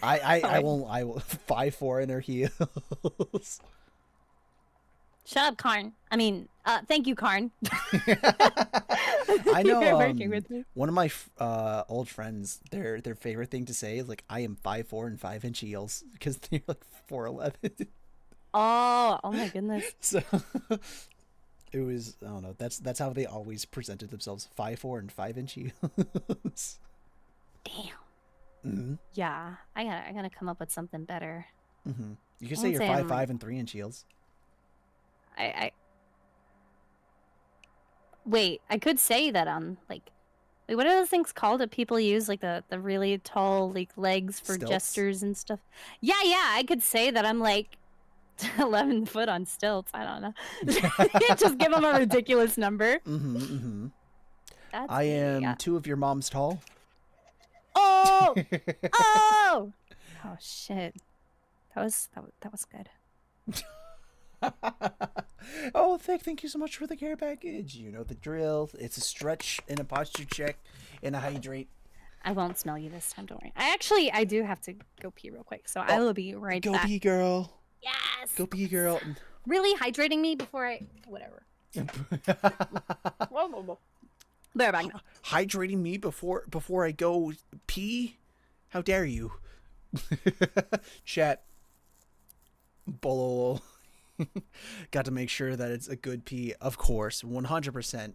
I will 5'4" in her heels. Shut up, Karn. I mean, thank you, Karn. I know. Working with me. One of my old friends, their favorite thing to say is like, "I am 5'4" and 5-inch heels," because they're like 4'11". Oh my goodness. So it was, I don't know. That's how they always presented themselves: 5'4" and 5-inch heels. Damn. Mm-hmm. Yeah, I gotta come up with something better. Mm-hmm. You can say you're 5'5" and 3-inch heels. Wait, I could say that I'm like, wait, what are those things called that people use, like the really tall like legs for Stilts? gestures and stuff? Yeah, I could say that I'm like 11 foot on stilts. I don't know. Just give them a ridiculous number. That's I am yeah. 2 of your mom's tall. Oh! Oh! Oh shit. That was good. Oh, thank you so much for the care package. You know the drill. It's a stretch and a posture check and a hydrate. I won't smell you this time, don't worry. I do have to go pee real quick, so I will be right back. Go pee, girl. Yes! Go pee, girl. Really hydrating me before I... Whatever. There, back now. Hydrating me before I go pee? How dare you? Chat. Bolo. Got to make sure that it's a good pee, of course, 100%.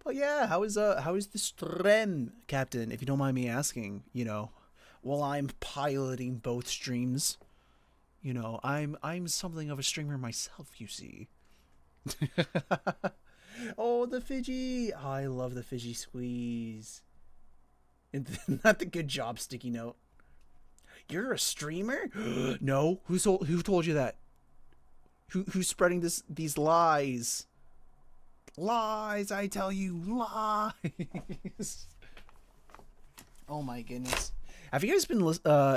But yeah, how is the stream, Captain? If you don't mind me asking, you know, while I'm piloting both streams, you know, I'm something of a streamer myself, you see. Oh, the Fidgy! Oh, I love the Fidgy squeeze. And not the good job sticky note. You're a streamer? No, who told you that? Who's spreading these lies? Lies, I tell you, lies. Oh my goodness. Have you guys been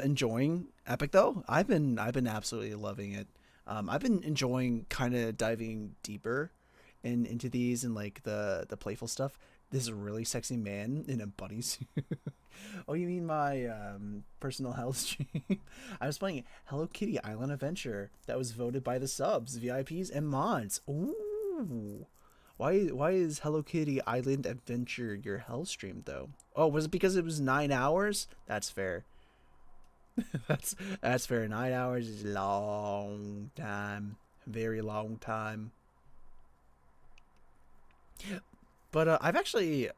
enjoying Epic though? I've been absolutely loving it. I've been enjoying kind of diving deeper into these and like the playful stuff. This is a really sexy man in a bunny suit. Oh, you mean my personal health stream? I was playing Hello Kitty Island Adventure that was voted by the subs, VIPs, and mods. Ooh. Why is Hello Kitty Island Adventure your hell stream though? Oh, was it because it was 9 hours? That's fair. that's fair. 9 hours is a long time. Very long time. But I've actually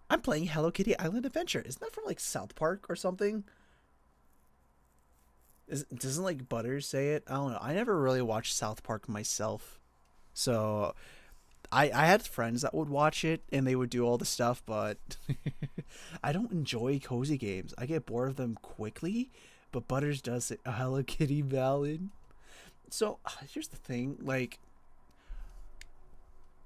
I'm playing Hello Kitty Island Adventure. Isn't that from like South Park or something? Doesn't like Butters say it? I don't know. I never really watched South Park myself. So I had friends that would watch it and they would do all the stuff, but I don't enjoy cozy games. I get bored of them quickly, but Butters does a Hello Kitty ballad. So here's the thing, like,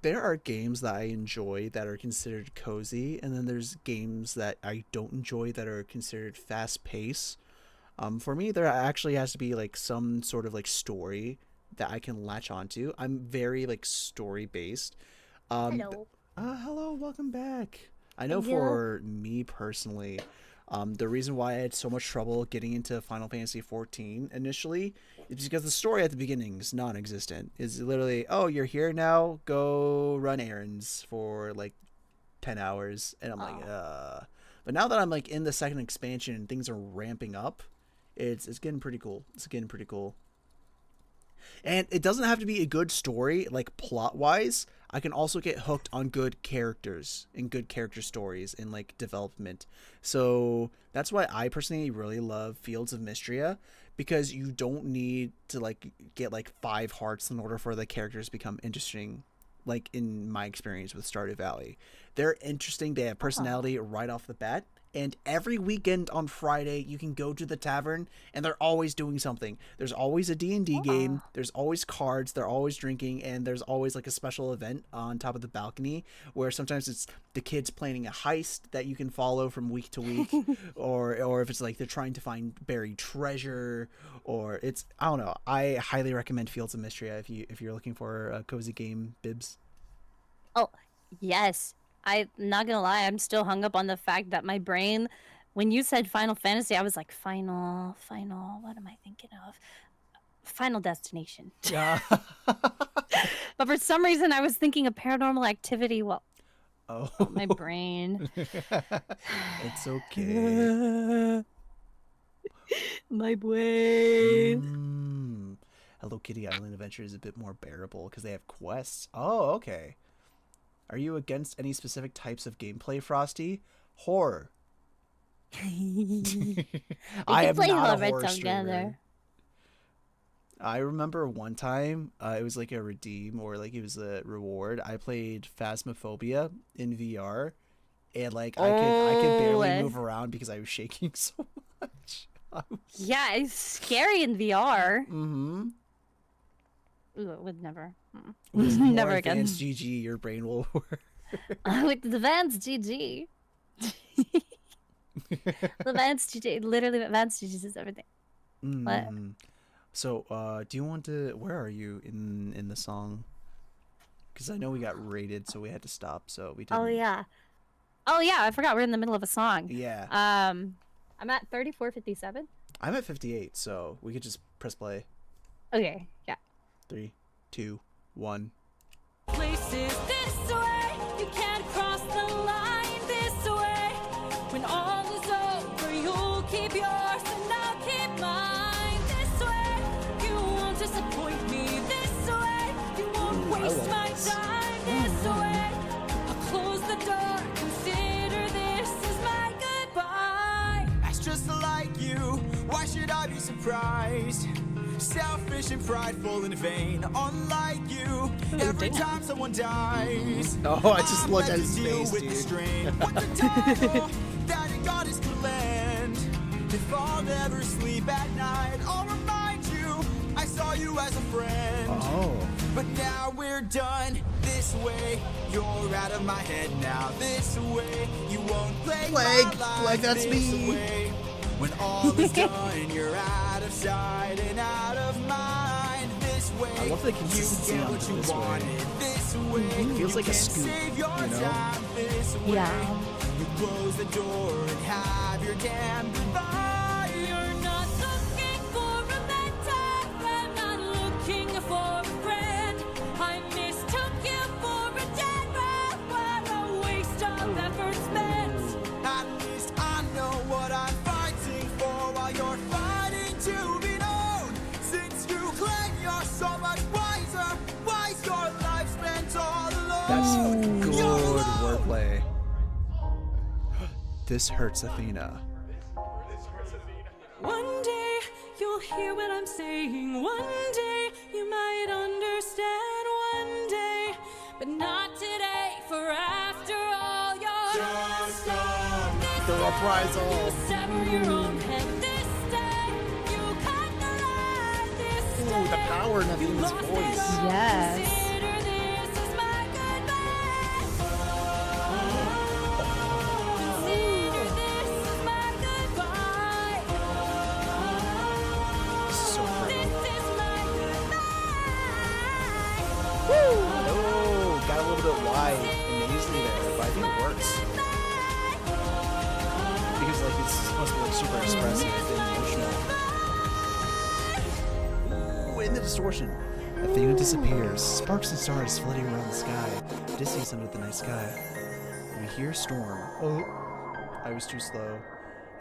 there are games that I enjoy that are considered cozy, and then there's games that I don't enjoy that are considered fast-paced. For me, there actually has to be like some sort of like story that I can latch onto. I'm very like story-based. Hello. Hello, welcome back. I know for me personally, the reason why I had so much trouble getting into Final Fantasy XIV initially is because the story at the beginning is non-existent. It's literally, oh, you're here now, go run errands for like 10 hours. And I'm like, But now that I'm like in the second expansion and things are ramping up, it's getting pretty cool. It's getting pretty cool. And it doesn't have to be a good story, like plot-wise. I can also get hooked on good characters and good character stories and like development. So that's why I personally really love Fields of Mystria, because you don't need to like get like 5 hearts in order for the characters to become interesting. Like in my experience with Stardew Valley, they're interesting. They have personality right off the bat. And every weekend on Friday, you can go to the tavern, and they're always doing something. There's always a D&D game. There's always cards. They're always drinking, and there's always like a special event on top of the balcony where sometimes it's the kids planning a heist that you can follow from week to week, or if it's like they're trying to find buried treasure, or it's, I don't know. I highly recommend Fields of Mystria if you're looking for a cozy game, Bibs. Oh, yes. I'm not gonna lie, I'm still hung up on the fact that my brain, when you said Final Fantasy, I was like, final, what am I thinking of? Final Destination. Yeah. But for some reason, I was thinking of Paranormal Activity. Well, oh, my brain. It's okay. My brain. Hello Kitty Island Adventure is a bit more bearable because they have quests. Oh, okay. Are you against any specific types of gameplay, Frosty? Horror. I am play not a horror horror streamer. together. I remember one time, it was like a redeem or like it was a reward. I played Phasmophobia in VR, and like I could barely move around because I was shaking so much. Yeah, it's scary in VR. Mm-hmm. Ooh, it would never. With Never more again. advanced GG, your brain will work. With the advanced GG. The advanced GG, literally advanced GG is everything. What? So, do you want to? Where are you in the song? Because I know we got rated, so we had to stop. So we didn't. Oh yeah. Oh yeah, I forgot we're in the middle of a song. Yeah. I'm at 34:57. I'm at 58, so we could just press play. Okay. Yeah. 3, 2, 1. Places this way, you can't cross the line this way. When all is over, you'll keep yours and I'll keep mine this way. You won't disappoint me this way. You won't waste my time this way. I'll close the door, consider this as my goodbye. That's just like you. Why should I be surprised? Selfish and prideful and vain, unlike you. Every time someone dies, oh, I just looked at his face, with dude. the strain. What's the time that in God is to land? If I'll never sleep at night, I'll remind you I saw you as a friend. Oh. But now we're done this way. You're out of my head now. This way, you won't play my life that's this me. way. When all is done, you're out of sight and out of mind. This way, I love the consistency you get on what you this way. wanted. This way, It feels you like a can scoop, save your you know? time. This way, Yeah. you close the door and have your damn goodbye. You're not looking for a mentor. I'm not looking for a friend. I mistook you for a dead man. What a waste of effort spent. At least I know what I'm fighting for while you're fighting to be known. Since you claim you're so much wiser, why's your life spent all alone? That's good You're alone. wordplay. This hurts Athena. One day you'll hear what I'm saying. One day you might understand. One day, but not today. For after all, you're Just gone. The reprisal. You sever your own head this day. You cut the line this day. Ooh, the power in You Athena's lost it voice. all. Yes. Consider this as my goodbye. Consider this as my goodbye. This is so pretty. This is my goodbye. Oh, got a little bit wide and nasally there, but I think it works. Because like it's supposed to be like super expressive and emotional. Ooh, in the distortion. Athena disappears. Sparks and stars floating around the sky. Distance under the night sky. We hear storm. Oh, I was too slow.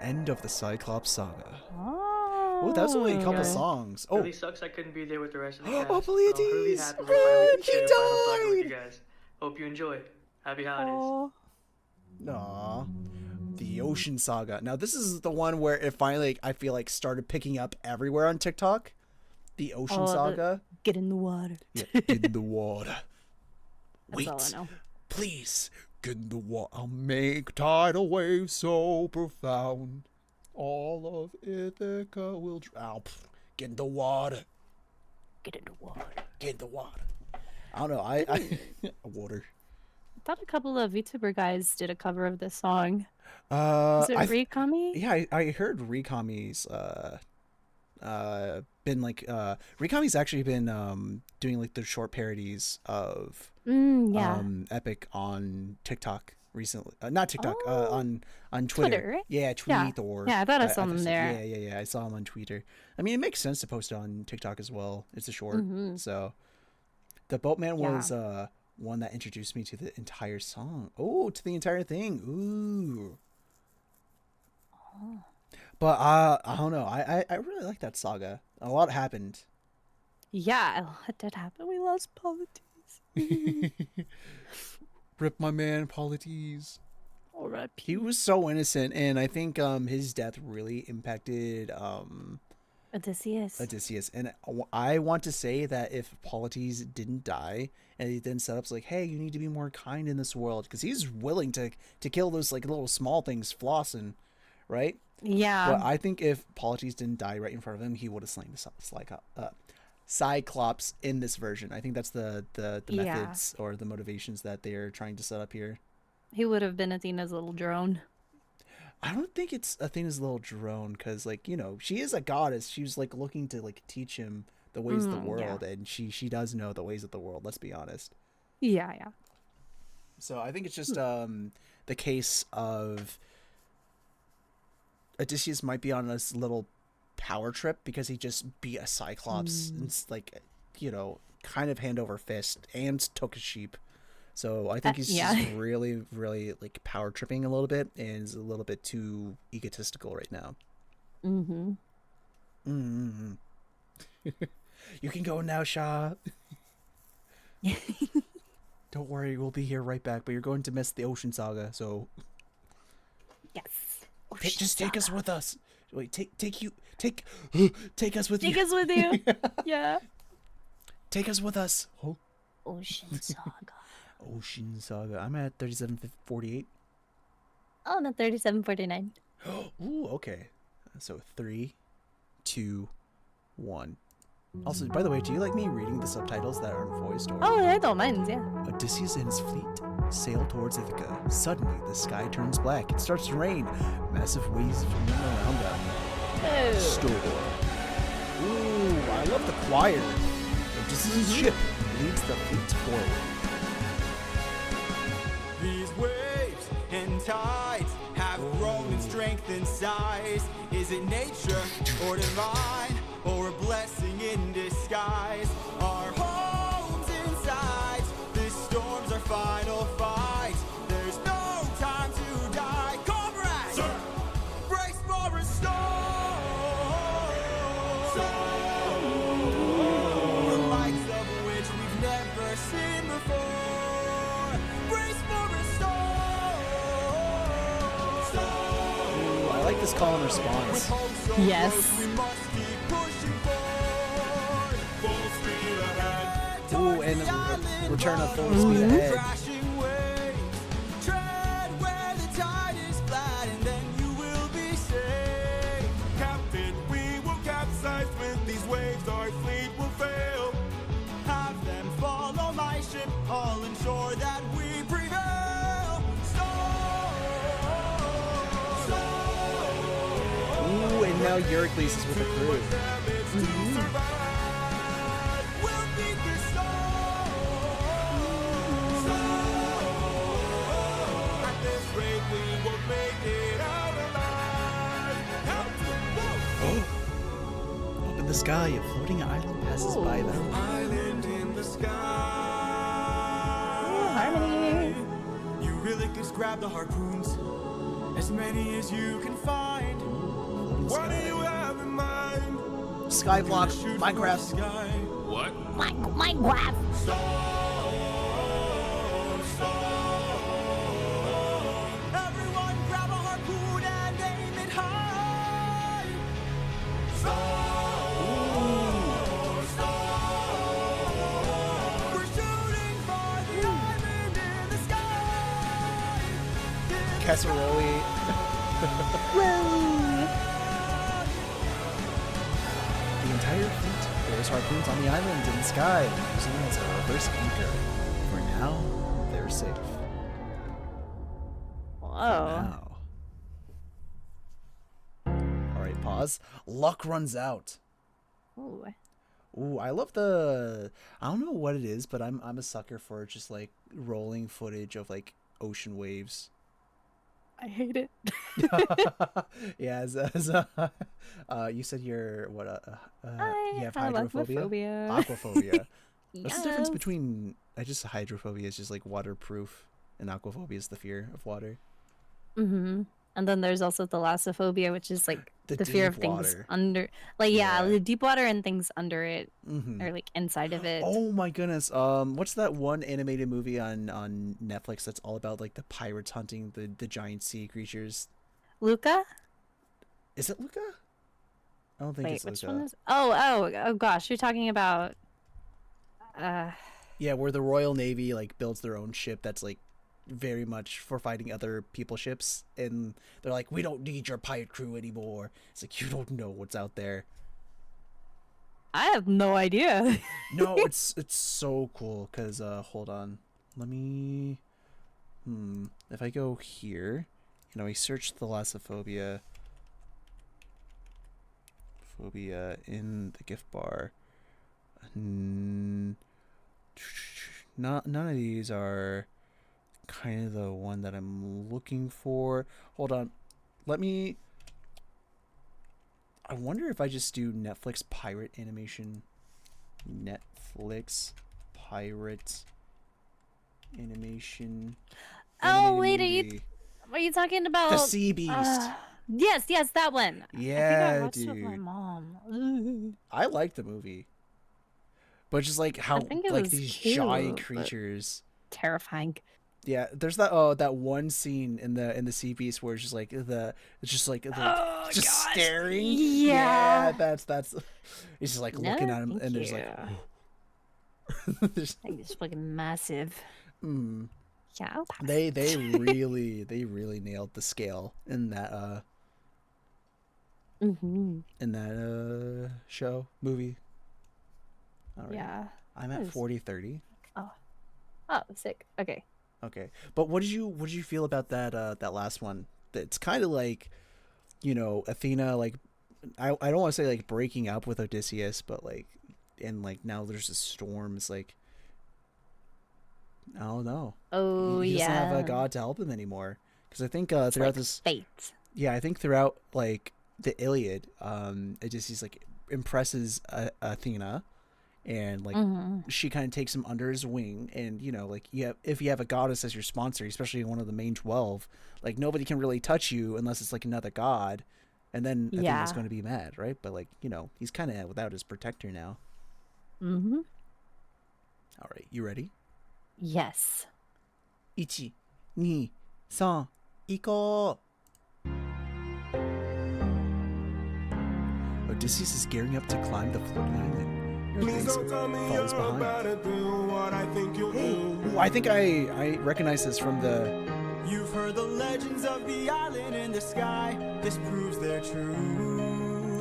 End of the Cyclops saga. Oh, that was only a couple songs. Oh, Really sucks I couldn't be there with the rest of the cast. Oh, but I'm really Pleiades! happy we finally Run, could share he the final saga with you died! guys. Hope you enjoy. Happy holidays. Aw. The Ocean Saga. Now this is the one where it finally, like, I feel like, started picking up everywhere on TikTok. The Ocean Saga. Get in the water. Yeah, get in the water. Wait, all I know. please, get in the water. I'll make tidal waves so profound. All of Ithaca will drown. Get in the water. Get in the water. Get in the water. I don't know. I water. I thought a couple of VTuber guys did a cover of this song. Is it Rikami? Yeah, I heard Rikami's been like Rikami's actually been doing like the short parodies of Epic on TikTok recently. Not TikTok, on Twitter. Twitter, right? Yeah, tweet or Yeah, I thought I saw them there. Yeah. I saw him on Twitter. I mean, it makes sense to post it on TikTok as well. It's a short, so the Boatman was one that introduced me to the entire song. Oh, to the entire thing. Ooh. But I don't know. I really like that saga. A lot happened. Yeah, a lot did happen. We lost Polites. Rip my man Polites. R.I.P. He was so innocent, and I think his death really impacted Odysseus. And I want to say that if Polites didn't die and he then set up like, hey, you need to be more kind in this world, because he's willing to kill those like little small things flossing, right? Yeah. But I think if Polites didn't die right in front of him, he would have slain the Cyclops in this version. I think that's the methods or the motivations that they're trying to set up here. He would have been Athena's little drone. I don't think it's Athena's little drone, because like, you know, she is a goddess. She's like looking to like teach him the ways of the world, and she does know the ways of the world, let's be honest. Yeah. So I think it's just the case of Odysseus might be on this little power trip because he just beat a Cyclops and like, you know, kind of hand over fist and took a sheep. So I think he's just really, really like power tripping a little bit and is a little bit too egotistical right now. You can go now, Shah. Don't worry, we'll be here right back, but you're going to miss the Ocean Saga, so yes. Just take us with us. Wait, take us with you. Take us with you. Yeah. Take us with us. Oh. Ocean Saga. Ocean Saga. I'm at 37:48. Oh, no, 37:49. Ooh, okay. So 3, 2, 1. Also, by the way, do you like me reading the subtitles that aren't voiced? Or... Oh, I don't mind, yeah. Odysseus and his fleet sail towards Ithaca. Suddenly, the sky turns black. It starts to rain. Massive waves from around them. Oh. Storm. Ooh, I love the choir. Odysseus' ship leads the fleet forward. These waves and tides have grown in strength and size. Is it nature or divine, or a blessing in disguise? Our homes inside, this storm's our final fight. There's no time to die. Comrades, sir, brace for a storm. The likes of which we've never seen before. Brace for a storm. Ooh, I like this call and response. Yes. Ooh, and return of full speed ahead. Tread where the tide is flat, and then you will be safe. Captain, we will capsize with these waves. Our fleet will fail. Have them follow my ship. I'll ensure that we prevail. Ooh, and now Eurycles is with the crew. Up in the sky, a floating island passes by them. Island in the sky. Harmony. You really just grab the harpoons, as many as you can find. What do you have in mind? Skyblock, Minecraft. What? Minecraft. Everyone grab a harpoon and aim it high. We're shooting for the island in the sky. Casserole. The entire fleet throws harpoons on the island in the sky, using it as a reverse anchor. For now, they're safe. Whoa. Alright, pause. Luck runs out. Ooh. Ooh, I love the... I don't know what it is, but I'm a sucker for just, like, rolling footage of, like, ocean waves. I hate it. Yeah, you said you're, what, you have I love hydrophobia? Aquaphobia. What's the difference between... just hydrophobia is just, like, waterproof, and aquaphobia is the fear of water. Mm-hmm. And then there's also thalassophobia, which is like the fear of things water. under, like the deep water and things under it, or like inside of it. Oh my goodness! What's that one animated movie on Netflix that's all about like the pirates hunting the giant sea creatures? Luca? Is it Luca? I don't think Wait, it's which Luca. one is? Oh gosh, you're talking about. Yeah, where the Royal Navy like builds their own ship that's like very much for fighting other people's ships, and they're like, we don't need your pirate crew anymore. It's like, you don't know what's out there. I have no idea. No, it's so cool because hold on, let me if I go here, you know, I search thalassophobia in the gift bar. None of these are kind of the one that I'm looking for. Hold on, I wonder if I just do Netflix pirate animation. Netflix pirate animation. Oh wait, movie. are you talking about The Sea Beast? Yes, that one. Yeah, I think I watched dude. it with my mom. I like the movie, but just like how like these giant creatures, terrifying. Yeah, there's that that one scene in the Sea Beast where it's just like staring. Yeah. That's it's just like looking at him and there's like it's fucking massive. Yeah, I'll pass. they really nailed the scale in that show movie. All right. Yeah. I'm at 40-30. Oh, sick. Okay. Okay, but what did you feel about that last one? It's kind of like, you know, Athena, like I don't want to say like breaking up with Odysseus, but like, and like now there's a storm. It's like, I don't know. Oh, he doesn't have a yeah. god to help him anymore. Because I think throughout like this fate. Yeah, I think throughout like the Iliad, Odysseus like impresses Athena. And like she kind of takes him under his wing, and you know, like if you have a goddess as your sponsor, especially one of the main 12, like nobody can really touch you unless it's like another god, and then Athena's going to be mad, right? But like, you know, he's kind of without his protector now. All right, you ready? Yes. 1, 2, 3, 行こう. Odysseus is gearing up to climb the floating island. Please don't tell me you're about to do what I think you'll do. Ooh, I think I recognize this from the... You've heard the legends of the island in the sky. This proves they're true.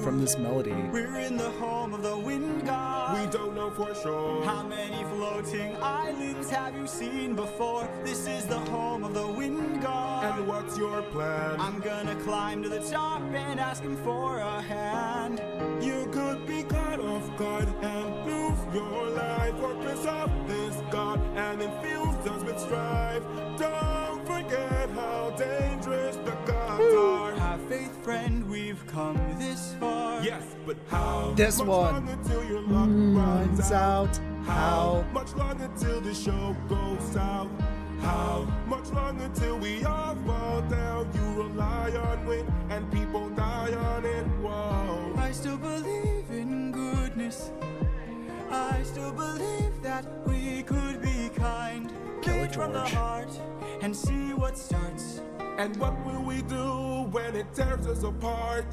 From this melody. We're in the home of the wind god. We don't know for sure. How many floating islands have you seen before? This is the home of the wind god. And what's your plan? I'm gonna climb to the top and ask him for a hand. You could be caught off guard and lose your life. Fortress of this god and infuse us with strife. Don't forget how dangerous the gods are. Have faith, friend, we've come this far. Yes, but how this much one longer till your luck runs out? How much longer till the show goes south? How much longer till we all fall down? You rely on wind and people die on it. Whoa. I still believe in goodness. I still believe that we could be kind. Lead from the heart and see what starts. And what will we do when it tears us apart?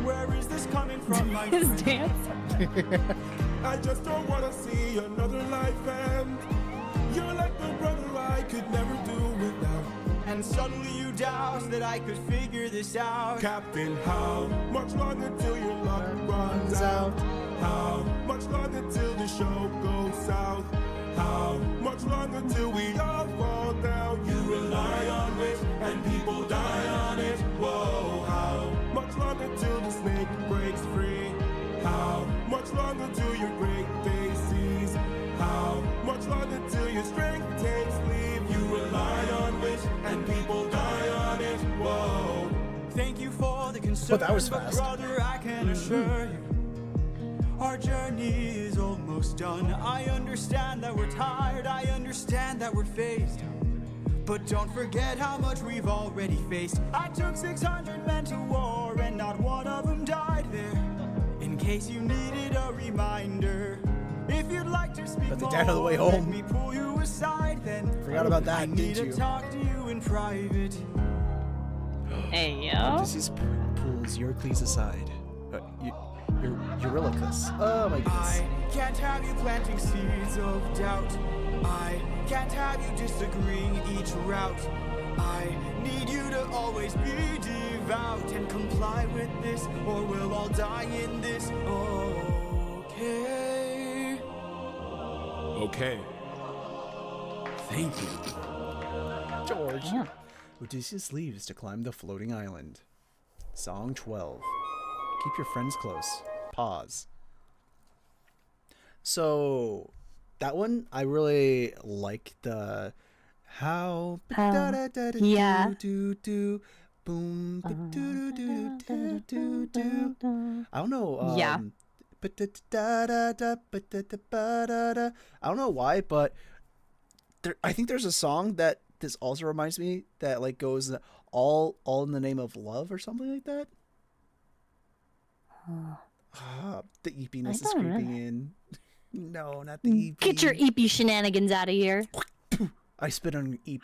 Where is this coming from, my His friend? dance. I just don't want to see another life end. You're like the brother I could never do without. And suddenly you doubt that I could figure this out. Captain, how much longer till your luck runs out? How much longer till the show goes south? How much longer till we all fall down? You rely on it and people die on it. Whoa, how much longer till the snake breaks free? How much longer till your great day sees? How much longer till your strength takes leave? You rely on it and people die on it. Whoa. Thank you for the concern, that was but fast. brother, I can assure you, our journey is almost done. I understand that we're tired, I understand that we're phased, but don't forget how much we've already faced. I took 600 men to war and not one of them died there. In case you needed a reminder, if you'd like to speak But the more, dad on the way let home. me pull you aside then. Forgot about that, I need didn't to you? talk to you in private. Hey, yo. Odysseus pulls Eurycles aside. Eurylochus. Oh my goodness. I can't have you planting seeds of doubt. I can't have you disagreeing each route. I need you to always be devout and comply with this, or we'll all die in this. Okay. Okay. Thank you. George. Yeah. Odysseus leaves to climb the floating island. Song 12. Keep your friends close. Pause. So, that one, I really like the how yeah. boom I don't know. Yeah. I don't know why, but I think there's a song that this also reminds me that like goes all in the name of love or something like that. The eepiness is creeping in. No, not the eepy. Get your eepy shenanigans out of here. I spit on your eep.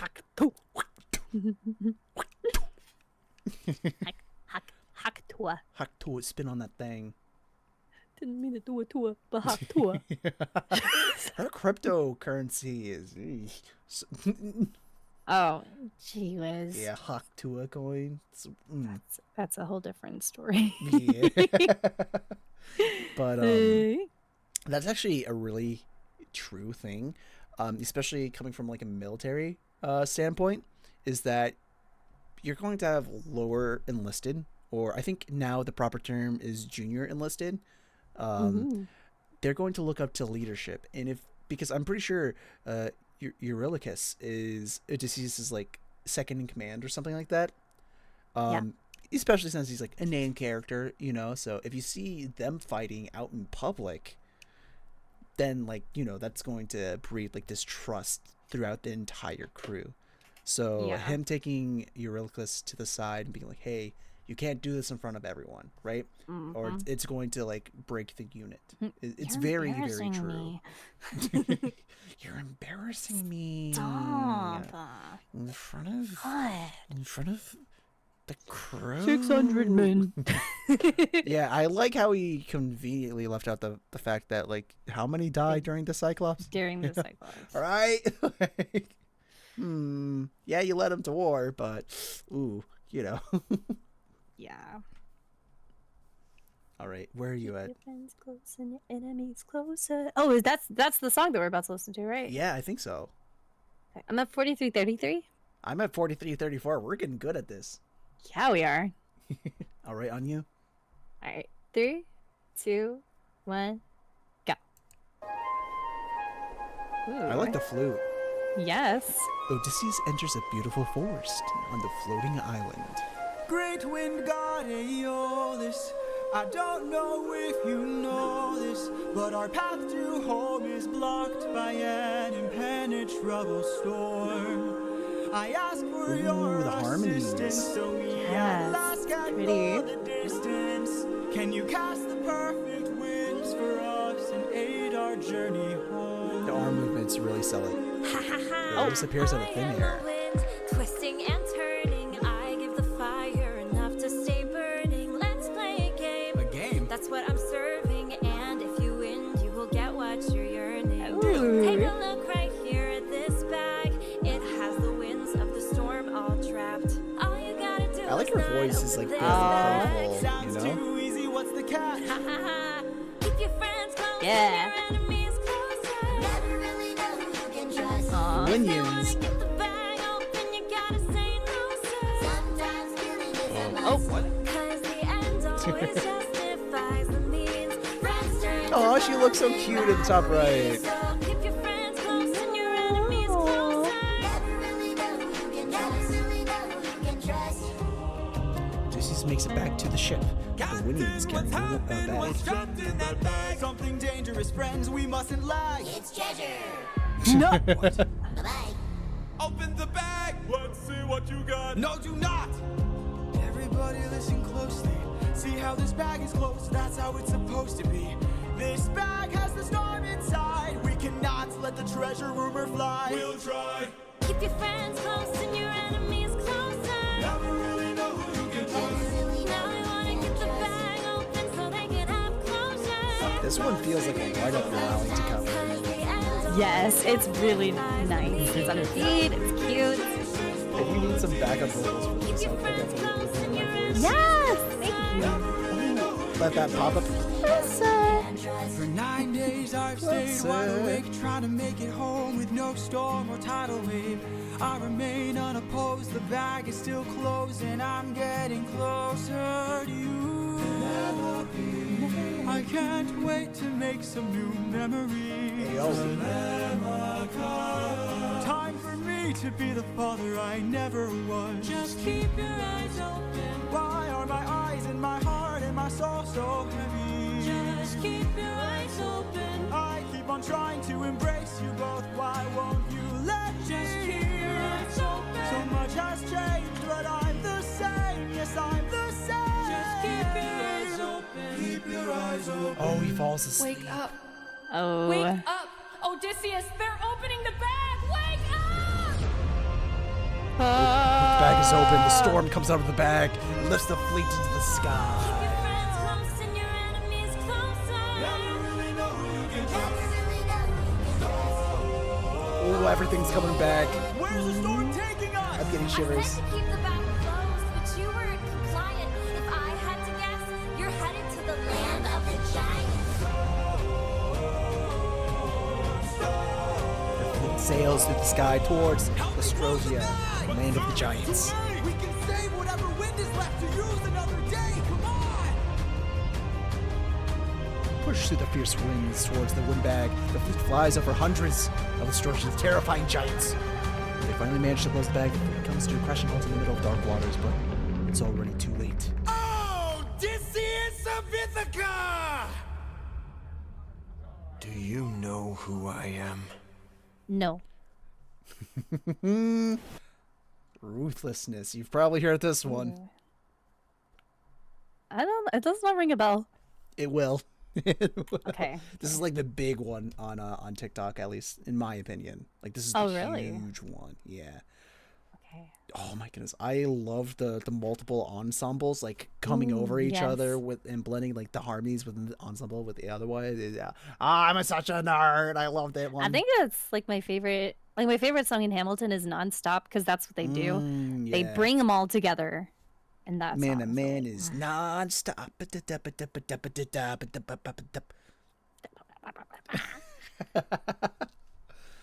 Haktua. Haktua, spin on that thing. Didn't mean to do it to her, but Haktua. Her cryptocurrency is. Oh, gee whiz. Yeah, Haktua coin. That's a whole different story. Yeah. But that's actually a really true thing, especially coming from like a military standpoint, is that you're going to have lower enlisted, or I think now the proper term is junior enlisted. They're going to look up to leadership, and because I'm pretty sure Eurylochus is Odysseus' like second in command or something like that. Especially since he's like a named character, you know. So if you see them fighting out in public, then like, you know, that's going to breed like this trust throughout the entire crew. So him taking Eurylochus to the side and being like, hey, you can't do this in front of everyone, right? Or it's going to like break the unit. It's very, very true. You're embarrassing me. Stop. In front of the crew. 600 men. Yeah, I like how he conveniently left out the fact that like how many died during the Cyclops? During the Cyclops. All right. Like, yeah, you led him to war, but you know. Yeah. All right, where are you at? Your friends close and your enemies closer. Oh, that's the song that we're about to listen to, right? Yeah, I think so. Okay. I'm at 43:33. I'm at 43:34. We're getting good at this. Yeah, we are. All right, on you. All right, 3, 2, 1, go. Ooh. I like the flute. Yes. Odysseus enters a beautiful forest on the floating island. Great wind god Aeolus, I don't know if you know this, but our path to home is blocked by an impenetrable storm. I ask for your assistance, so we at last can go the distance. Can you cast the perfect winds for us and aid our journey home? The arm movements really sell it. It disappears out of thin air. Twisting and turning, I give the fire enough to stay burning. Let's play a game. A game? That's what I'm serving, and if you win, you will get what you're yearning. Take a look right here at this bag. It has the winds of the storm all trapped. All you gotta do I like her voice is like very playful, Sounds you know? too easy, what's the catch? Keep your friends close, Yeah. your enemies closer. Never really know who you can trust. Minions. Get the bag open, you gotta say no, sir. Sometimes feeling is a must. Oh, what? 'Cause the end always justifies the means. Friends turn to Oh, she looks so cute in the top right. so keep your friends close and your enemies closer. Never really know who you can trust. Really know who you can trust. Odysseus makes it back to the ship. The Winnies carry a bag. What's trapped in that bag? Something dangerous, friends, we mustn't lag. It's treasure. No. Bye-bye. Open the bag. Let's see what you got. No, do not! Everybody listen closely. See how this bag is closed? That's how it's supposed to be. This bag has the storm inside. We cannot let the treasure rumor fly. We'll try. Keep your friends close and your enemies closer. Never really know who you can trust. Now I wanna get the bag open so This one feels like a right up your alley to cover. Yes, it's really nice. It's on a beat. It's cute. If you need some backup vocals for this, I'll definitely look in my voice. Yes, thank you. Let that pop up. For 9 days I've stayed wide awake, trying to make it home with no storm or tidal wave. I remain unopposed, the bag is still closed, and I'm getting closer to you. I can't wait to make some new memories. Time for me to be the father I never was. Just keep your eyes open. Why are my eyes and my heart and my soul so heavy? Just keep your eyes open. I keep on trying to embrace you both. Why won't you let me? Just keep your eyes open. So much has changed, but I'm the same. Yes, I'm the same. Just keep your eyes open. Keep your eyes open. Oh, he falls asleep. Wake up. Oh. Wake up. Odysseus, they're opening the bag. Wake up! The bag is open. The storm comes out of the bag and lifts the fleet into the sky. Oh, everything's coming back. Where's the storm taking us? I'm getting shivers. I said to keep the bag closed, but you weren't compliant. If I had to guess, you're headed to the land of the giants. The fleet sails through the sky towards Nostrovia, the land of the giants. We can save whatever wind is left to use another day. Come on! Push through the fierce winds towards the windbag. The fleet flies over hundreds of Nostrovia's terrifying giants. They finally manage to close the bag. It comes to a crashing halt in the middle of dark waters, but it's already too late. Odysseus of Ithaca! Do you know who I am? No. Ruthlessness. You've probably heard this one. I don't. It does not ring a bell. It will. It will. Okay. This is like the big one on TikTok, at least in my opinion. Like this is the huge one. Yeah. Okay. Oh my goodness, I love the multiple ensembles like coming over each other with and blending like the harmonies within the ensemble with the other one. Yeah. I'm such a nerd. I love that one. I think that's like my favorite. Like my favorite song in Hamilton is "Nonstop" because that's what they do. They bring them all together, and that's man. The man is nonstop.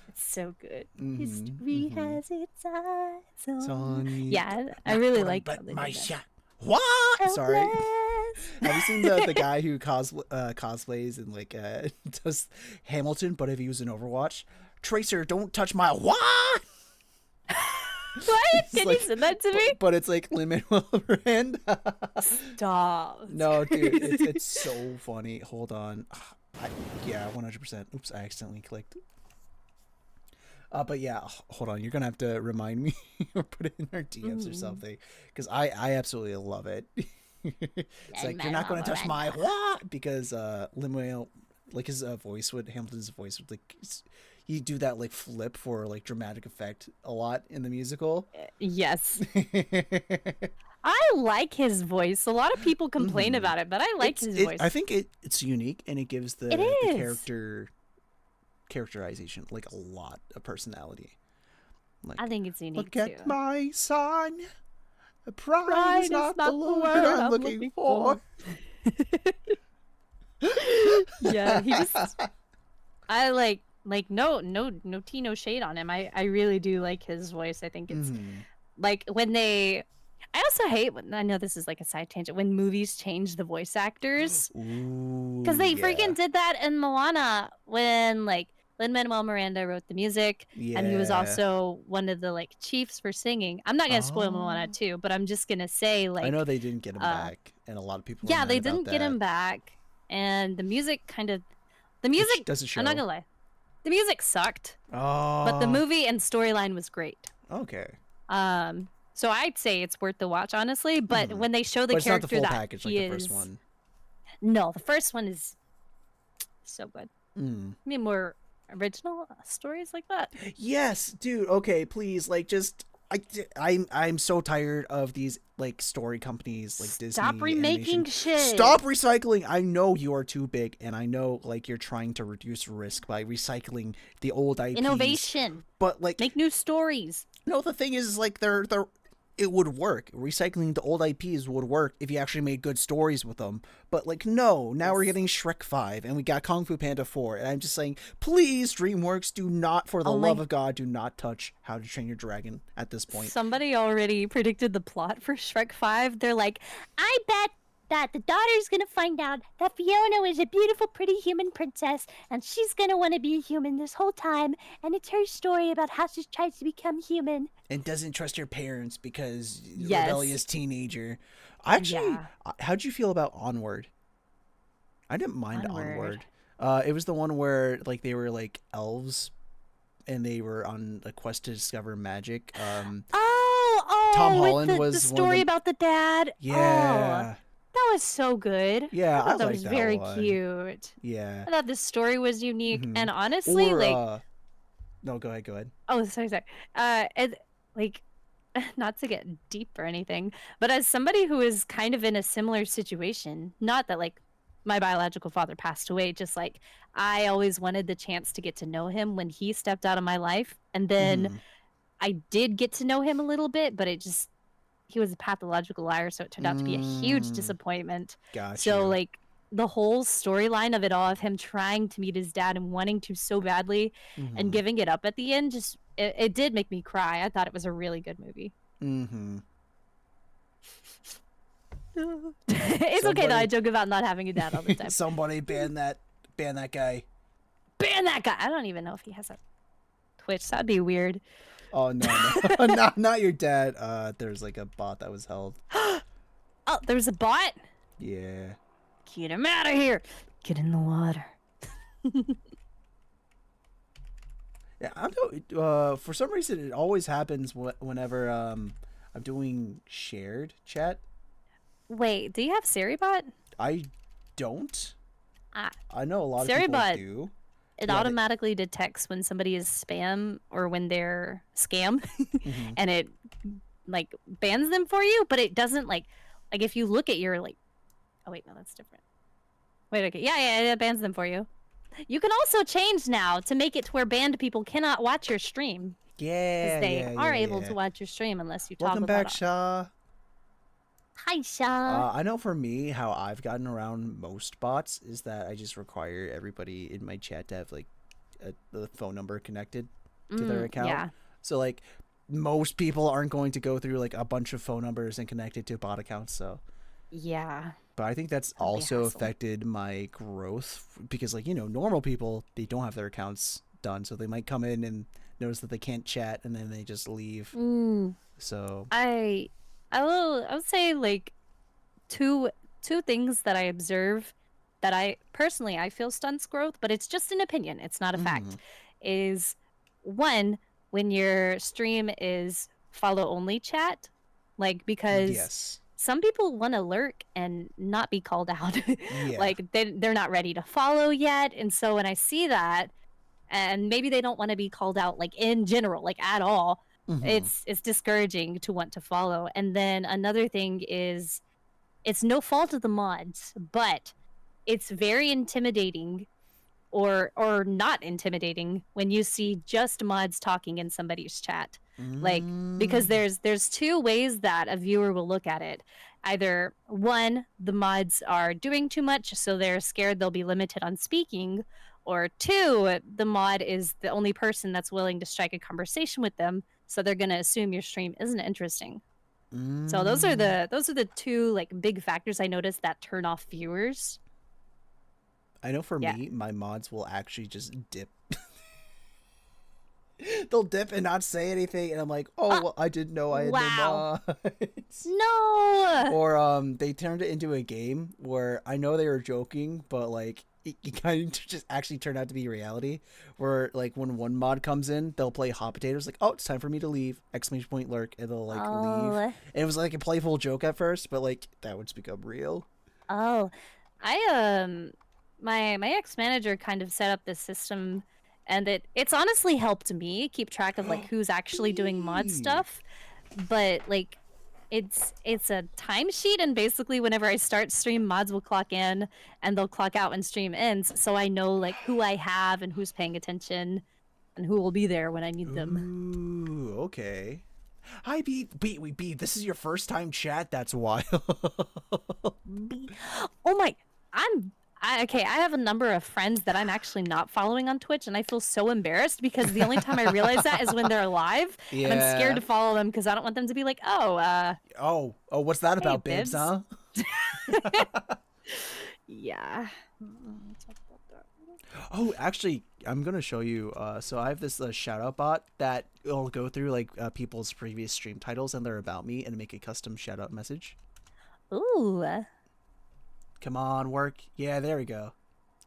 It's so good. History has its eyes on. you. Yeah, I really like my shot. What? Sorry. Have you seen the guy who cosplays and like does Hamilton, but if he was in Overwatch? Tracer, don't touch my what? What? Can you send that to me? But it's like Lin-Manuel Miranda. Stop. No, dude, it's so funny. Hold on. Yeah, 100%. Oops, I accidentally clicked. But yeah, hold on. You're gonna have to remind me or put it in our DMs or something, because I absolutely love it. It's like you're not gonna touch my what, because Lin-Manuel, like his voice would Hamilton's voice would like he do that like flip for like dramatic effect a lot in the musical. Yes. I like his voice. A lot of people complain about it, but I like his voice. I think it's unique and it gives the characterization like a lot of personality. Like, I think it's unique too. Look at my son. Pride is not the word I'm looking for. Yeah, he just. I like no tea, no shade on him. I really do like his voice. I think it's like when they. I also hate when, I know this is like a side tangent, when movies change the voice actors, because they freaking did that in Moana when like Lin-Manuel Miranda wrote the music, and he was also one of the like chiefs for singing. I'm not gonna spoil Moana 2, but I'm just gonna say like I know they didn't get him back, and a lot of people. Yeah, they didn't get him back, and the music doesn't show. I'm not gonna lie, the music sucked. But the movie and storyline was great. Okay. So I'd say it's worth the watch, honestly. But when they show the character it's not the full that package like the first one. No, the first one is so good. I mean, more original stories like that. Yes, dude. Okay, please, like, just I'm so tired of these like story companies like Disney. Stop remaking animation. shit. Stop recycling. I know you are too big, and I know like you're trying to reduce risk by recycling the old IPs. Innovation. But like make new stories. No, the thing is like they're it would work. Recycling the old IPs would work if you actually made good stories with them. But like, no, now we're getting Shrek 5 and we got Kung Fu Panda 4. And I'm just saying, please, DreamWorks, do not, for the love of God, do not touch How to Train Your Dragon at this point. Somebody already predicted the plot for Shrek 5. They're like, I bet that the daughter's gonna find out that Fiona is a beautiful, pretty human princess, and she's gonna want to be a human this whole time, and it's her story about how she tries to become human. And doesn't trust her parents because Yes. rebellious teenager. Actually, how'd you feel about Onward? I didn't mind Onward. It was the one where like they were like elves, and they were on a quest to discover magic. Tom Holland was the story about the dad. Yeah. Oh, that was so good. Yeah, I thought that liked was that very one. cute. Yeah. I thought the story was unique, and honestly, no, go ahead. Oh, sorry. It, like, not to get deep or anything, but as somebody who is kind of in a similar situation, not that like my biological father passed away, just like I always wanted the chance to get to know him when he stepped out of my life, and then I did get to know him a little bit, but he was a pathological liar, so it turned out to be a huge disappointment. Gotcha. So like the whole storyline of it all, of him trying to meet his dad and wanting to so badly and giving it up at the end, just it did make me cry. I thought it was a really good movie. It's okay though, I joke about not having a dad all the time. Somebody ban that guy. Ban that guy. I don't even know if he has a Twitch. That'd be weird. Oh no, not your dad. There's like a bot that was held. Oh, there's a bot? Yeah. Get him out of here. Get in the water. Yeah, I don't know. For some reason, it always happens whenever I'm doing shared chat. Wait, do you have SiriBot? I don't. I know a lot of people SiriBot, do. It automatically detects when somebody is spam or when they're scam, and it like bans them for you. But it doesn't like if you look at your like. Oh wait, no, that's different. Wait, okay, yeah, it bans them for you. You can also change now to make it to where banned people cannot watch your stream. Yeah, they are able to watch your stream unless you toggle Welcome back, Shaw. Hi, Shaw. I know for me, how I've gotten around most bots is that I just require everybody in my chat to have like the phone number connected to their account. Yeah. So like most people aren't going to go through like a bunch of phone numbers and connect it to bot accounts. So yeah. But I think that's also affected my growth because like, normal people, they don't have their accounts done. So they might come in and notice that they can't chat and then they just leave. So I would say like two things that I observe that I personally feel stunts growth, but it's just an opinion, it's not a fact, is one, when your stream is follow only chat, like because some people want to lurk and not be called out. Like they're not ready to follow yet, and so when I see that, and maybe they don't want to be called out like in general, like at all, it's discouraging to want to follow. And then another thing is, it's no fault of the mods, but it's very intimidating or not intimidating when you see just mods talking in somebody's chat. Like, because there's two ways that a viewer will look at it. Either one, the mods are doing too much, so they're scared they'll be limited on speaking, or two, the mod is the only person that's willing to strike a conversation with them, so they're gonna assume your stream isn't interesting. So those are the two like big factors I noticed that turn off viewers. I know for me, my mods will actually just dip. They'll dip and not say anything, and I'm like, oh, well, I didn't know I had no mods. No! Or they turned it into a game where I know they were joking, but like it kind of just actually turned out to be reality. Where like when one mod comes in, they'll play hot potatoes, like, oh, it's time for me to leave! Exclamation point lurk, and they'll like leave. And it was like a playful joke at first, but like that would become real. Oh, I my ex-manager kind of set up this system and it's honestly helped me keep track of like who's actually doing mod stuff. But like it's a timesheet, and basically whenever I start stream, mods will clock in and they'll clock out when stream ends, so I know like who I have and who's paying attention and who will be there when I need them. Ooh, okay. Hi, Beat. Beat. This is your first time chat. That's wild. Oh my, okay, I have a number of friends that I'm actually not following on Twitch, and I feel so embarrassed because the only time I realize that is when they're live. Yeah. And I'm scared to follow them because I don't want them to be like, oh, what's that hey, about, Bibs, huh? Yeah. Oh, actually, I'm gonna show you. So I have this shout-out bot that will go through like people's previous stream titles and their about me and make a custom shout-out message. Ooh. Come on, work. Yeah, there we go.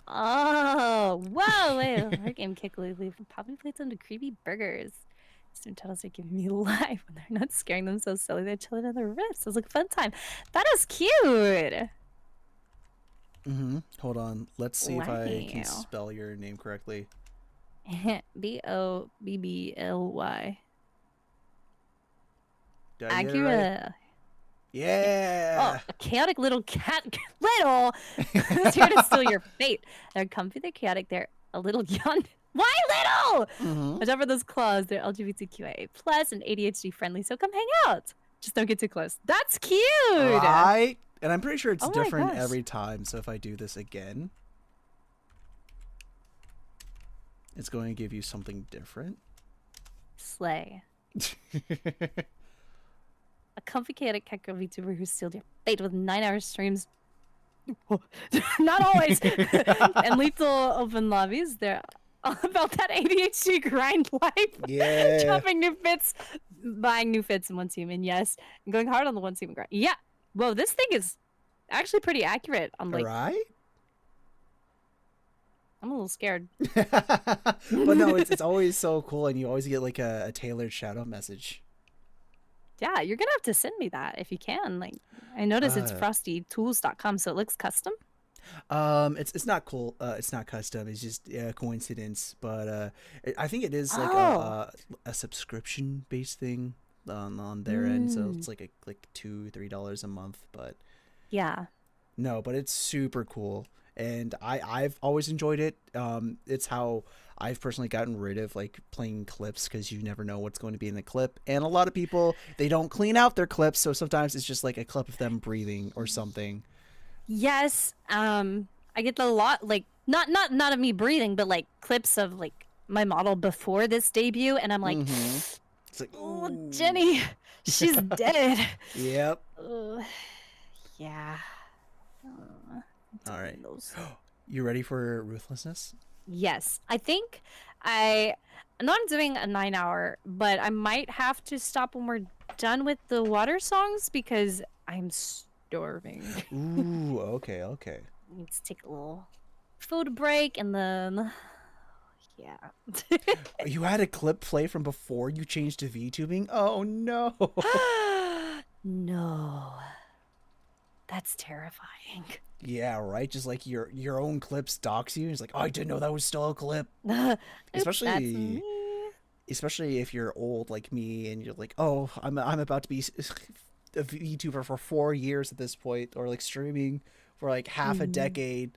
Oh, whoa! Wait, her game kick lately probably played some creepy burgers. Stream titles are giving me life when they're not scaring them so silly. They're chilling in the riffs. It was like a fun time. That is cute. Hold on. Let's see if I can spell your name correctly. Bobbly. Did I get it Accurate. right? Yeah. Oh, a chaotic little cat. Little. Who's here to steal your fate? They're comfy. They're chaotic. They're a little young. Why little? Watch out for those claws. They're LGBTQIA+ and ADHD friendly. So come hang out. Just don't get too close. That's cute. Right. And I'm pretty sure it's Oh my different gosh. every time. So if I do this again, it's going to give you something different. Slay. A comfy chaotic cat girl VTuber who steals your fate with 9-hour streams. Not always. And lethal open lobbies. They're all about that ADHD grind life. Yeah. Dropping new fits, buying new fits in one team, and yes, and going hard on the one team grind. Yeah. Whoa, this thing is actually pretty accurate. I'm like, Right? I'm a little scared. But no, it's always so cool, and you always get like a tailored shout out message. Yeah, you're gonna have to send me that if you can. Like, I notice it's frostytools.com, so it looks custom. It's not cool. It's not custom. It's just a coincidence. But I think it is like a subscription based thing on their end. So it's like $2-3 a month. But yeah, no, but it's super cool, and I've always enjoyed it. It's how I've personally gotten rid of like playing clips because you never know what's going to be in the clip, and a lot of people, they don't clean out their clips, so sometimes it's just like a clip of them breathing or something. Yes, I get a lot, like not of me breathing, but like clips of like my model before this debut, and I'm like, It's like, oh, Jenny, she's dead. Yep. Yeah. All right. You ready for ruthlessness? Yes, I think I'm not doing a 9-hour, but I might have to stop when we're done with the water songs because I'm starving. Ooh, okay. Need to take a little food break and then, yeah. You had a clip play from before you changed to VTubing? Oh no. No. That's terrifying. Yeah, right. Just like your own clips dox you. It's like, oh, I didn't know that was still a clip. Especially if you're old like me and you're like, oh, I'm about to be a VTuber for 4 years at this point, or like streaming for like half a decade.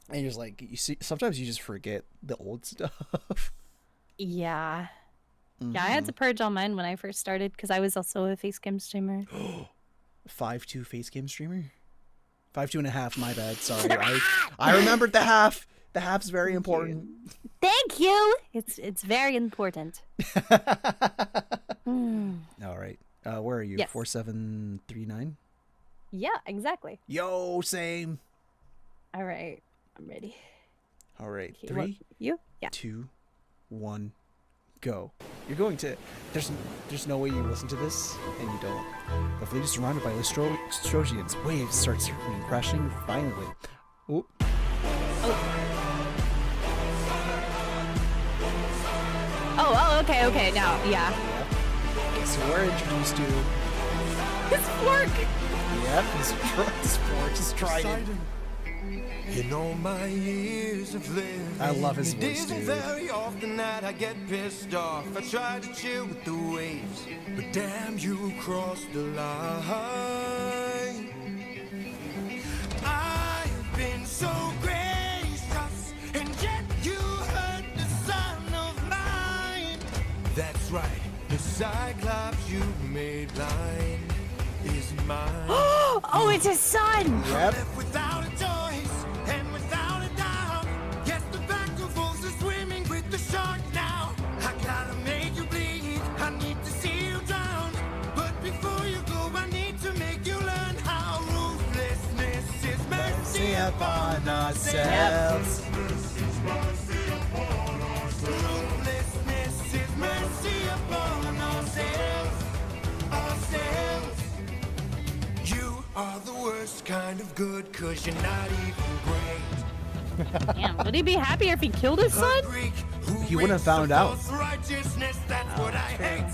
And you're just like, you see, sometimes you just forget the old stuff. Yeah. Yeah, I had to purge all mine when I first started because I was also a facecam streamer. 5'2" facecam streamer? 5'2.5", my bad. Sorry. I remembered the half. The half's very important. Thank you. It's very important. All right. Where are you? Yes. 4739? Yeah, exactly. Yo, same. All right. I'm ready. All right. Okay, 3, you? Yeah. 2, 1, go. You're going to... There's no way you listen to this, and you don't. The fleet is surrounded by Lestrosians. Waves start circling and crashing violently. Oop. Oh, okay, now, yeah. Okay, so we're introduced to... His fork! Yep, his fork is trident. In all my years of living, I love his it voice, isn't dude. very often that I get pissed off. I try to chill with the waves, but damn, you crossed the line. I've been so gracious, and yet you hurt the son of mine. That's right, the Cyclops you made blind is mine. Oh, it's his son! Yep. Without a choice and without a doubt, yes, the back of wolves are swimming with the shark now. I gotta make you bleed, I need to see you drown. But before you go, I need to make you learn how ruthlessness is mercy upon ourselves. Ruthlessness is mercy upon ourselves. You are the worst kind of good, 'cause you're not even great. Damn, would he be happier if he killed his son? He wouldn't have found out. Righteousness, that's what I hate.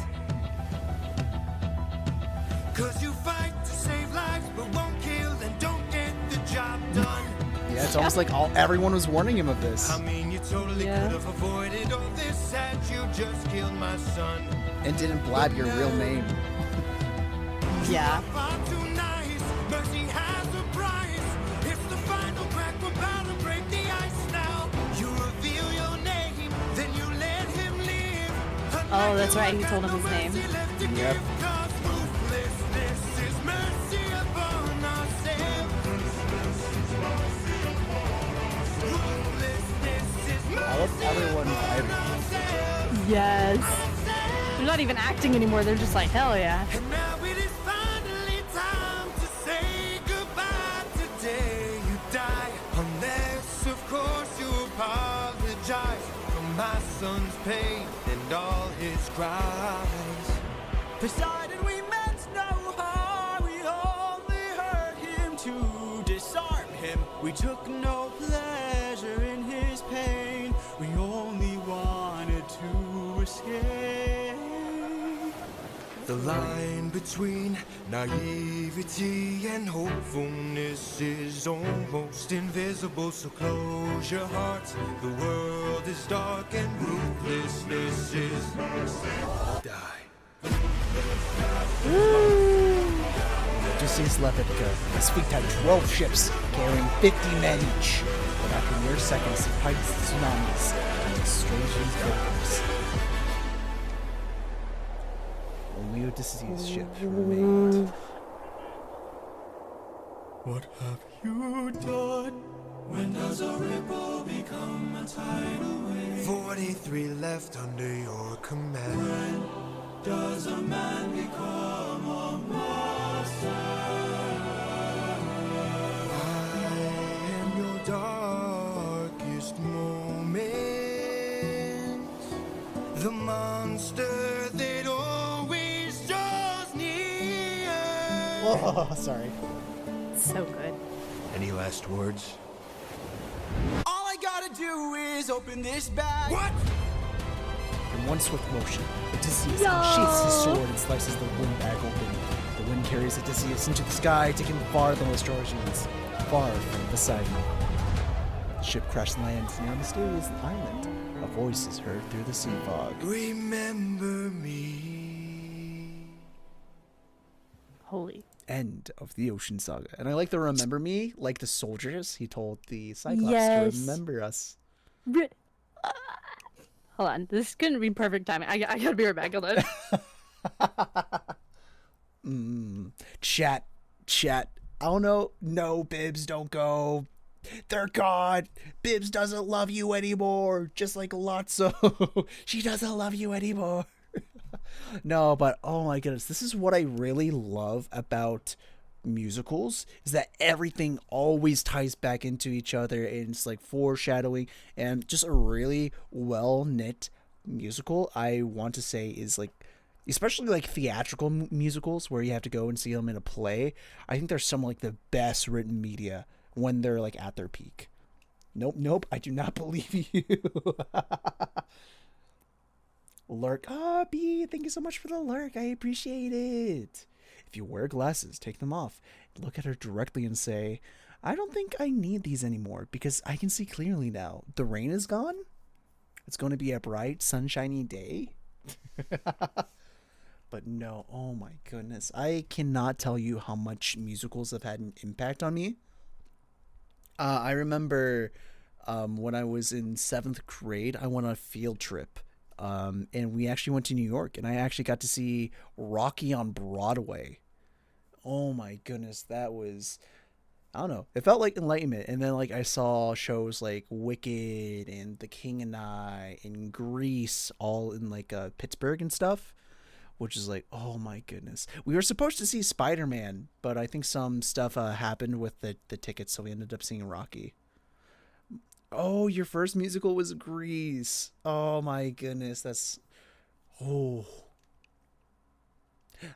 'Cause you fight to save lives, but won't kill and don't get the job done. Yeah, it's almost like everyone was warning him of this. I mean, you totally could have avoided all this had you just killed my son. And didn't blab your real name. Yeah. Far too nice, mercy has a price. It's the final crack, we're about to break the ice now. You reveal your name, then you let him live. Oh, that's right, he told him his name. Yep. Ruthlessness is mercy upon ourselves. Ruthlessness is I love everyone vibing. Yes. They're not even acting anymore, they're just like, hell yeah. And now it is finally time to say goodbye. Today you die, unless of course you apologize for my son's pain and all his cries. Decided we meant no harm, we only hurt him to disarm him. We took no pleasure in his pain, we only wanted to escape. The line between naivety and hopefulness is almost invisible, so close your hearts. The world is dark and ruthlessness is die. Odysseus left Ithaca. His fleet had 12 ships carrying 50 men each. But after mere seconds, he fights tsunamis and destroys his buildings. Only Odysseus' ship remained. What have you done? When does a ripple become a tidal wave? 43 left under your command. When does a man become a master? I am your darkest moment. The monster that always draws near. Oh, sorry. So good. Any last words? All I gotta do is open this bag. What? In one swift motion, Odysseus unsheaths his sword and slices the wind bag open. The wind carries Odysseus into the sky, taking him far than Lestrogians, far from Poseidon. The ship crash lands near a mysterious island. A voice is heard through the sea fog. Remember me. Holy. End of the Ocean Saga. And I like the remember me, like the soldiers. He told the Cyclops Yes. to remember us. Hold on, this couldn't be perfect timing. I gotta be right back. Hold on. Chat. Oh no, Bibbs, don't go. They're gone. Bibbs doesn't love you anymore. Just like Lotso. She doesn't love you anymore. No, but oh my goodness, this is what I really love about musicals, is that everything always ties back into each other, and it's like foreshadowing, and just a really well knit musical. I want to say is like, especially like theatrical musicals where you have to go and see them in a play. I think they're some like the best written media when they're like at their peak. Nope, I do not believe you. Lurk. B, thank you so much for the lurk. I appreciate it. If you wear glasses, take them off. Look at her directly and say, I don't think I need these anymore because I can see clearly now. The rain is gone. It's going to be a bright, sunshiny day. But no, oh my goodness. I cannot tell you how much musicals have had an impact on me. I remember when I was in 7th grade, I went on a field trip. And we actually went to New York, and I actually got to see Rocky on Broadway. Oh my goodness, that was, I don't know, it felt like enlightenment. And then like I saw shows like Wicked and The King and I and Grease all in like Pittsburgh and stuff, which is like, oh my goodness. We were supposed to see Spider-Man, but I think some stuff happened with the tickets, so we ended up seeing Rocky. Oh, your first musical was Grease. Oh my goodness, that's, oh.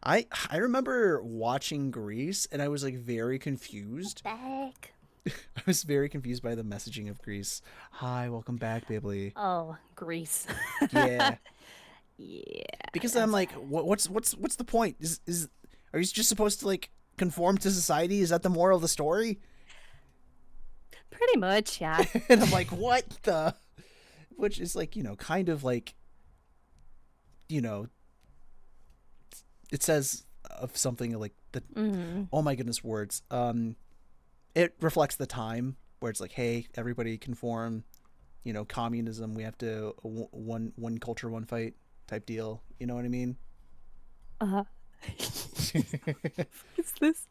I remember watching Grease and I was like very confused. Back. I was very confused by the messaging of Grease. Hi, welcome back, Bibly. Oh, Grease. Yeah. Yeah. Because I'm like, what's the point? Are you just supposed to like conform to society? Is that the moral of the story? Pretty much, yeah. And I'm like, what the? Which is like, you know, kind of like, you know, it says of something like the, oh my goodness, words. It reflects the time where it's like, hey, everybody conform, you know, communism. We have to one culture, one fight type deal. You know what I mean? What's this?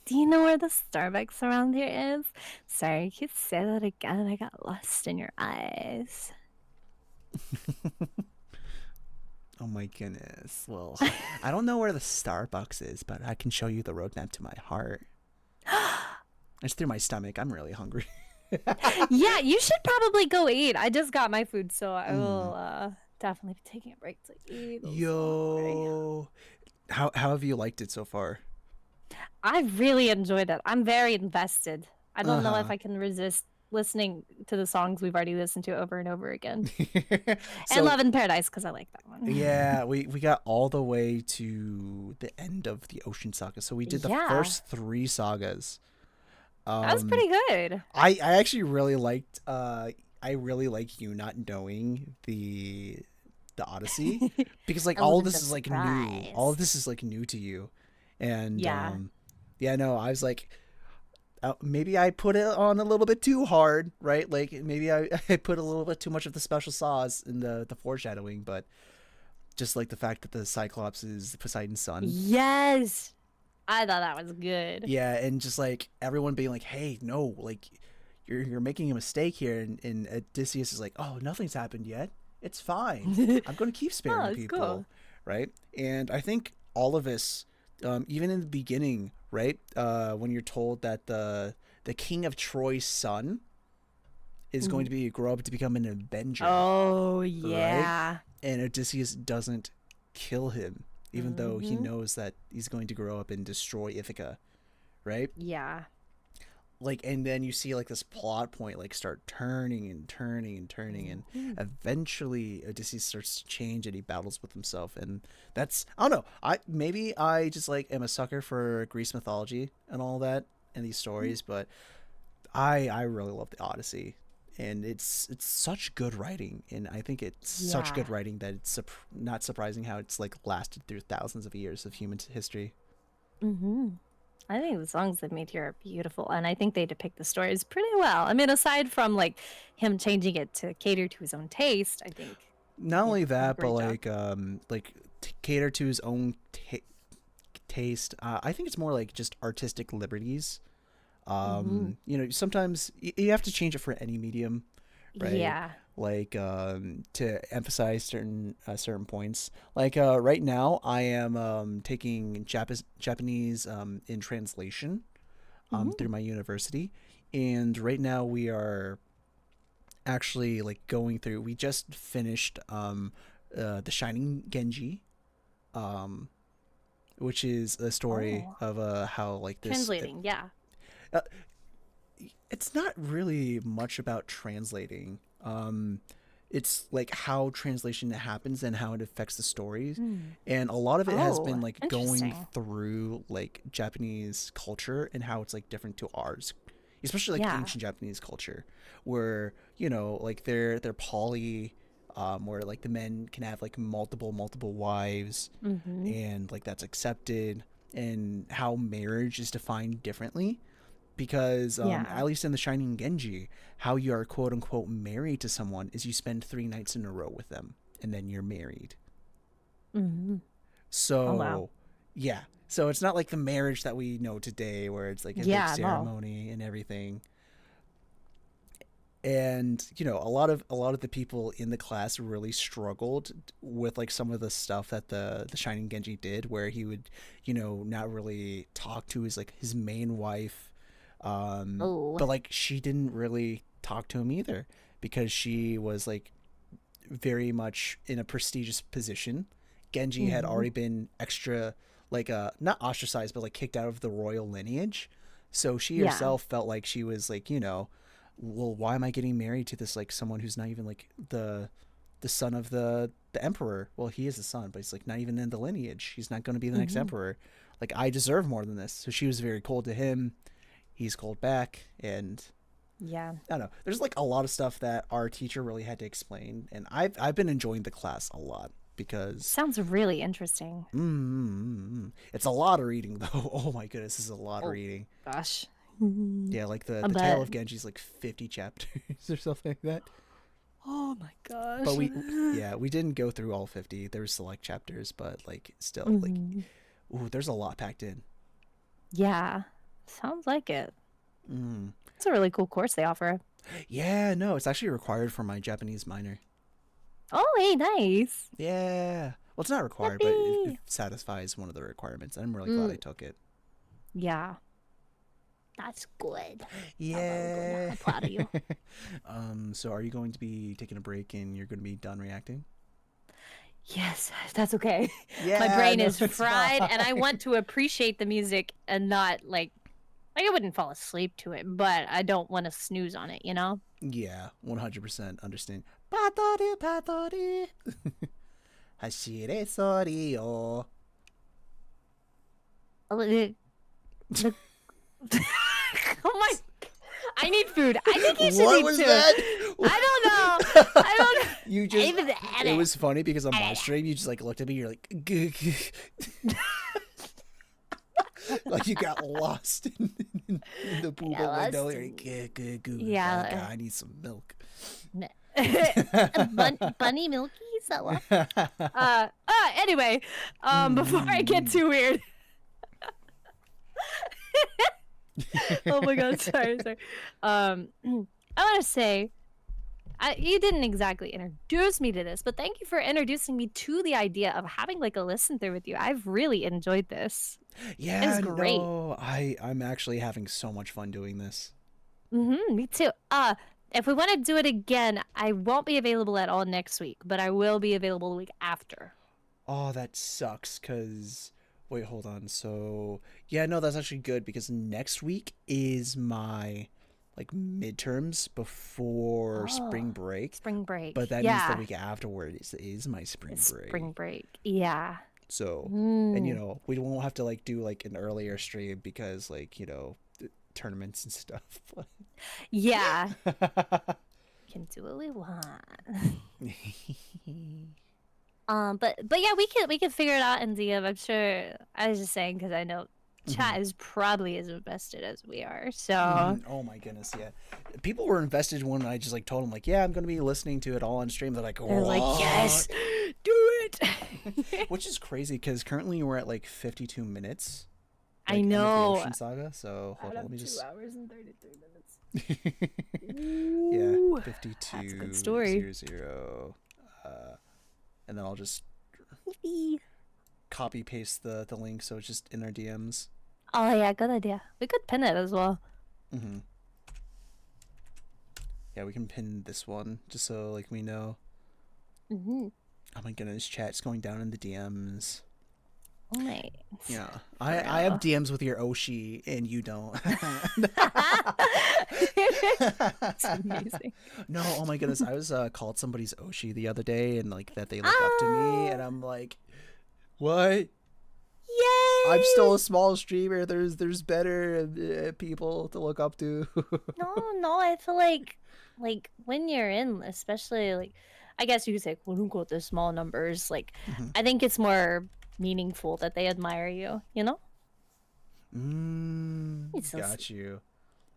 Do you know where the Starbucks around here is? Sorry, can you say that again? I got lost in your eyes. Oh my goodness. Well, I don't know where the Starbucks is, but I can show you the roadmap to my heart. It's through my stomach. I'm really hungry. Yeah, you should probably go eat. I just got my food, so I will definitely be taking a break to eat. Yo, how have you liked it so far? I really enjoyed it. I'm very invested. I don't know if I can resist listening to the songs we've already listened to over and over again. And Love in Paradise, because I like that one. Yeah, we got all the way to the end of the Ocean Saga. So we did the first 3 sagas. That was pretty good. I actually really liked I really like you not knowing the Odyssey because like all of this is like new. All of this is like new to you. And yeah, no, I was like, maybe I put it on a little bit too hard, right? Like maybe I put a little bit too much of the special sauce in the foreshadowing, but just like the fact that the Cyclops is Poseidon's son. Yes, I thought that was good. Yeah, and just like everyone being like, hey, no, like you're making a mistake here, and Odysseus is like, oh, nothing's happened yet. It's fine. I'm going to keep sparing people, cool. Right? And I think all of us, even in the beginning, right, when you're told that the king of Troy's son is going to grow up to become an Avenger. Oh yeah. Right? And Odysseus doesn't kill him, even though he knows that he's going to grow up and destroy Ithaca, right? Yeah. Like, and then you see like this plot point like start turning and turning and turning, and eventually Odysseus starts to change and he battles with himself. And that's, I don't know, maybe I just like am a sucker for Greek mythology and all that and these stories, but I really love the Odyssey, and it's such good writing, and I think it's such good writing that it's not surprising how it's like lasted through thousands of years of human history. I think the songs they've made here are beautiful, and I think they depict the stories pretty well. I mean, aside from like him changing it to cater to his own taste, I think. Not only that, but like cater to his own taste. I think it's more like just artistic liberties. You know, sometimes you have to change it for any medium, right? Yeah. Like to emphasize certain points. Like right now, I am taking Japanese in translation through my university, and right now we are actually like going through. We just finished The Shining Genji, which is a story of how like this translating. It's not really much about translating. it's like how translation happens and how it affects the stories. And a lot of it has been like going through like Japanese culture and how it's like different to ours, especially like ancient Japanese culture, where, you know, like they're poly, where like the men can have like multiple wives, and like that's accepted, and how marriage is defined differently. Because at least in the Shining Genji, how you are quote unquote married to someone is you spend 3 nights in a row with them and then you're married. So yeah, so it's not like the marriage that we know today where it's like a big ceremony and everything. And, you know, a lot of the people in the class really struggled with like some of the stuff that the Shining Genji did, where he would, you know, not really talk to his main wife. But like she didn't really talk to him either, because she was like very much in a prestigious position. Genji had already been extra like not ostracized, but like kicked out of the royal lineage. So she herself felt like she was like, you know, well, why am I getting married to this like someone who's not even like the son of the emperor? Well, he is the son, but he's like not even in the lineage. He's not going to be the next emperor. Like, I deserve more than this. So she was very cold to him. He's cold back, and I don't know. There's like a lot of stuff that our teacher really had to explain, and I've been enjoying the class a lot because sounds really interesting. It's a lot of reading though. Oh my goodness, this is a lot of reading. Gosh. Yeah, like the Tale of Genji's like 50 chapters or something like that. Oh my gosh. But we didn't go through all 50. There were select chapters, but like still like, ooh, there's a lot packed in. Yeah. Sounds like it. It's a really cool course they offer. Yeah, no, it's actually required for my Japanese minor. Oh, hey, nice. Yeah. Well, it's not required, but it satisfies one of the requirements. I'm really glad I took it. Yeah. That's good. Yeah. I'm proud of you. So are you going to be taking a break and you're going to be done reacting? Yes, that's okay. Yeah, my brain is fried, and I want to appreciate the music and not like I wouldn't fall asleep to it, but I don't want to snooze on it, you know? Yeah, 100% understand. Patori, patori. Hashire sori yo. Oh my! I need food. I think you should What eat was too. that? I don't know. You just. It was funny because on my stream, you just like looked at me. You're like, like you got lost in the Booba window. You're like, yeah, I need some milk. Bunny Milky? Is that what? Anyway, before I get too weird. Oh my god, sorry. I want to say, you didn't exactly introduce me to this, but thank you for introducing me to the idea of having like a listen through with you. I've really enjoyed this. Yeah, it was great. No, I'm actually having so much fun doing this. Me too. If we want to do it again, I won't be available at all next week, but I will be available the week after. Oh, that sucks, because... Wait, hold on. So, yeah, no, that's actually good, because next week is my, like, midterms before spring break. Spring break. But that means the week afterward is my spring break. Spring break, yeah. So, and, you know, we won't have to, like, do, like, an earlier stream because, like, you know, tournaments and stuff. Yeah. Can do what we want. But yeah, we can figure it out in DM. I'm sure. I was just saying because I know chat is probably as invested as we are. So. Oh my goodness, yeah. People were invested when I just like told them like, yeah, I'm gonna be listening to it all on stream. They're like, yes, do it. Which is crazy because currently we're at like 52 minutes. Like, I know. Ocean Saga. So hold on, let me just. 2 hours and 33 minutes. Yeah, 52. That's a good story. 00. And then I'll just copy paste the link so it's just in our DMs. Oh yeah, good idea. We could pin it as well. Yeah, we can pin this one just so like we know. Oh my goodness, chat's going down in the DMs. Oh my. Yeah, I have DMs with your Oshi and you don't. It's amazing. No, oh my goodness, I was called somebody's Oshi the other day, and like that they look up to me, and I'm like, what? Yay! I'm still a small streamer. There's better people to look up to. No, I feel like when you're in, especially like, I guess you could say quote unquote the small numbers. Like, I think it's more meaningful that they admire you. You know? It's so Got you.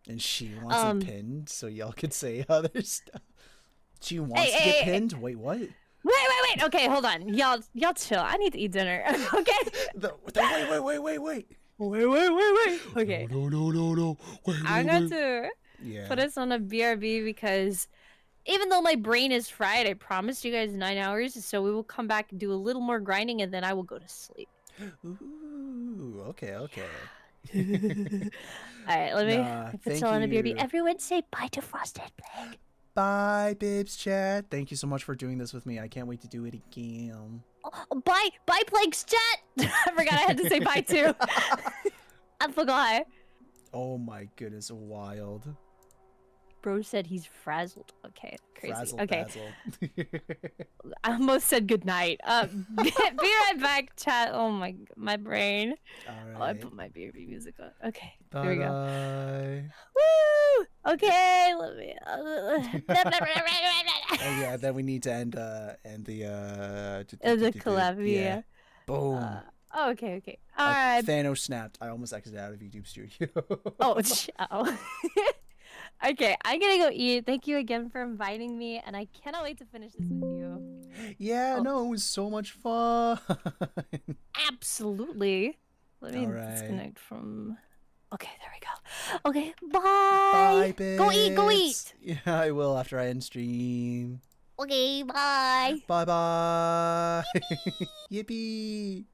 And she wants it pinned, so y'all could say other stuff. She wants to get pinned. Wait, what? Wait. Okay, hold on. Y'all chill. I need to eat dinner. Okay. Wait. Okay. No. Wait. I'm going to Yeah. put us on a BRB because even though my brain is fried, I promised you guys 9 hours. So we will come back and do a little more grinding, and then I will go to sleep. Ooh, okay. All right, let me put y'all on a BRB. Everyone say bye to Frosted Plague. Bye, Bibs Chat. Thank you so much for doing this with me. I can't wait to do it again. Oh, bye, Plagues Chat. I forgot I had to say bye too. I forgot. Oh my goodness, wild. Bro said he's frazzled. Okay, crazy. Frazzled, okay. dazzled. I almost said goodnight. Be right back, chat. Oh my brain. All right. Oh, I put my baby music on. Okay, Bye. here we go. Woo! Okay, let me. Oh yeah, then we need to end the collab. Yeah. Boom. Okay. All right. Thanos snapped. I almost exited out of YouTube Studio. Oh. Okay, I'm gonna go eat. Thank you again for inviting me, and I cannot wait to finish this with you. Yeah, no, it was so much fun. Absolutely. Let me All right. disconnect from. Okay, there we go. Okay, bye. Bye, Bibs. Go eat. Yeah, I will after I end stream. Okay, bye. Bye. Yippee.